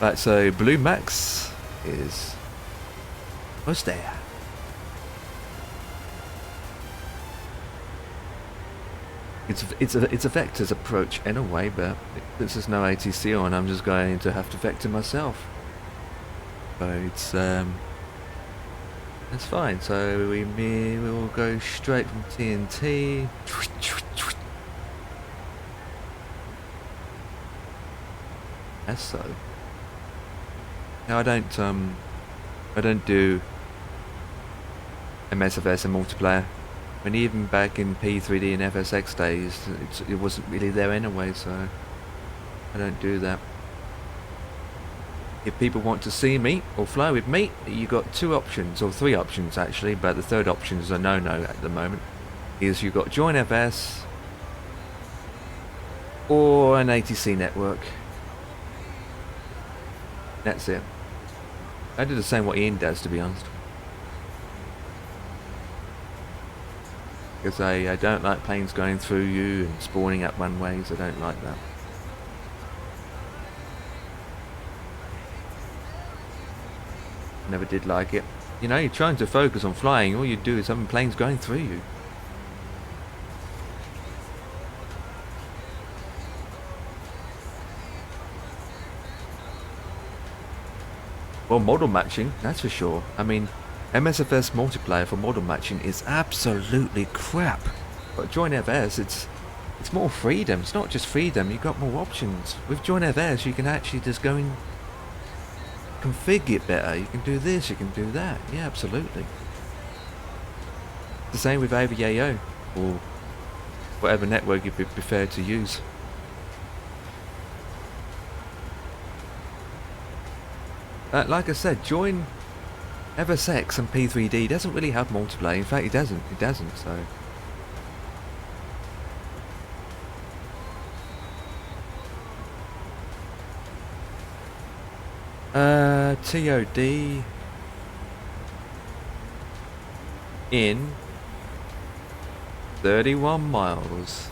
Right, so Blue Max is almost there. It's a vector's approach in a way, but since there's no ATC on, I'm just going to have to vector myself. So it's fine. So we will go straight from TNT. As so. Now I don't do MSFS and multiplayer. I mean, even back in P3D and FSX days, it wasn't really there anyway, so I don't do that. If people want to see me or fly with me, you got two options, or three options actually, but the third option is a no-no at the moment. Is you got Join FS or an ATC network. That's it. I do the same what Ian does, to be honest. Because I don't like planes going through you and spawning up runways. I don't like that. Never did like it. You know, you're trying to focus on flying, all you do is having planes going through you. Well, model matching, that's for sure. I mean, MSFS multiplayer for model matching is absolutely crap. But Join FS, it's more freedom. It's not just freedom, you've got more options. With Join FS, you can actually just go and configure it better. You can do this, you can do that. Yeah, absolutely. The same with IVAO, or whatever network you prefer to use. Like I said, Join FSX and P3D doesn't really have multiplayer. In fact, it doesn't. It doesn't. So. TOD in 31 miles.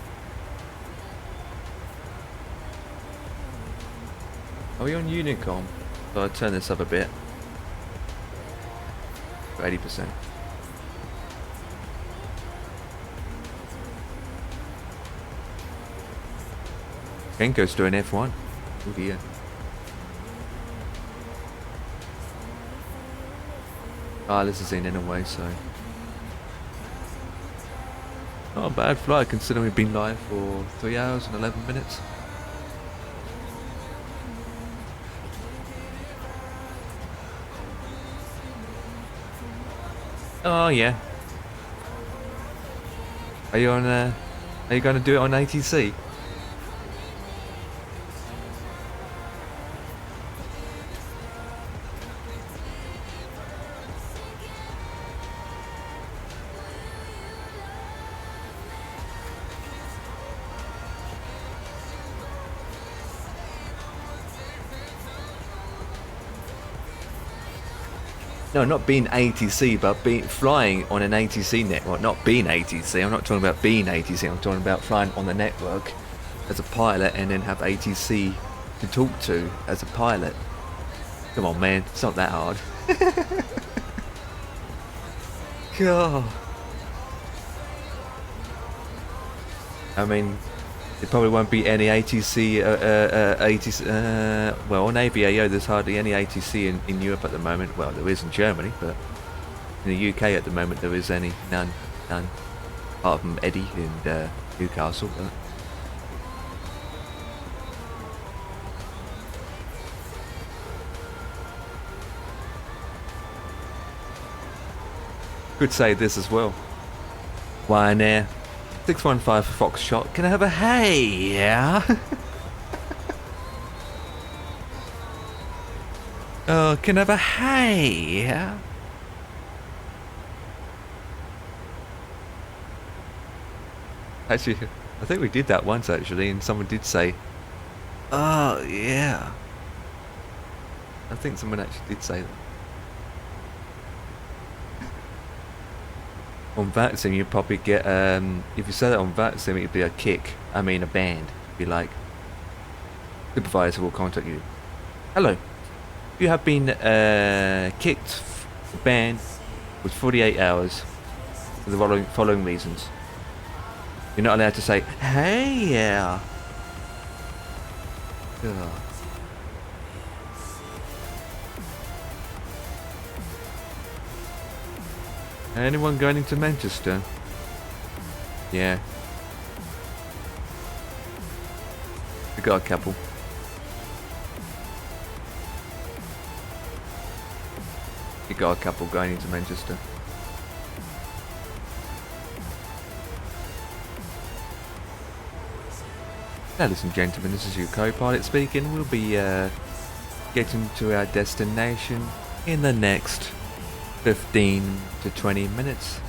Are we on Unicom? So I'll turn this up a bit. 80%. Kenko's doing F1. Oh dear. Ah, this is in anyway, so not a bad flight considering we've been live for 3 hours and 11 minutes. Oh yeah. Are you on? Are you going to do it on ATC? No, not being ATC, but flying on an ATC network. Not being ATC. I'm not talking about being ATC. I'm talking about flying on the network as a pilot and then have ATC to talk to as a pilot. Come on, man. It's not that hard. God. I mean, there probably won't be any ATC, well, on AVAO there's hardly any ATC in Europe at the moment. Well, there is in Germany, but in the UK at the moment there is none, apart from Eddie and Newcastle. But could say this as well. Ryanair. 615 for Foxtrot. Can I have a hey? Yeah. Oh, can I have a hey? Yeah. Actually, I think we did that once actually, and someone did say, "Oh yeah." I think someone actually did say that. On VATSIM, you'd probably get, if you said it on VATSIM, it'd be a kick. I mean, a band. It'd be like, supervisor will contact you. Hello. You have been kicked, banned, with 48 hours for the following reasons. You're not allowed to say, hey, yeah. Ugh. Anyone going into Manchester? Yeah. We got a couple. We got a couple going into Manchester. Ladies and gentlemen, this is your co-pilot speaking. We'll be getting to our destination in the next 15 to 20 minutes.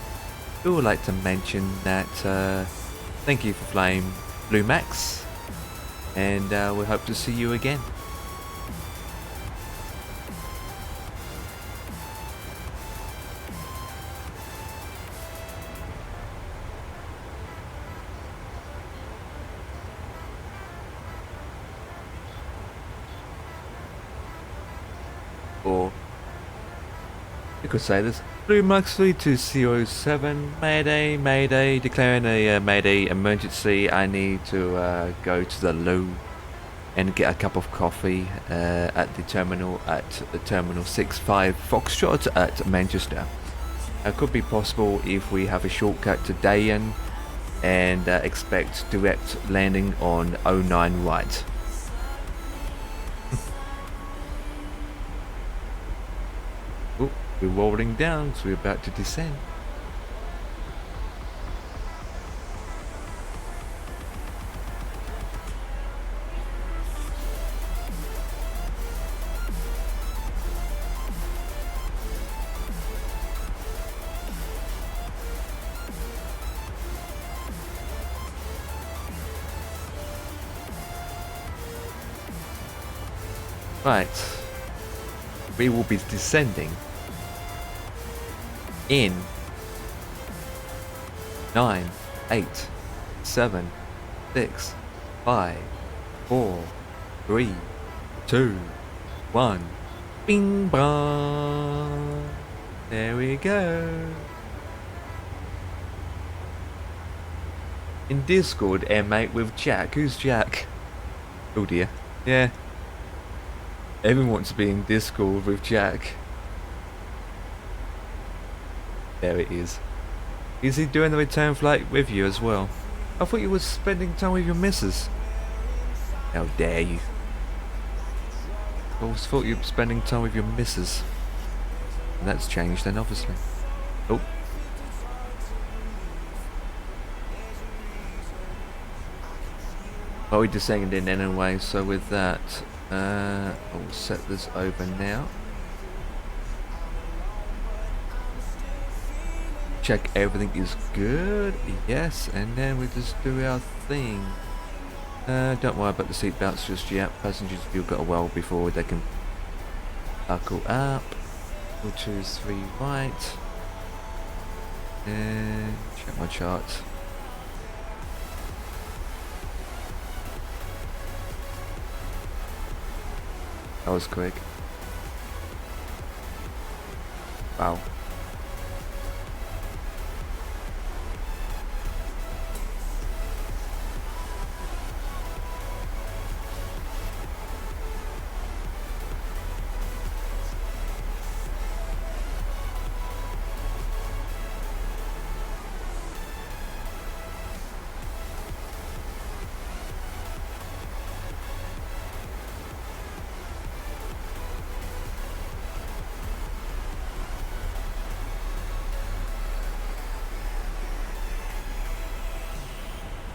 We would like to mention that thank you for flying Blue Max, and we hope to see you again. Or you could say this: Blue Max 3207, Mayday, Mayday, declaring a Mayday emergency. I need to go to the loo and get a cup of coffee at the terminal Terminal 65 Foxtrot at Manchester. It could be possible if we have a shortcut to Dayan and expect direct landing on 09 right. We're rolling down, so we're about to descend. Right, we will be descending in 9, 8, 7, 6, 5, 4, 3, 2, 1. Bing bong. There we go. In Discord, mate, with Jack. Who's Jack? Oh dear. Yeah. Everyone wants to be in Discord with Jack. There it is. Is he doing the return flight with you as well? I thought you were spending time with your missus. How dare you. I always thought you were spending time with your missus. And that's changed then, obviously. Oh. Well, we descended in anyway, so with that, I'll set this over now. Check everything is good, yes, and then we just do our thing. Don't worry about the seat belts just yet. Passengers, if you've got a well before they can buckle up. 1, 2, 3 right. And check my chart. That was quick. Wow.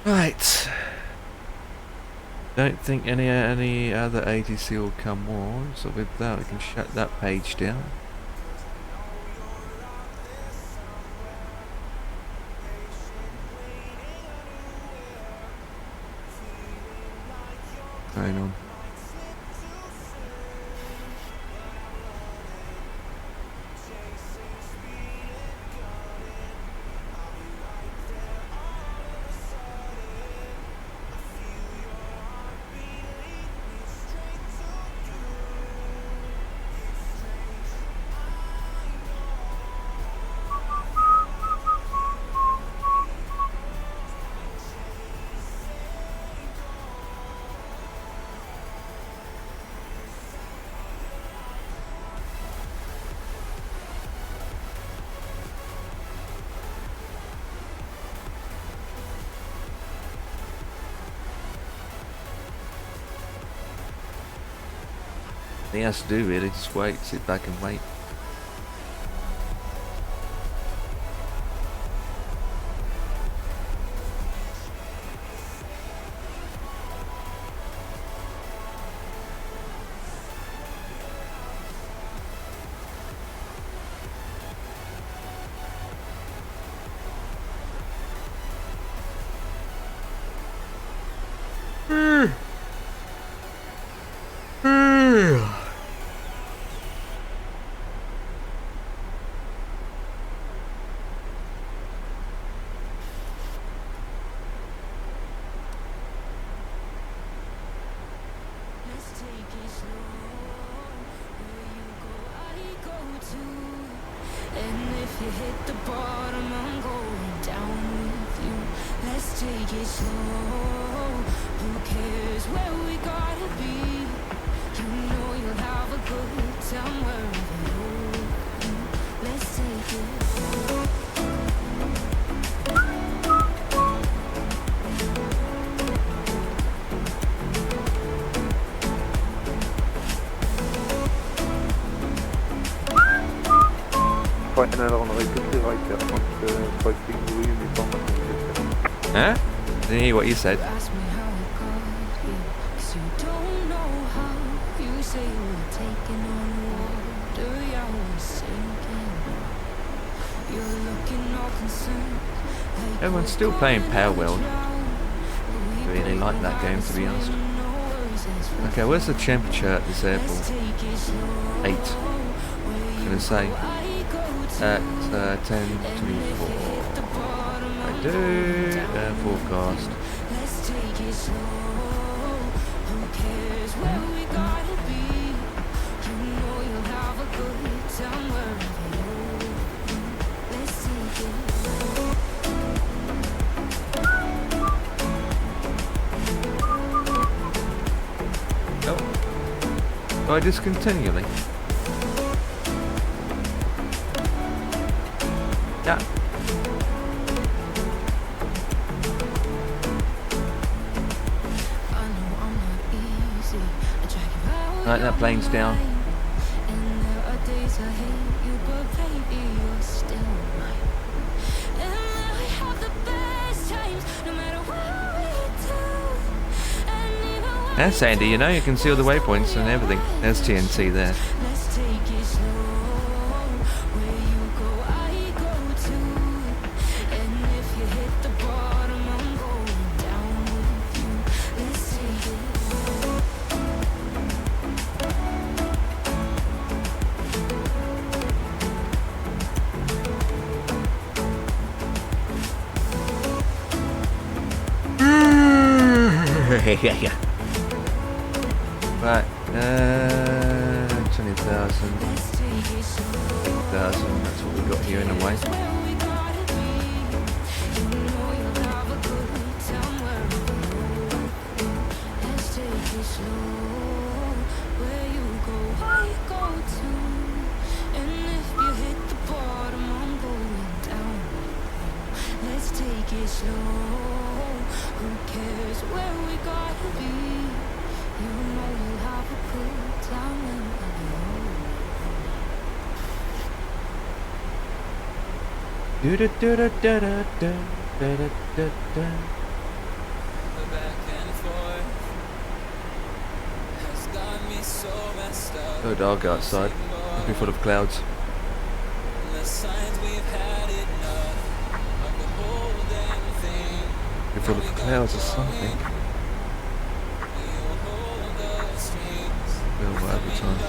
Right. Don't think any other ATC will come on, so with that we can shut that page down. Going on. He has to do really, just wait, sit back and wait. Huh? I didn't hear what you said. Everyone's still playing Power World. Really like that game, to be honest. Okay, where's the temperature at this airport? 8. I'm gonna say at 10:24. I do. Forecast. Do I just continually? Yeah. Right, that plane's down. That's Sandy, you know, you can see all the waypoints and everything. There's TNT there. Yeah. Right, 20,000, 8,000, that's what we got here in a way. Do do do do do do do do do do. Oh, dog outside. Must be full of clouds. Be full of clouds or something. Well, whatever time.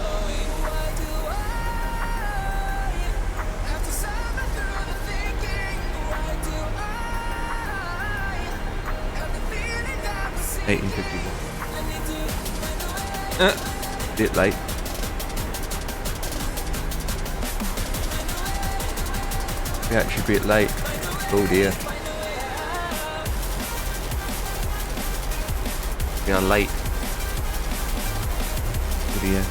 Bit late. We're actually a bit late. Oh dear. We are late. Oh dear.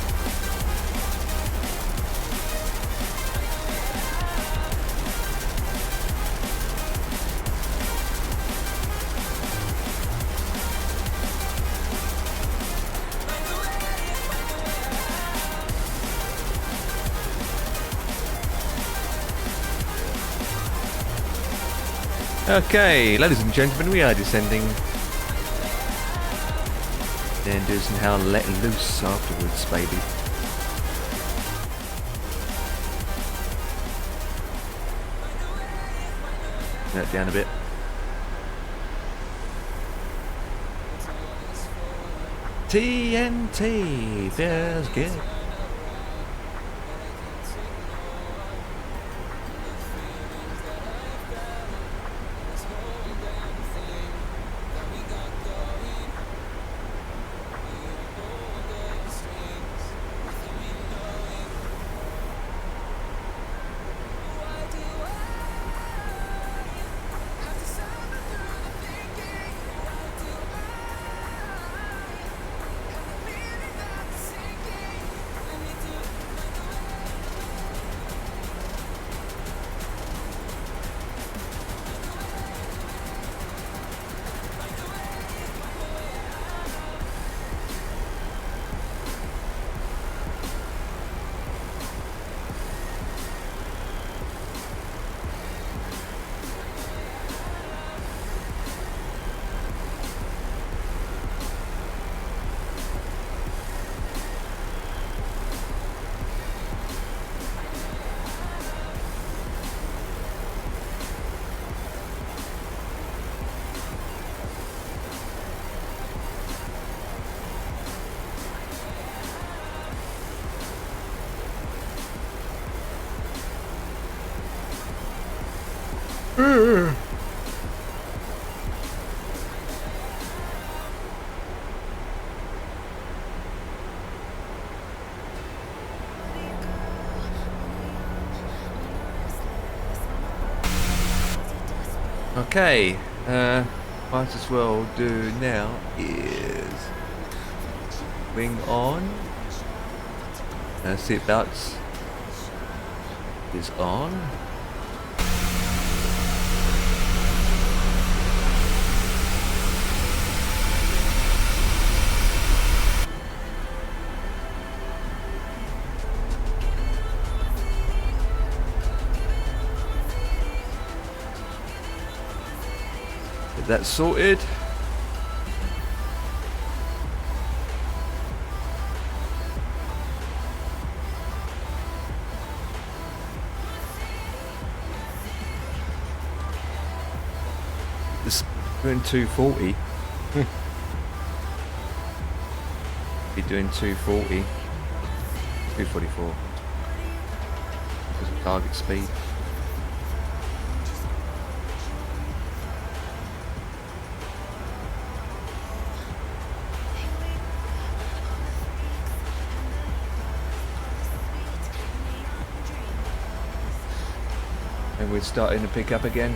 Okay, ladies and gentlemen, we are descending. And do somehow let loose afterwards, baby. That down a bit. TNT, feels good. Okay, might as well do now is wing on. Seatbelts is on. That's sorted. This doing 240. Be doing 240. 244. Because of target speed. And we're starting to pick up again.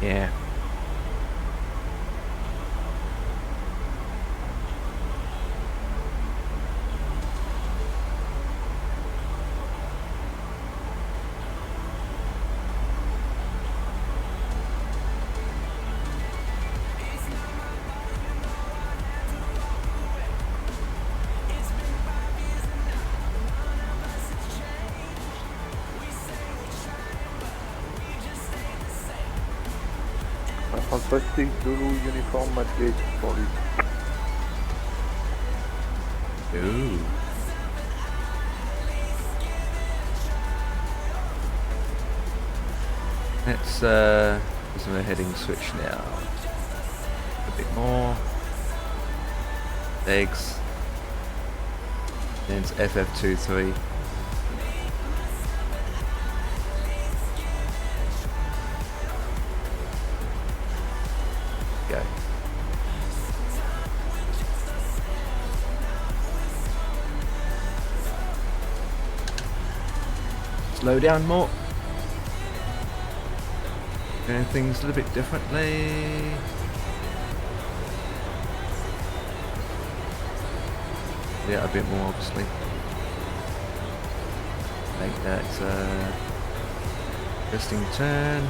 Yeah. requesting Zulu uniform at gate police. Ooh. Let's do a heading switch now. A bit more. Eggs. Then it's FF23. Go. Slow down more. Doing things a little bit differently. Yeah, a bit more obviously. Make that resting turn.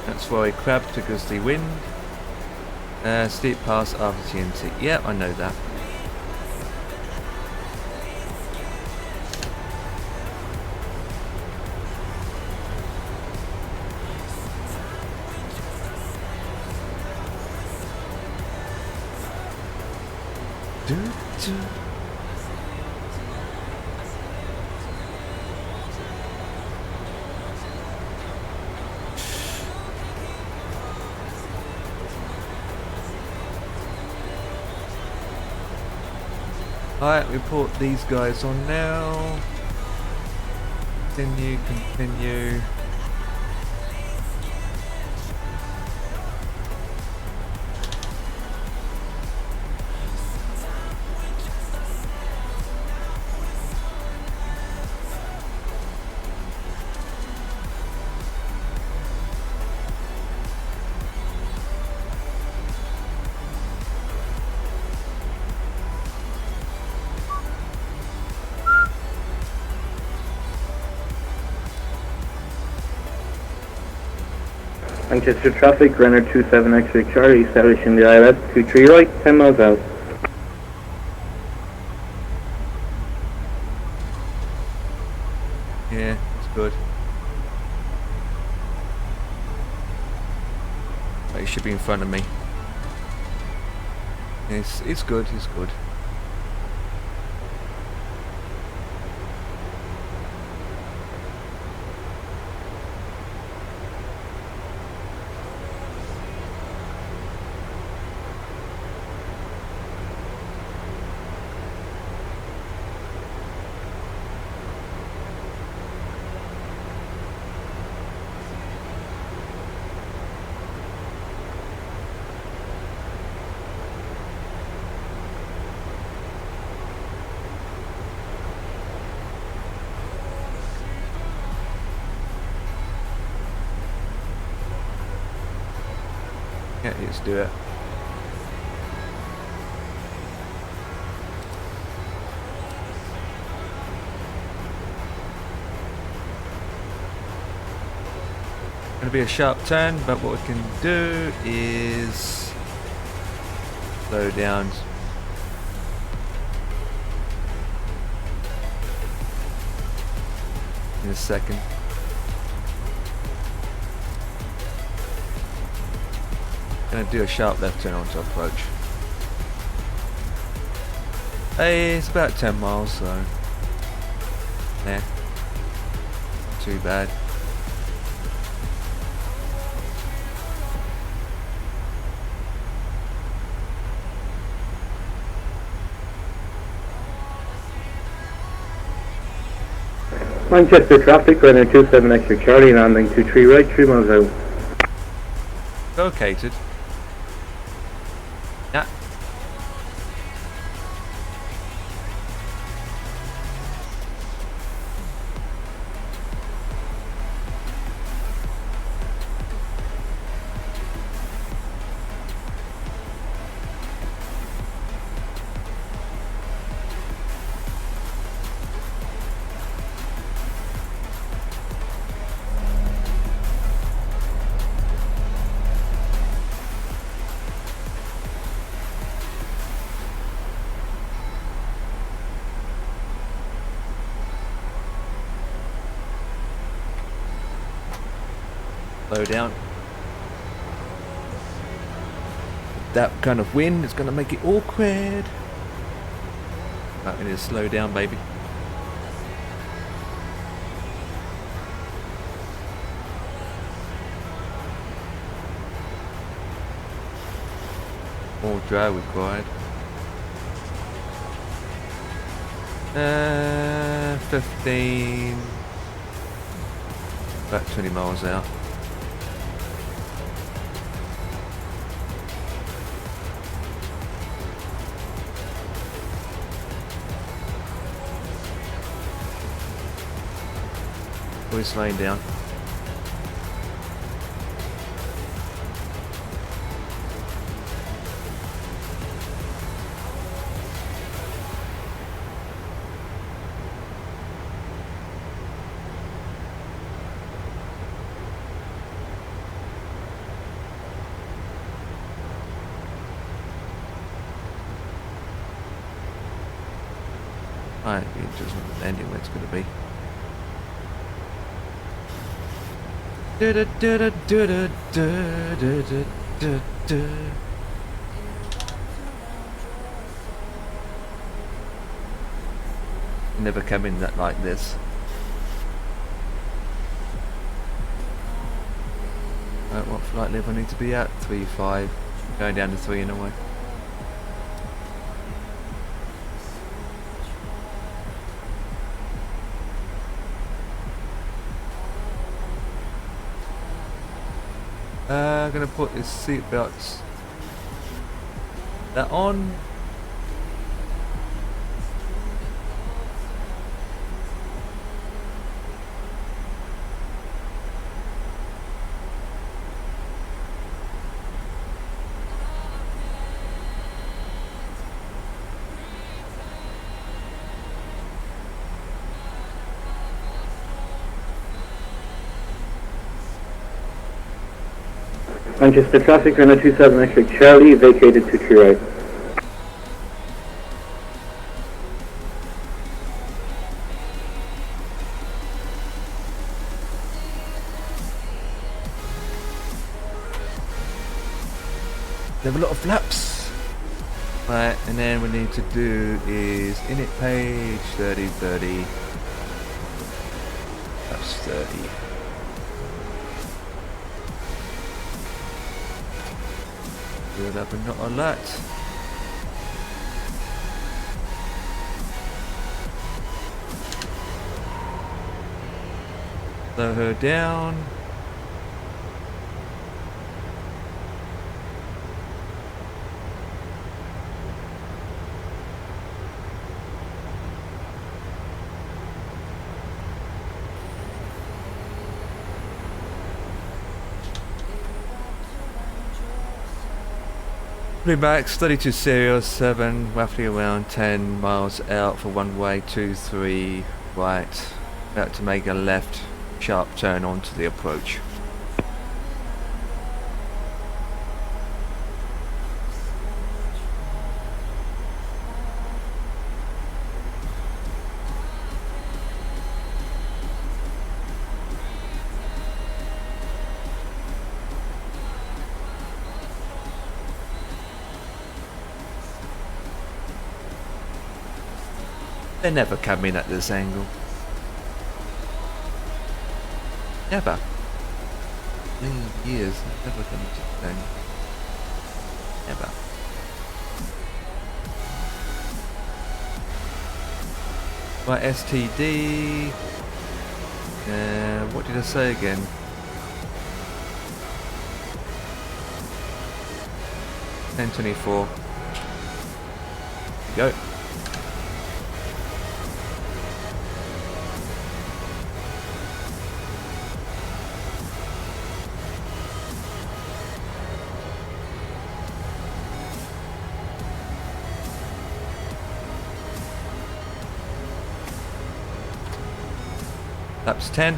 That's why I crabbed because the wind. Steep pass after TNT. Yeah, I know that. Alright, we put these guys on now. Continue. Manchester traffic, runner 27 X-ray Charlie, establishing the ILS 23 right, 10 miles out. Yeah, it's good. Oh, he should be in front of me. It's good, it's good. Yeah, let's do it. Gonna be a sharp turn, but what we can do is slow down. In a second. Gonna do a sharp left turn onto approach. Hey, it's about 10 miles, so yeah, not too bad. Manchester traffic, runner 27 X-ray Charlie, landing 23 right, 3 miles out. Located. Yeah. Slow down. That kind of wind is going to make it awkward. Right, we need to slow down, baby. More drag required. 15. About 20 miles out. We're slowing down. Right, just landing where it's going to be. Never come in that like this. Right, what flight level I need to be at? 3-5. Going down to 3 in a way. I'm gonna put his seat belts that on. Manchester traffic, runway 27 X-ray Charlie, vacated to true right. They have a lot of flaps. Right, and then we need to do is init page 30. That's 30. Good up and not a lot. Slow her down. Max 32 serial 7, roughly around 10 miles out for runway 23 right. About to make a left sharp turn onto the approach. They never come in at this angle. Never. In years, they've never come to this angle. Never. Right, STD. What did I say again? $10.24. Go. Laps 10.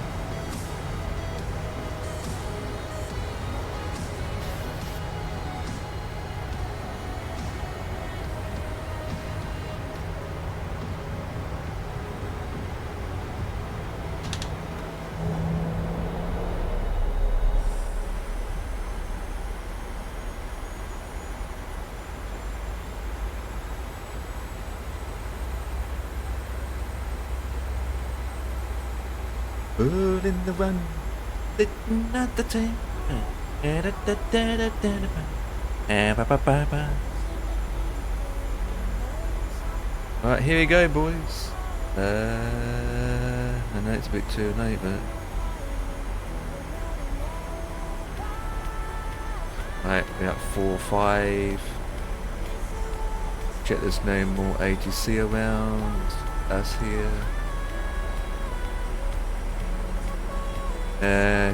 All in the one, sitting at the table. Right, here we go, boys. I know it's a bit too late, but right, we're at 4-5. Check there's no more AGC around. Us here.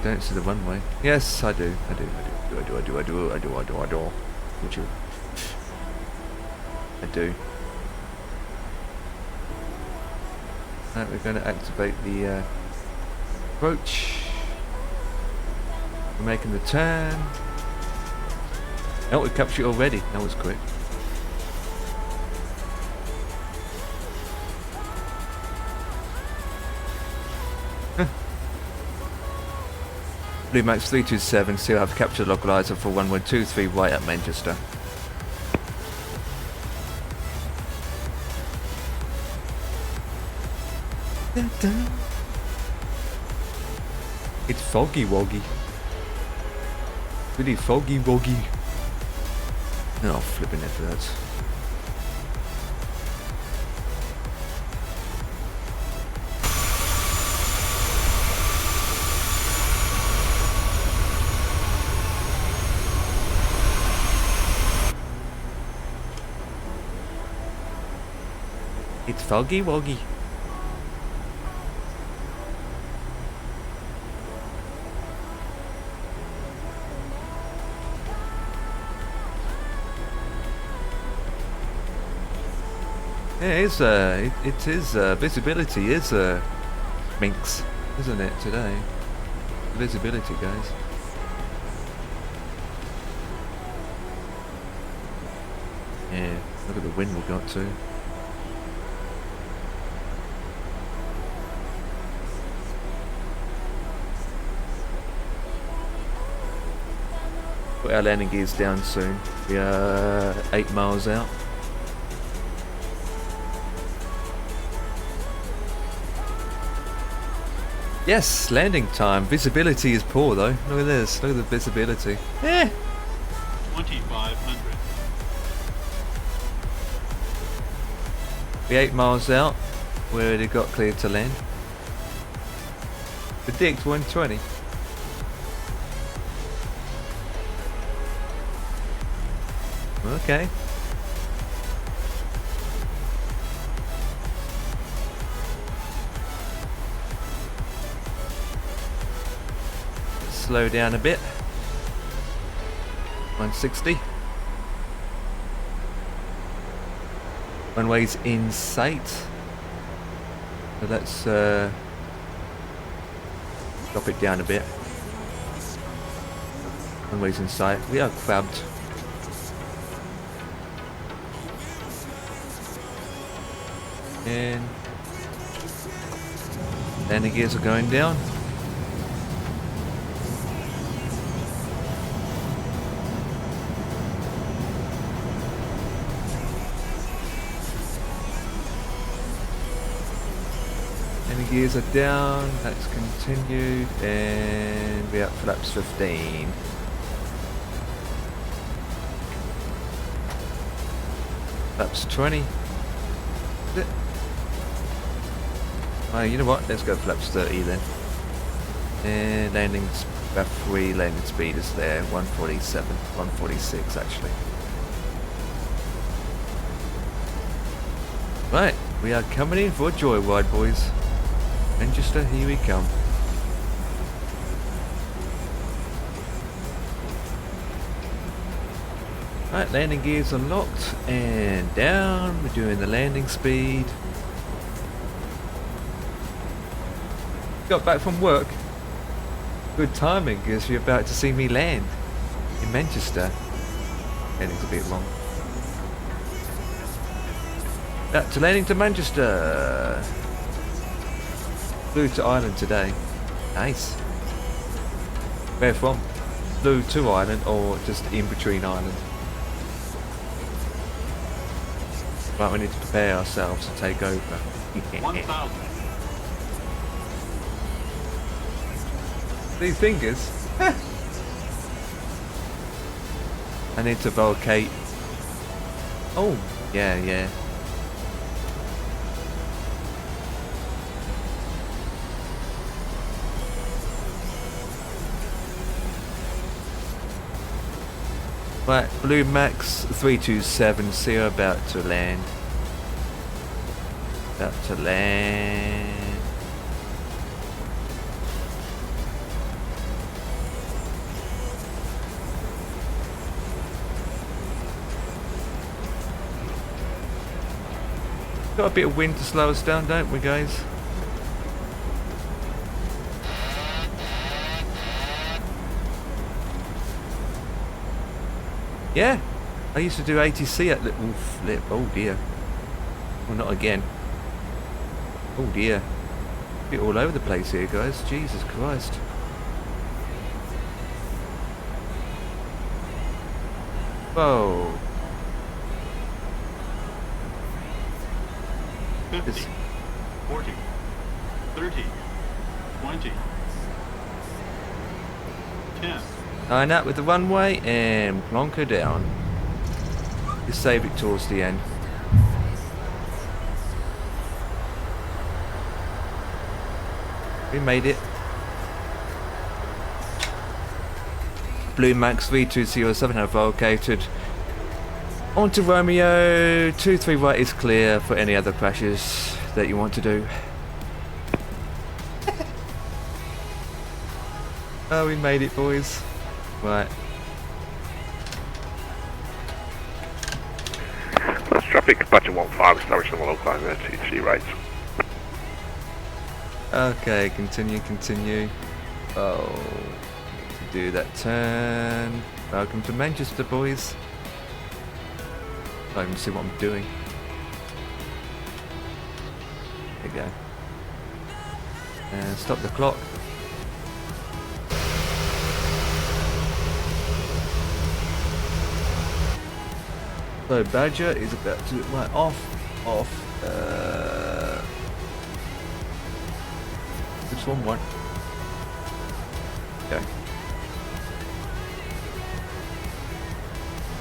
Don't see the runway. Yes, I do. I do. Would you? I do. Right, we're going to activate the approach. We're making the turn. Oh, we captured it already. That was quick. Blue Max 327, still have captured localizer for 1123 right at Manchester. It's foggy woggy. Really foggy woggy. No, flipping it for that. It's foggy woggy. Yeah, it is visibility is minx, isn't it today? Visibility, guys. Yeah, look at the wind we got too. Put our landing gears down soon. We are 8 miles out. Yes, landing time. Visibility is poor though. Look at this. Look at the visibility. Eh. 2500. We're 8 miles out. We already got cleared to land. Predict 120. Okay. Slow down a bit. 160. Runway's in sight. So let's drop it down a bit. Runway's in sight. We are crabbed. And landing gears are going down. Landing gears are down. That's continued, and we're at flaps 15. Flaps 20. Oh, you know what? Let's go flaps 30 then. And landing free landing speed is there. 147, 146 actually. Right, we are coming in for a joyride, boys. Manchester, here we come. Right, landing gears are locked and down. We're doing the landing speed. Got back from work. Good timing because you're about to see me land in Manchester. Landing's a bit wrong. Back to landing to Manchester. Flew to Ireland today. Nice. Where from? Flew to Ireland or just in between Ireland? Right, we need to prepare ourselves to take over. 1000. These fingers. I need to volcate. Oh, yeah. Right, Blue Max 327, see you about to land. About to land. Got a bit of wind to slow us down, don't we, guys? Yeah, I used to do ATC at Little Flip. Oh dear. Well, not again. Oh dear. A bit all over the place here, guys. Jesus Christ. Whoa. 50, 40, 30, 20, 10. Line up with the runway and plonk her down. Just save it towards the end. We made it. Blue Max 3207 have located. Onto Romeo 23 right is clear for any other crashes that you want to do. Oh, we made it, boys. Right. Let's traffic Apache 15 establishing the local IVAO rates. Okay, continue. Oh, do that turn. Welcome to Manchester, boys. I don't even see what I'm doing. There you go. And stop the clock. So Badger is about to right off. Which one? Okay.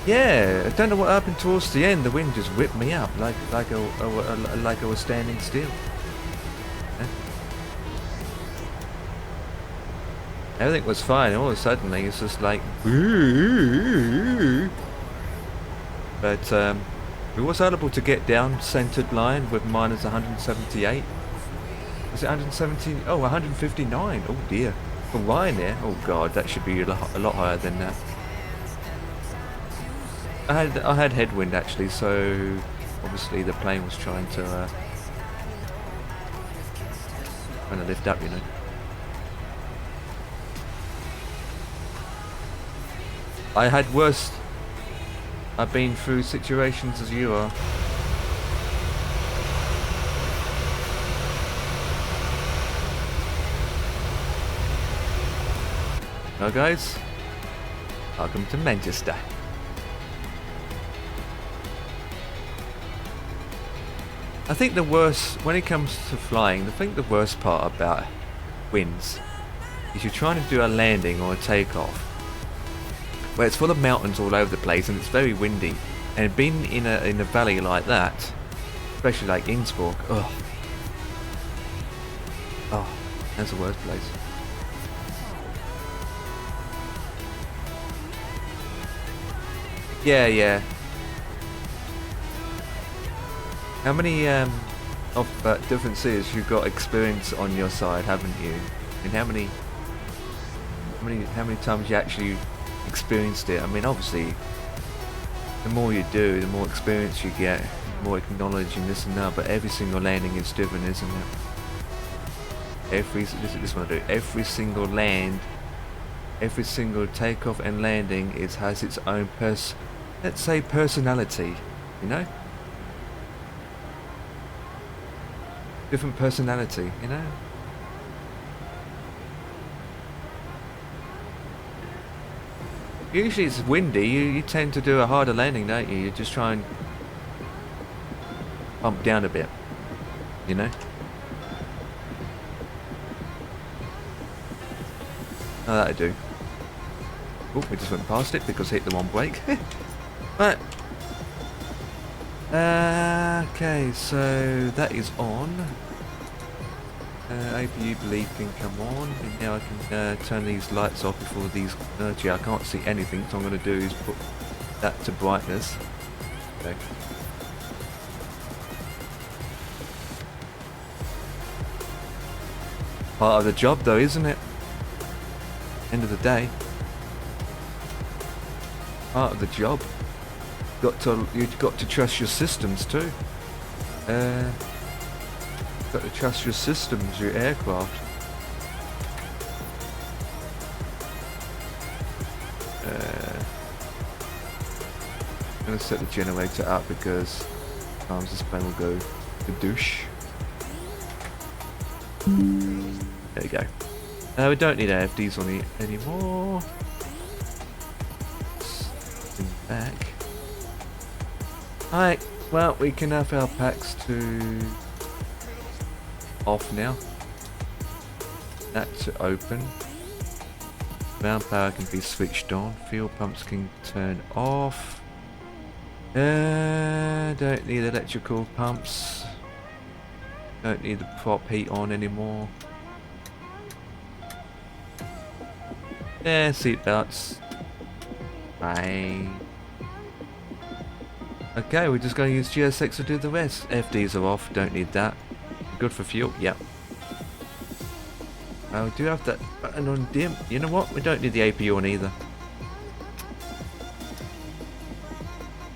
Yeah, I don't know what happened towards the end. The wind just whipped me up like I was standing still. Yeah. Everything was fine. All of a sudden, it's just like. But we was able to get down centered line with minus 178. Was it 170? Oh, 159. Oh dear. For Ryanair, oh god, that should be a lot higher than that. I had headwind actually, so obviously the plane was trying to lift up, you know. I had worse. I've been through situations as you are. Well guys, welcome to Manchester. I think the worst, when it comes to flying, I think the worst part about winds is you're trying to do a landing or a takeoff where it's full of mountains all over the place and it's very windy, and being in a valley like that, especially like Innsbruck, oh, that's the worst place. Yeah. How many of differences you've got experience on your side, haven't you? And how many times you actually experienced it? I mean, obviously, the more you do, the more experience you get, the more acknowledging this and that. But every single landing is different, isn't it? This one I do. Every single land, every single takeoff and landing has its own let's say personality, you know? Different personality, you know? Usually it's windy, you tend to do a harder landing, don't you? You just try and bump down a bit, you know? Oh, that'll do. Oh, we just went past it because I hit the one brake. Right. Okay, so that is on. APU bleed can come on, and now I can turn these lights off before these. Gee, I can't see anything, so I'm going to do is put that to brightness. Okay. Part of the job, though, isn't it? End of the day. Part of the job. You've got to trust your systems too. Got to trust your systems, your aircraft. I'm gonna set the generator up because sometimes this plane will go to douche. There we go. We don't need AFDs on it anymore. Back. Alright, well, we can have our packs to off now. That to open. Ground power can be switched on. Fuel pumps can turn off. Don't need electrical pumps. Don't need the prop heat on anymore. Yeah, seatbelts. Fine. Okay, we're just going to use GSX to do the rest. FDs are off, don't need that. Good for fuel, yep. We do have that button on dim. You know what? We don't need the APU on either.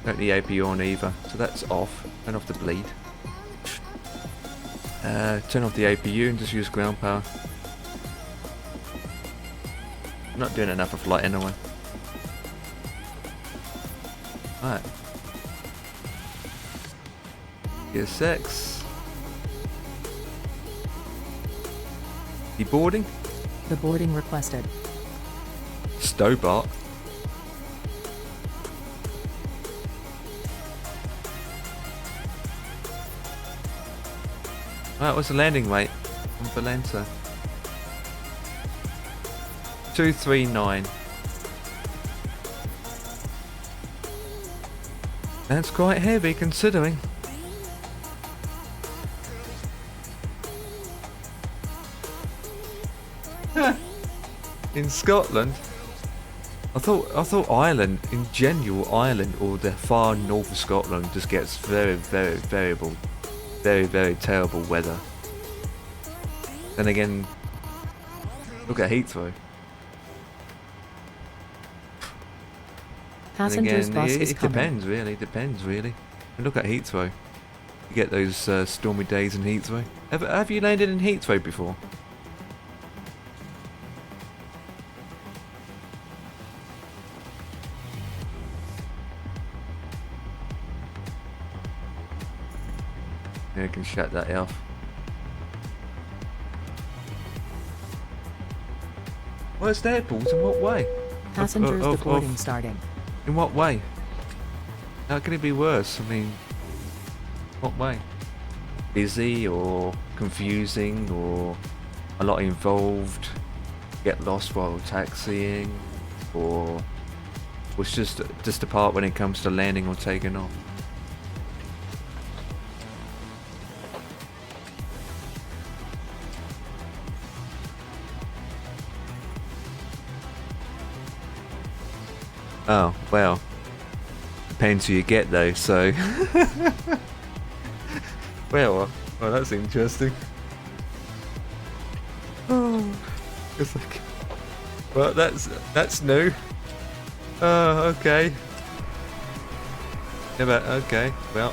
Don't need APU on either. So that's off. Turn off the bleed. Turn off the APU and just use ground power. I'm not doing enough of flight anyway. Alright. GSX. Deboarding? The boarding requested. Stobart. Right, what's the landing weight on Valenta? 239. That's quite heavy considering. In Scotland, I thought Ireland, in general, Ireland or the far north of Scotland just gets very, very variable, very, very terrible weather. Then again, look at Heathrow. Passengers Again, bus is it coming. depends really. And look at Heathrow. You get those stormy days in Heathrow. Have you landed in Heathrow before? Yeah, I can shut that off. Worst airports in what way? Passengers deporting starting. In what way? How can it be worse? I mean, what way? Busy or confusing or a lot involved? Get lost while taxiing, or was just a part when it comes to landing or taking off? Oh, well, depends who you get though, so... well, that's interesting. Oh, it's like... Well, that's new. Oh, okay. Yeah, but, okay, well.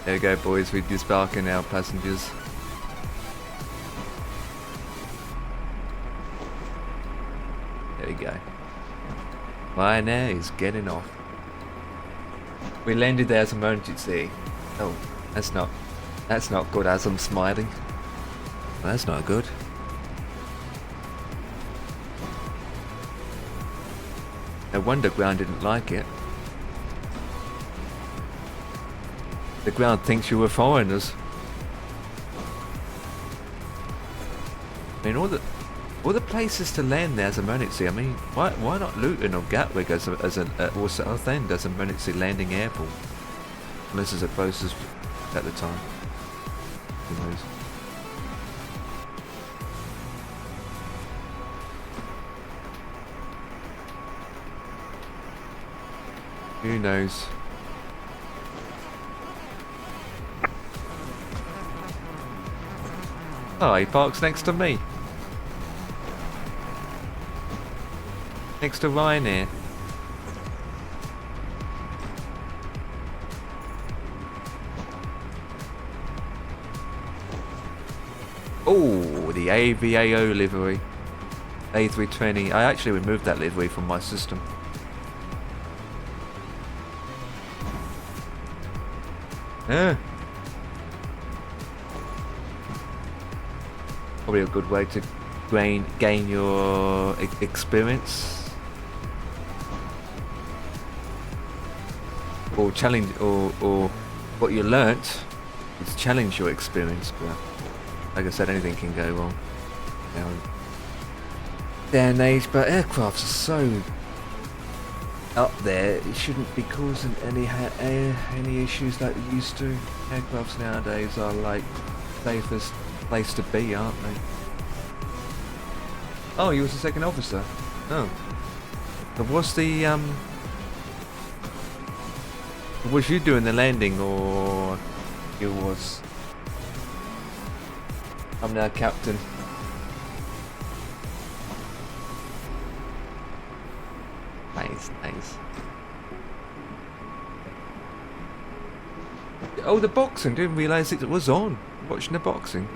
There we go, boys, we're disembarking our passengers. There we go. Ryanair is getting off. We landed there as emergency. Oh, that's not good as I'm smiling. Well, that's not good. No wonder ground didn't like it. The ground thinks you were foreigners. I mean, all the places to land there as emergency. I mean, why not Luton or Gatwick as or Southend as emergency landing airport? Unless it's the closest at the time. Who knows? Who knows? Oh, he parks next to me. Next to Ryan here. Oh, the IVAO livery. A320. I actually removed that livery from my system. Yeah. Probably a good way to gain your experience, or challenge, or what you learnt is challenge your experience. But like I said, anything can go wrong now in day and age. But aircrafts are so up there, it shouldn't be causing any issues like they used to. Aircrafts nowadays are like safest place to be, aren't they? Oh, you was the second officer. Oh, but was was you doing the landing, or you was? I'm now captain. Nice, nice. Oh, the boxing! Didn't realise it was on. Watching the boxing.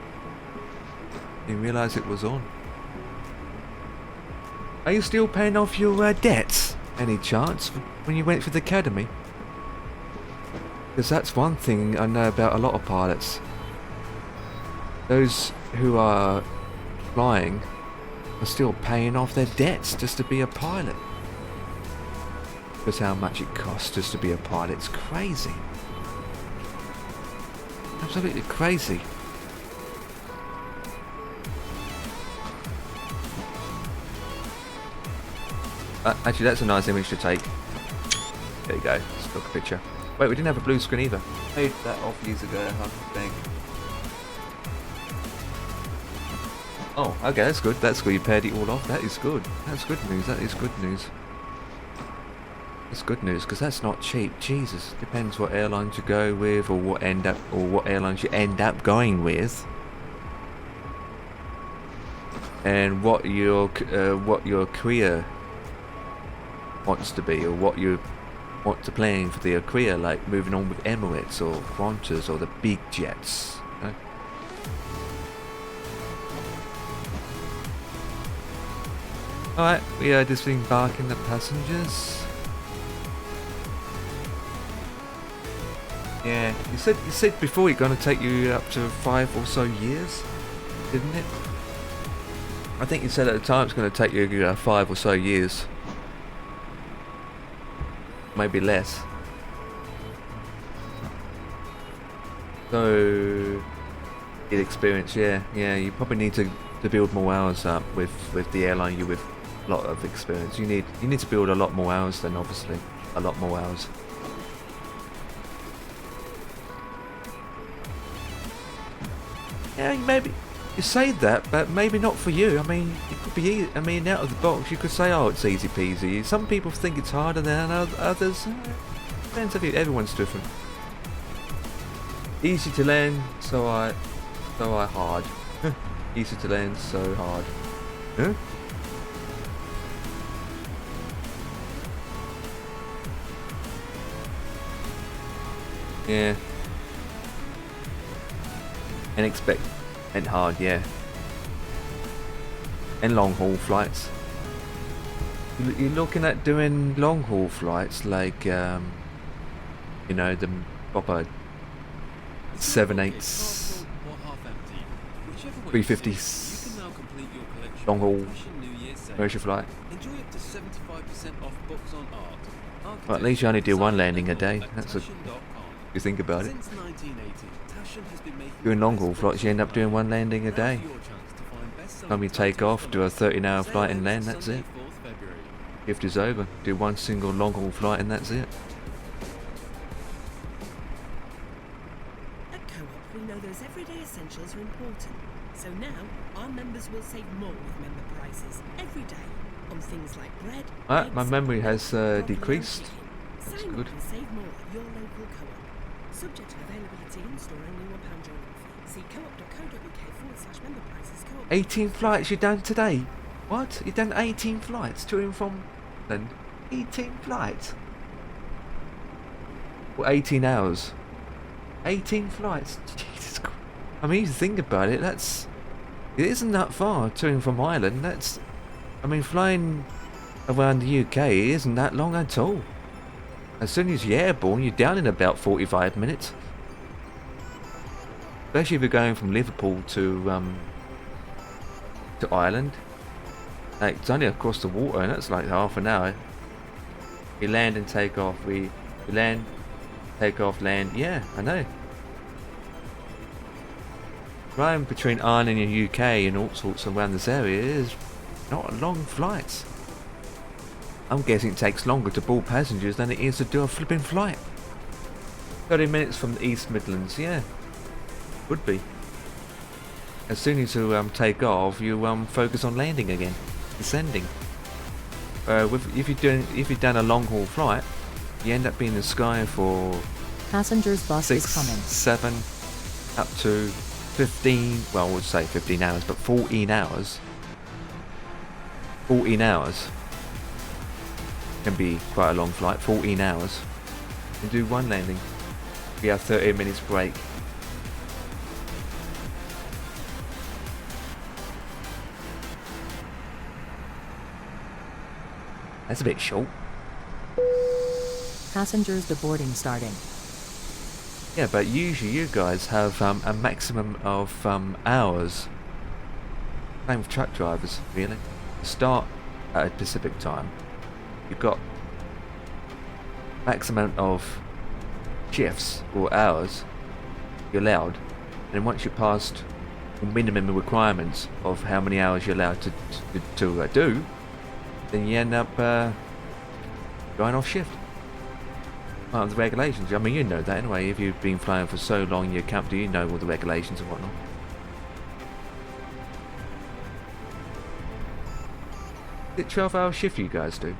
Didn't realise it was on. Are you still paying off your debts? Any chance when you went for the academy? Because that's one thing I know about a lot of pilots. Those who are flying are still paying off their debts just to be a pilot. Because how much it costs just to be a pilot, it's crazy. Absolutely crazy. Actually, that's a nice image to take. There you go. Let's look a picture. Wait, we didn't have a blue screen either. Paid that off years ago, I think. Oh, okay, that's good. That's good. You paired it all off. That is good. That's good news. That is good news. That's good news, because that's not cheap. Jesus, depends what airlines you go with, or what airlines you end up going with, and what your career wants to be, or what you want to plan for their career, like moving on with Emirates or Qantas or the big jets. You know? Alright, we are disembarking the passengers. Yeah, you said before it's going to take you up to 5 or so years, didn't it? I think you said at the time it's going to take you 5 or so years. Maybe less. So, get experience, yeah. You probably need to build more hours up with the airline you with a lot of experience. You need to build a lot more hours then, obviously. A lot more hours. Yeah, maybe you say that, but maybe not for you. I mean, it could be easy. I mean, out of the box, you could say, "Oh, it's easy peasy." Some people think it's harder than others. Depends if everyone's different. Easy to land, so I hard. Easy to land, so hard. Huh? Yeah. And hard, yeah. And long haul flights. You're looking at doing long haul flights like, you know, the proper 787s, 350s, long haul commercial flight. Well, at least you only do one landing a day. That's if you think about it. Doing long haul flights, you end up doing one landing a day. Time you take off, do a 13-hour flight and land, that's it. Shift is over. Do one single long-haul flight and that's it. At Co-op, we know those everyday essentials are important. So now, our members will save more with member prices every day on things like bread. Alright, my memory has decreased. That's Sign good. up and save more at your local Co-op. Subject to availability in store, only £1 joining fee. See co-op.co.uk/member prices. Co-op. 18 flights you done today? What? You done 18 flights to and from London? 18 flights? Well, 18 hours. 18 flights? Jesus Christ. I mean, you think about it, it isn't that far to and from Ireland. I mean, flying around the UK isn't that long at all. As soon as you're airborne, you're down in about 45 minutes. Especially if you're going from Liverpool to Ireland. Like, it's only across the water and that's like half an hour. We land and take off. We land, take off, land. Yeah, I know. Flying between Ireland and UK and all sorts around this area is not long flights. I'm guessing it takes longer to board passengers than it is to do a flipping flight. 30 minutes from the East Midlands, yeah. Would be. As soon as you take off, you focus on landing again, descending. If you've done a long haul flight, you end up being in the sky for Passengers bus 6, is coming. 7, up to 15. Well, I would say 15 hours, but 14 hours. 14 hours can be quite a long flight. 14 hours. And do one landing. We have 30 minutes break. That's a bit short. Passengers deboarding starting. Yeah, but usually you guys have a maximum of hours. Same with truck drivers, really. Start at a specific time. You've got maximum of shifts or hours you're allowed, and once you're past the minimum requirements of how many hours you're allowed to do, then you end up going off shift. Part of the regulations. I mean, you know that anyway. If you've been flying for so long in your company, you know all the regulations and whatnot. Is it 12-hour shift you guys do?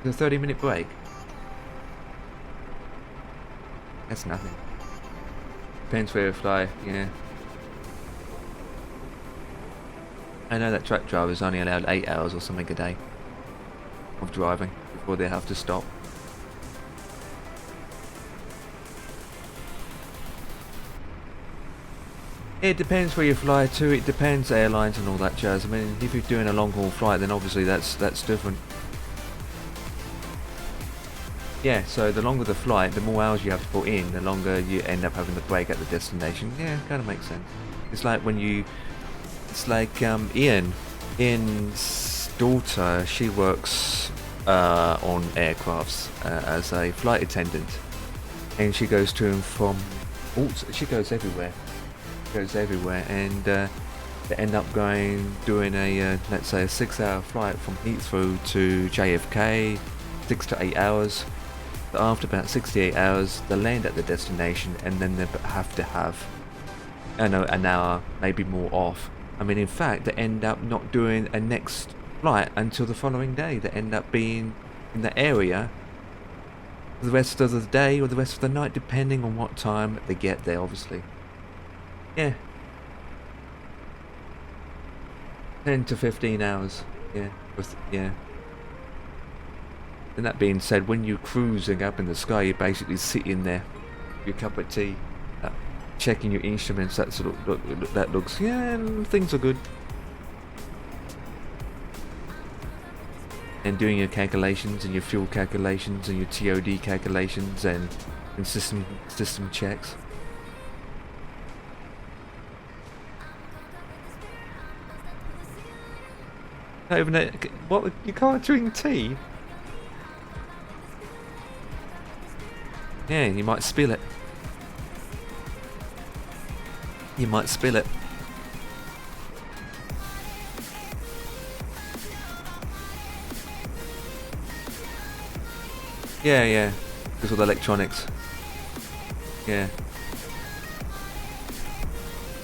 A 30-minute break? That's nothing. Depends where you fly, yeah. I know that truck drivers only allowed 8 hours or something a day of driving before they have to stop. It depends where you fly to, it depends airlines and all that jazz. I mean, if you're doing a long haul flight, then obviously that's different. Yeah, so the longer the flight, the more hours you have to put in, the longer you end up having to break at the destination. Yeah, kind of makes sense. It's like when you... It's like Ian's daughter, she works on aircrafts as a flight attendant. And she goes to and from... She goes everywhere. And they end up doing a, let's say a 6-hour flight from Heathrow to JFK, 6 to 8 hours. After about 68 hours, they land at the destination, and then they have to have, I know, an hour, maybe more off. I mean, in fact, they end up not doing a next flight until the following day. They end up being in the area for the rest of the day or the rest of the night, depending on what time they get there, obviously. Yeah. 10 to 15 hours. Yeah. Yeah. And that being said, when you're cruising up in the sky, you're basically sitting there, your cup of tea, checking your instruments. That looks, yeah, things are good. And doing your calculations and your fuel calculations and your TOD calculations and system checks. Not even what? You can't drink tea? Yeah, you might spill it. You might spill it. Yeah, because of the electronics. Yeah.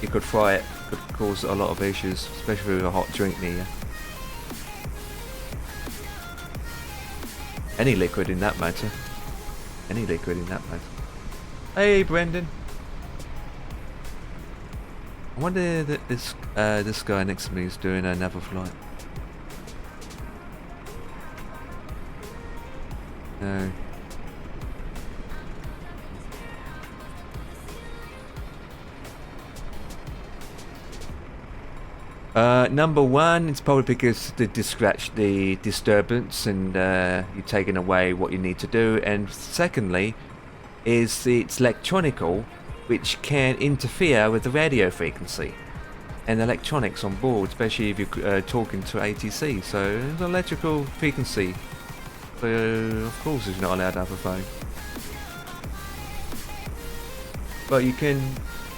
You could fry it, could cause a lot of issues, especially with a hot drink near you. Any liquid in that matter. Any liquid in that matter. Hey, Brendan. I wonder that this guy next to me is doing another flight. No. Number one, it's probably because the disturbance and you're taking away what you need to do. And secondly, is it's electronical, which can interfere with the radio frequency and electronics on board, especially if you're talking to ATC. So it's electrical frequency. So of course, it's not allowed to have a phone. But you can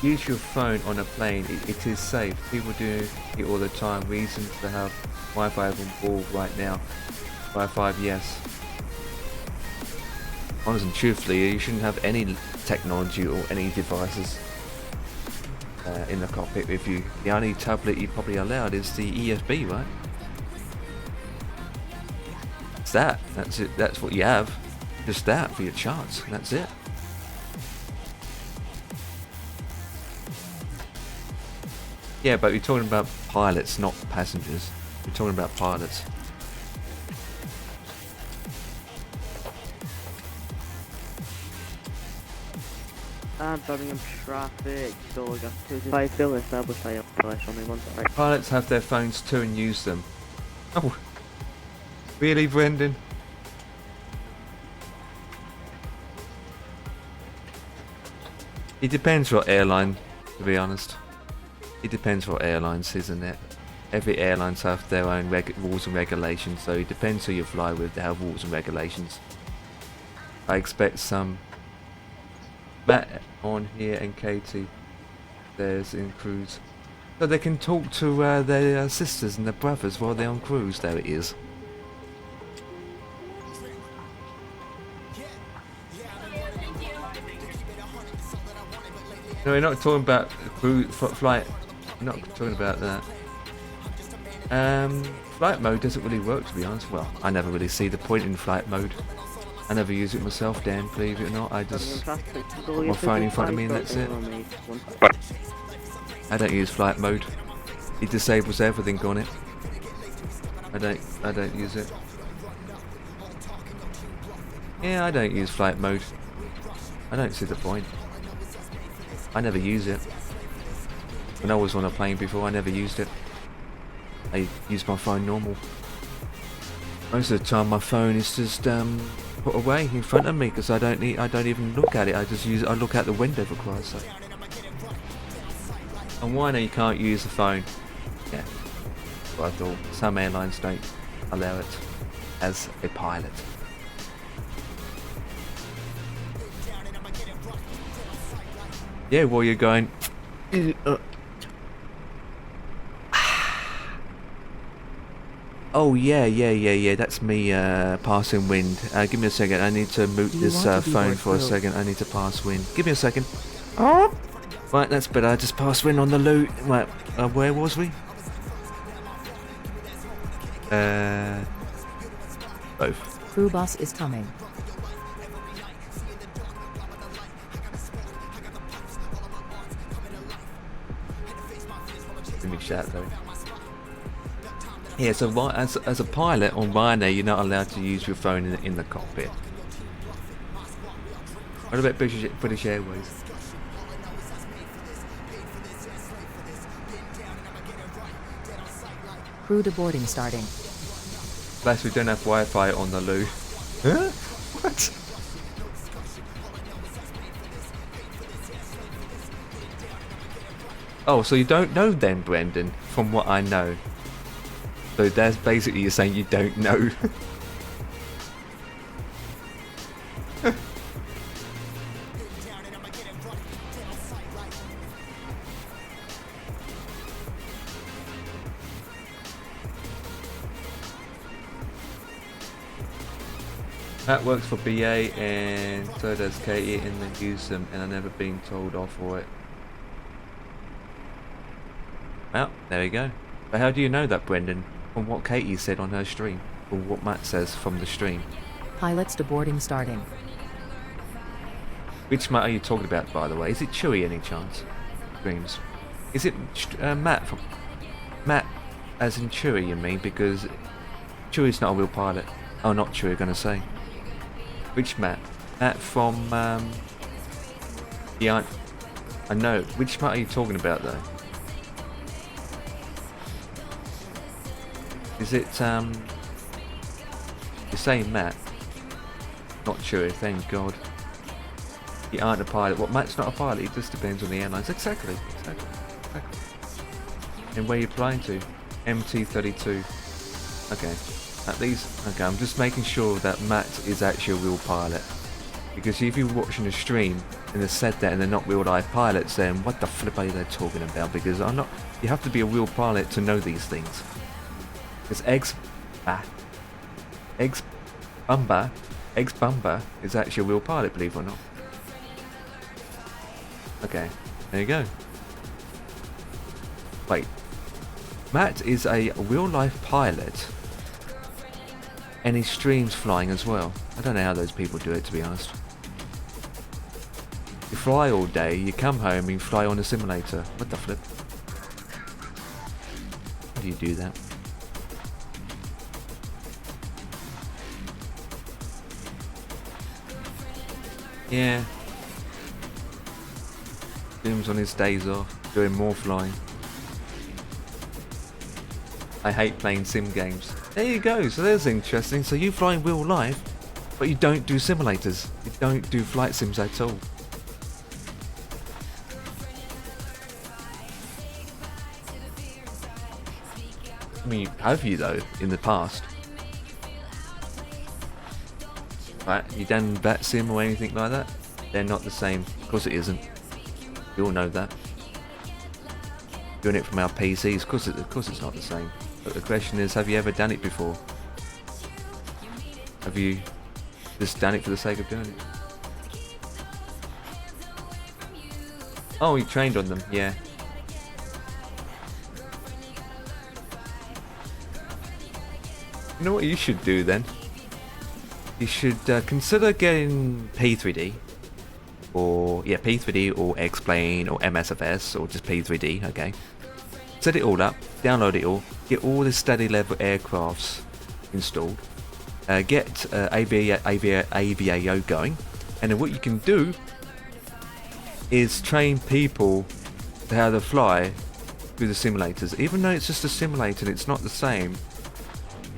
use your phone on a plane. It is safe. People do it all the time. Reasons to have Wi-Fi on board right now. Wi-Fi, yes. Honestly and truthfully, you shouldn't have any technology or any devices in the cockpit with you. The only tablet you're probably allowed is the ESB, right? It's that. That's it. That's what you have. Just that for your charts. That's it. Yeah, but we're talking about pilots, not passengers. We're talking about pilots. Birmingham traffic, so I got 2 Bill established I have flash on me once. Pilots have their phones too and use them. Oh, really, Brendan? It depends what airline, to be honest. It depends what airlines, isn't it? Every airlines have their own rules and regulations, so it depends who you fly with. They have rules and regulations. I expect some Matt on here and Katie there's in cruise, so they can talk to their sisters and their brothers while they're on cruise. There it is. No, we're not talking about cruise flight. We're not talking about that. Flight mode doesn't really work, to be honest. Well, I never really see the point in flight mode. I never use it myself, Dan, believe it or not. I just put my phone in front of me and that's it. I don't use flight mode. It disables everything on it. I don't use it. Yeah, I don't use flight mode. I don't see the point. I never use it. When I was on a plane before, I never used it. I use my phone normal. Most of the time, my phone is just put away in front of me because I don't even look at it. I just use it. I look out the window for Christ's sake. And why now you can't use the phone? Yeah, well, I thought some airlines don't allow it as a pilot. Yeah, while you're going. Oh yeah. That's me passing wind. Give me a second. I need to mute this phone for a second. I need to pass wind. Give me a second. Oh. Right, that's better. I just passed wind on the loot. Right, where was we? Both. Crew bus is coming. Big shout though. Yeah, so as a pilot on Ryanair, you're not allowed to use your phone in the cockpit. What about British Airways? Crew deboarding starting. Plus, we don't have Wi-Fi on the loo. Huh? What? Oh, so you don't know then, Brendan, from what I know. So that's basically you're saying you don't know. That works for BA and so does Katie, and they use them and I've never been told off for it. Well, there you go. But how do you know that, Brendan? From what Katie said on her stream, or what Matt says from the stream. Pilots deboarding starting. Which Matt are you talking about, by the way? Is it Chewie any chance? Dreams. Is it Matt from... Matt as in Chewie, you mean? Because Chewie's not a real pilot. Oh, not Chewie, gonna say. Which Matt? Matt from... Yeah, I know. Which Matt are you talking about, though? Is it, you're saying Matt? Not Chewie, thank God. You aren't a pilot. What, Matt's not a pilot? It just depends on the airlines. Exactly. And where you're flying to? MT-32. Okay. At least, okay, I'm just making sure that Matt is actually a real pilot. Because if you're watching a stream and they said that and they're not real life pilots, then what the flip are they talking about? Because I'm not, you have to be a real pilot to know these things. Because Eggs Bumba is actually a real pilot, believe it or not. Okay, there you go. Wait, Matt is a real life pilot and he streams flying as well. I don't know how those people do it, to be honest. You fly all day, you come home and you fly on a simulator. What the flip? How do you do that? Yeah. Doom's on his days off, doing more flying. I hate playing sim games. There you go, so there's interesting. So you fly in real life, but you don't do simulators. You don't do flight sims at all. I mean, have you though, in the past? Right, you done bat sim or anything like that? They're not the same. Of course it isn't. You all know that. Doing it from our PCs, of course it's not the same. But the question is, have you ever done it before? Have you just done it for the sake of doing it? Oh, you trained on them, yeah. You know what you should do then? You should consider getting P3D, or yeah, P3D or X-Plane or MSFS or just P3D. Okay, set it all up, download it all, get all the study level aircrafts installed, get IVAO going, and then what you can do is train people to how to fly through the simulators. Even though it's just a simulator and it's not the same,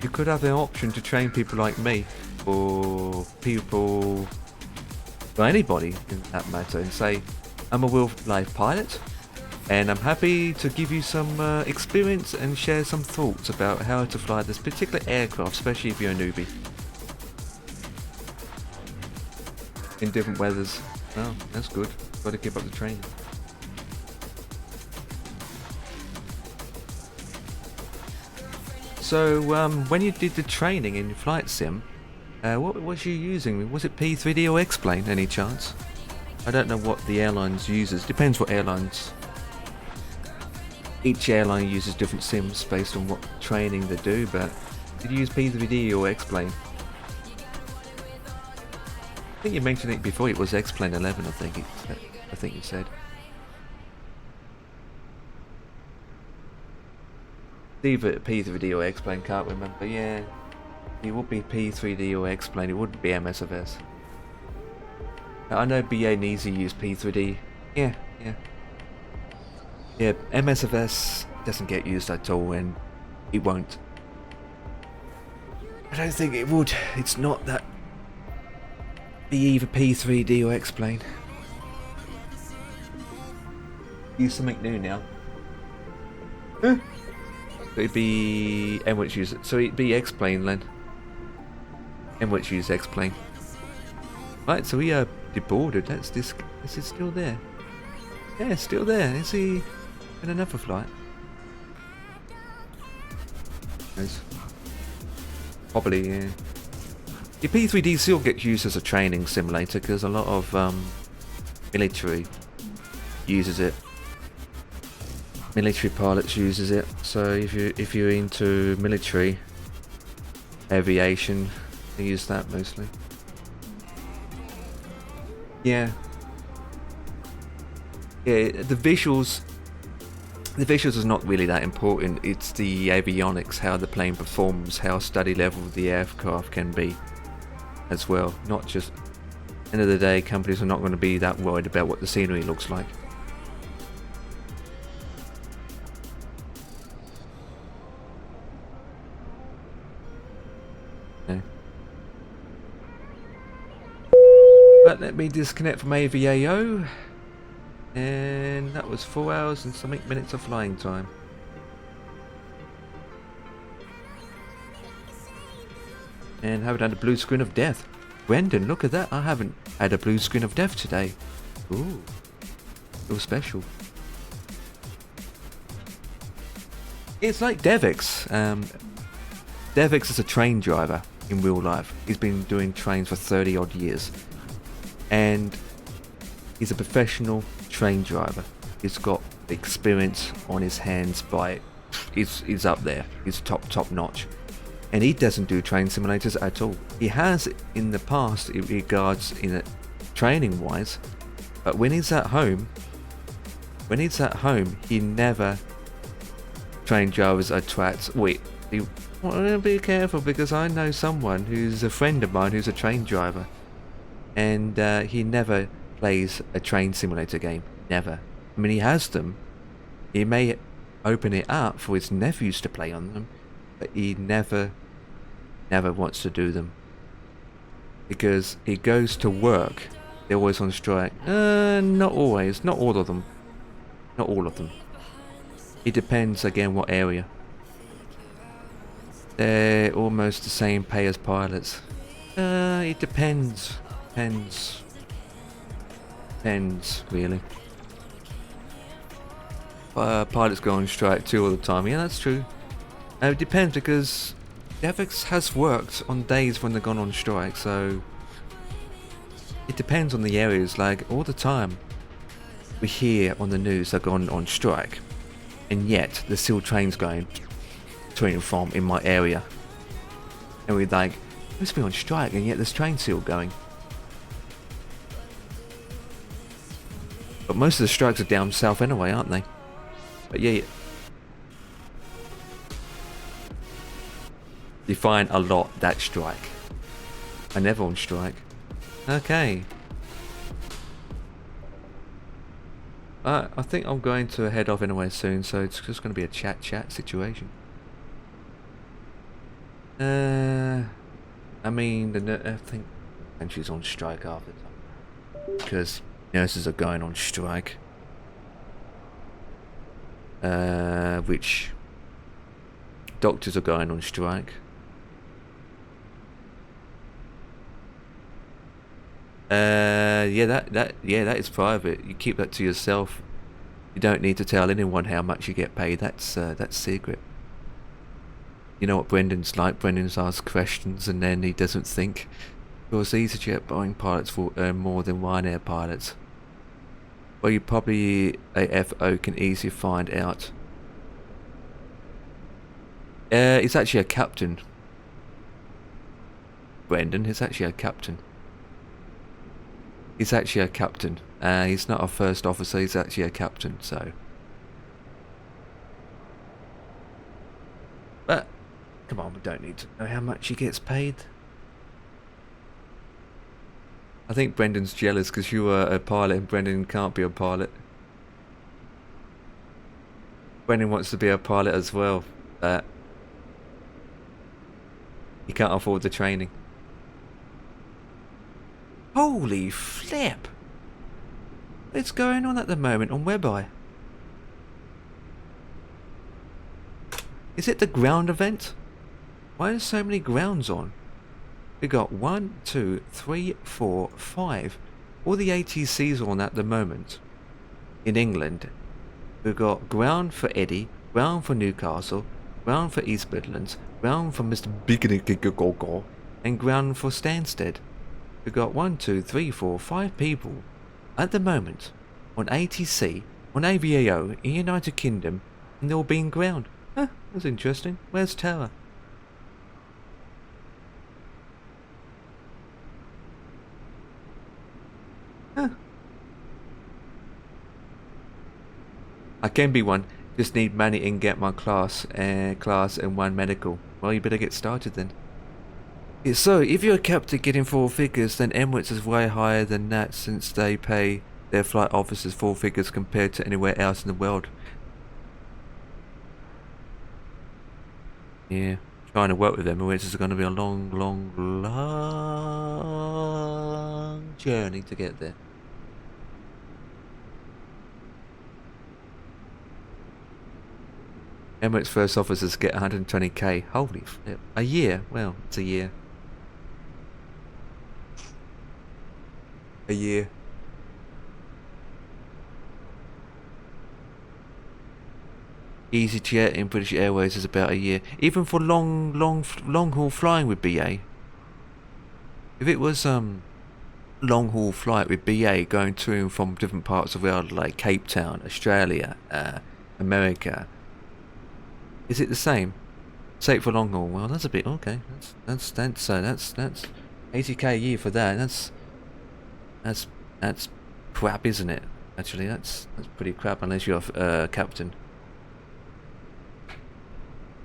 you could have the option to train people like me, or people, or anybody in that matter, and say, I'm a real life pilot and I'm happy to give you some experience and share some thoughts about how to fly this particular aircraft, especially if you're a newbie in different weathers. Oh, that's good. Got to keep up the training. So when you did the training in flight sim, what was you using? Was it P3D or X-Plane, any chance? I don't know what the airlines uses. Depends what airlines. Each airline uses different sims based on what training they do, but did you use P3D or X-Plane? I think you mentioned it before. It was X-Plane 11, I think you said. Either P3D or X-Plane, can't remember. Yeah, it would be P3D or X-Plane. It wouldn't be MSFS. I know BA needs to use P3D. Yeah. MSFS doesn't get used at all, and it won't. I don't think it would. It's not that. Be either P3D or X-Plane. Use something new now. Huh? It'd be Emirates use it. So it'd be X-Plane then. Emirates use X-Plane. Right, so we are deboarded. That's this. Is it still there? Yeah, it's still there. Is he in another flight? Nice. Probably, yeah. The P3D still gets used as a training simulator because a lot of military uses it. Military pilots uses it. So if you're into military aviation, they use that mostly. Yeah. Yeah, the visuals is not really that important. It's the avionics, how the plane performs, how steady level the aircraft can be as well. Not just, end of the day, companies are not going to be that worried about what the scenery looks like. Okay. But let me disconnect from IVAO. And that was 4 hours and something minutes of flying time. And haven't had a blue screen of death. Brendan, look at that. I haven't had a blue screen of death today. Ooh. It was special. It's like Devix. Devix is a train driver in real life. He's been doing trains for 30 odd years. And he's a professional train driver. He's got experience on his hands by he's up there. He's top notch. And he doesn't do train simulators at all. He has in the past in regards in training wise, but when he's at home, he never train drivers are twats. Wait, well, be careful because I know someone who's a friend of mine who's a train driver, and he never plays a train simulator game. Never. I mean, he has them. He may open it up for his nephews to play on them, but he never wants to do them because he goes to work. They're always on strike. Not always. Not all of them. Not all of them. It depends again what area. They're almost the same pay as pilots. It depends. Depends, really. Pilots go on strike too all the time. Yeah, that's true. It depends because Devix has worked on days when they've gone on strike, so it depends on the areas. Like all the time we hear on the news they've gone on strike, and yet there's still trains going to and from in my area, and we're like, it must be on strike, and yet there's trains still going. But most of the strikes are down south anyway, aren't they? But yeah, you find a lot that strike. I never on strike. Okay. I think I'm going to head off anyway soon, so it's just going to be a chat situation. I mean, I think country's on strike half the time because nurses are going on strike. Which doctors are going on strike. Yeah, that is private. You keep that to yourself. You don't need to tell anyone how much you get paid. That's secret. You know what Brendan's like. Brendan's asked questions and then he doesn't think. Because EasyJet Boeing pilots will earn more than Ryanair pilots. Well, you probably AFO can easily find out. It's actually a captain. Brendan is actually a captain. He's actually a captain. He's not a first officer, he's actually a captain, so. But, come on, we don't need to know how much he gets paid. I think Brendan's jealous because you are a pilot and Brendan can't be a pilot. Brendan wants to be a pilot as well, but he can't afford the training. Holy flip! What's going on at the moment on WebEye? Is it the ground event? Why are so many grounds on? We got 1, 2, 3, 4, 5. All the ATCs are on at the moment. In England, we've got ground for Eddie, ground for Newcastle, ground for East Midlands, ground for Mr. Bignickigogogor, and ground for Stansted. We've got 1, 2, 3, 4, 5 people at the moment on ATC, on AVAO in United Kingdom, and they're all being ground. Huh, that's interesting. Where's Tower? Huh. I can be one. Just need money and get my class and 1 medical. Well, you better get started then. Yeah, so, if you're a captain getting 4 figures, then Emirates is way higher than that since they pay their flight officers 4 figures compared to anywhere else in the world. Yeah, trying to work with Emirates is going to be a long journey to get there. Emirates first officers get 120k. Holy flip. A year? Well, it's a year. A year. EasyJet in British Airways is about a year. Even for long haul flying with BA. If it was long haul flight with BA going to and from different parts of the world like Cape Town, Australia, America, is it the same? Say it for long haul. Well, that's a bit okay. That's 80k a year for that. That's crap, isn't it? Actually, that's pretty crap unless you're captain.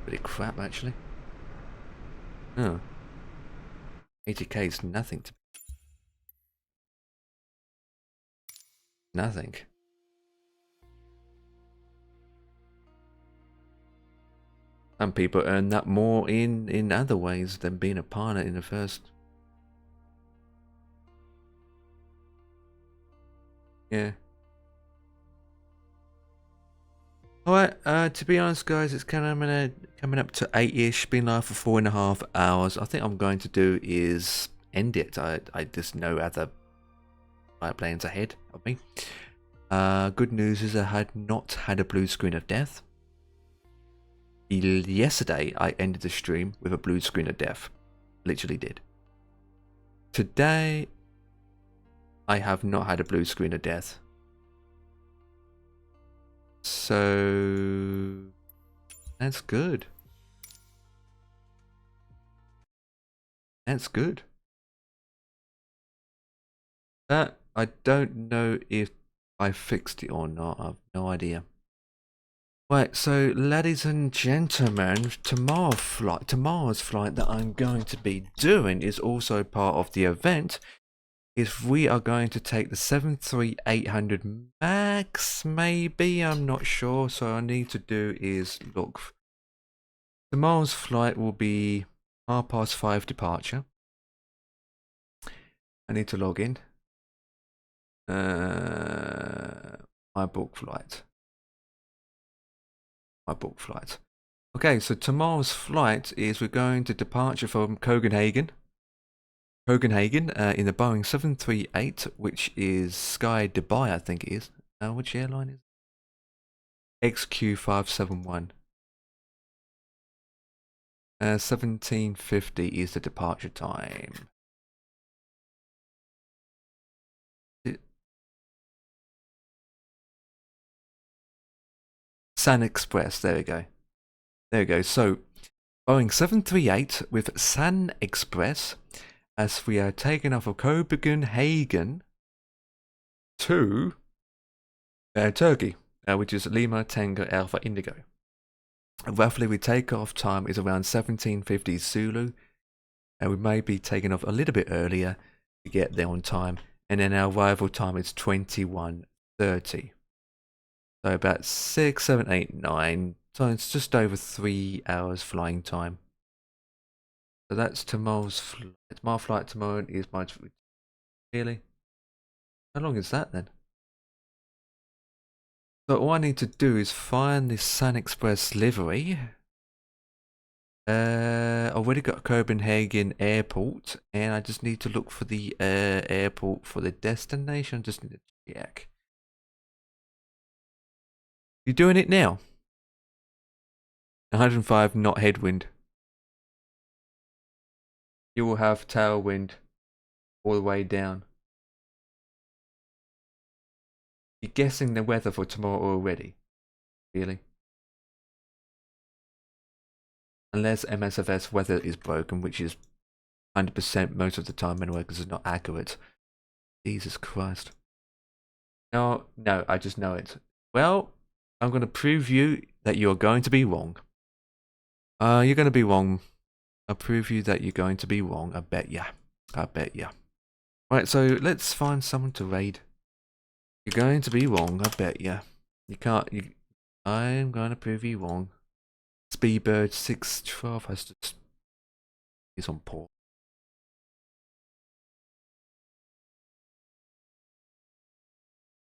Pretty crap, actually. Oh, 80k is nothing to nothing. Some people earn that more in other ways than being a pilot in the first. Yeah. Alright, to be honest guys, it's kind of coming up to 8ish, been live for 4.5 hours. I think I'm going to do is end it. I just know other flight planes ahead of me. Good news is I had not had a blue screen of death. Yesterday I ended the stream with a blue screen of death. Literally did. Today I have not had a blue screen of death. So that's good. That's good. That I don't know if I fixed it or not. I've no idea. Right, so ladies and gentlemen, tomorrow's flight that I'm going to be doing is also part of the event. If we are going to take the 73800 max, maybe, I'm not sure. So I need to do is look. Tomorrow's flight will be 5:30 departure. I need to log in. My book flight. Okay, so tomorrow's flight is we're going to departure from Copenhagen. In the Boeing 738, which is Sky Dubai, I think it is. Which airline is it? XQ571. 17:50 is the departure time. Sun Express, there we go. There we go. So, Boeing 738 with Sun Express, as we are taking off of Copenhagen to Turkey, which is Lima Tango Alpha Indigo. Roughly, we take off time is around 17:50 Zulu, and we may be taking off a little bit earlier to get there on time, and then our arrival time is 21:30. So about 6, 7, 8, 9. So it's just over 3 hours flying time. So that's tomorrow's flight. My flight tomorrow is my... Really? How long is that then? So all I need to do is find this Sun Express livery. Already got Copenhagen airport, and I just need to look for the airport for the destination. Just need to check. You doing it now? 105 knot headwind. you will have tailwind all the way down. You're guessing the weather for tomorrow already? Really? Unless MSFS weather is broken, which is 100% most of the time anyway, because it's not accurate. Jesus Christ. No, I just know it. Well, I'm going to prove you that you're going to be wrong. You're going to be wrong. I'll prove you that you're going to be wrong. I bet ya. I bet ya. Right, so let's find someone to raid. You're going to be wrong. I bet ya. You can't. I'm going to prove you wrong. Speedbird 612 has to. He's on port.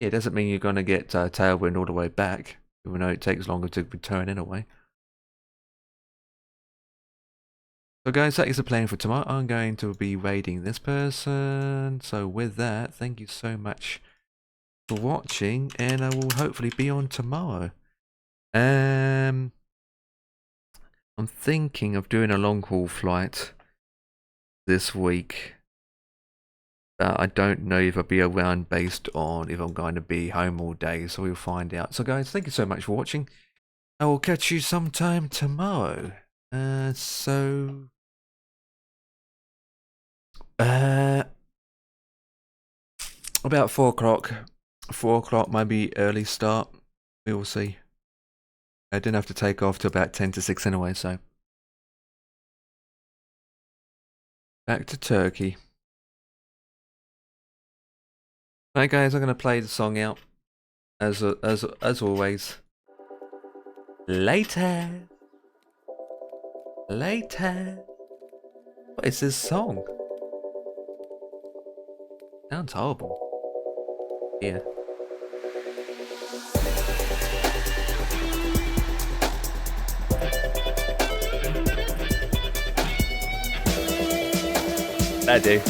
Yeah, it doesn't mean you're going to get tailwind all the way back, even though it takes longer to return anyway. So guys, that is the plan for tomorrow. I'm going to be raiding this person. So with that, thank you so much for watching, and I will hopefully be on tomorrow. I'm thinking of doing a long haul flight this week. I don't know if I'll be around based on if I'm going to be home all day, so we'll find out. So guys, thank you so much for watching. I will catch you sometime tomorrow. About 4 o'clock. 4 o'clock might be early start. We will see. I didn't have to take off till about 10 to 6 anyway, so. Back to Turkey. Right guys, I'm going to play the song out. As always. Later. Later. What is this song? Sounds horrible. Yeah. I do.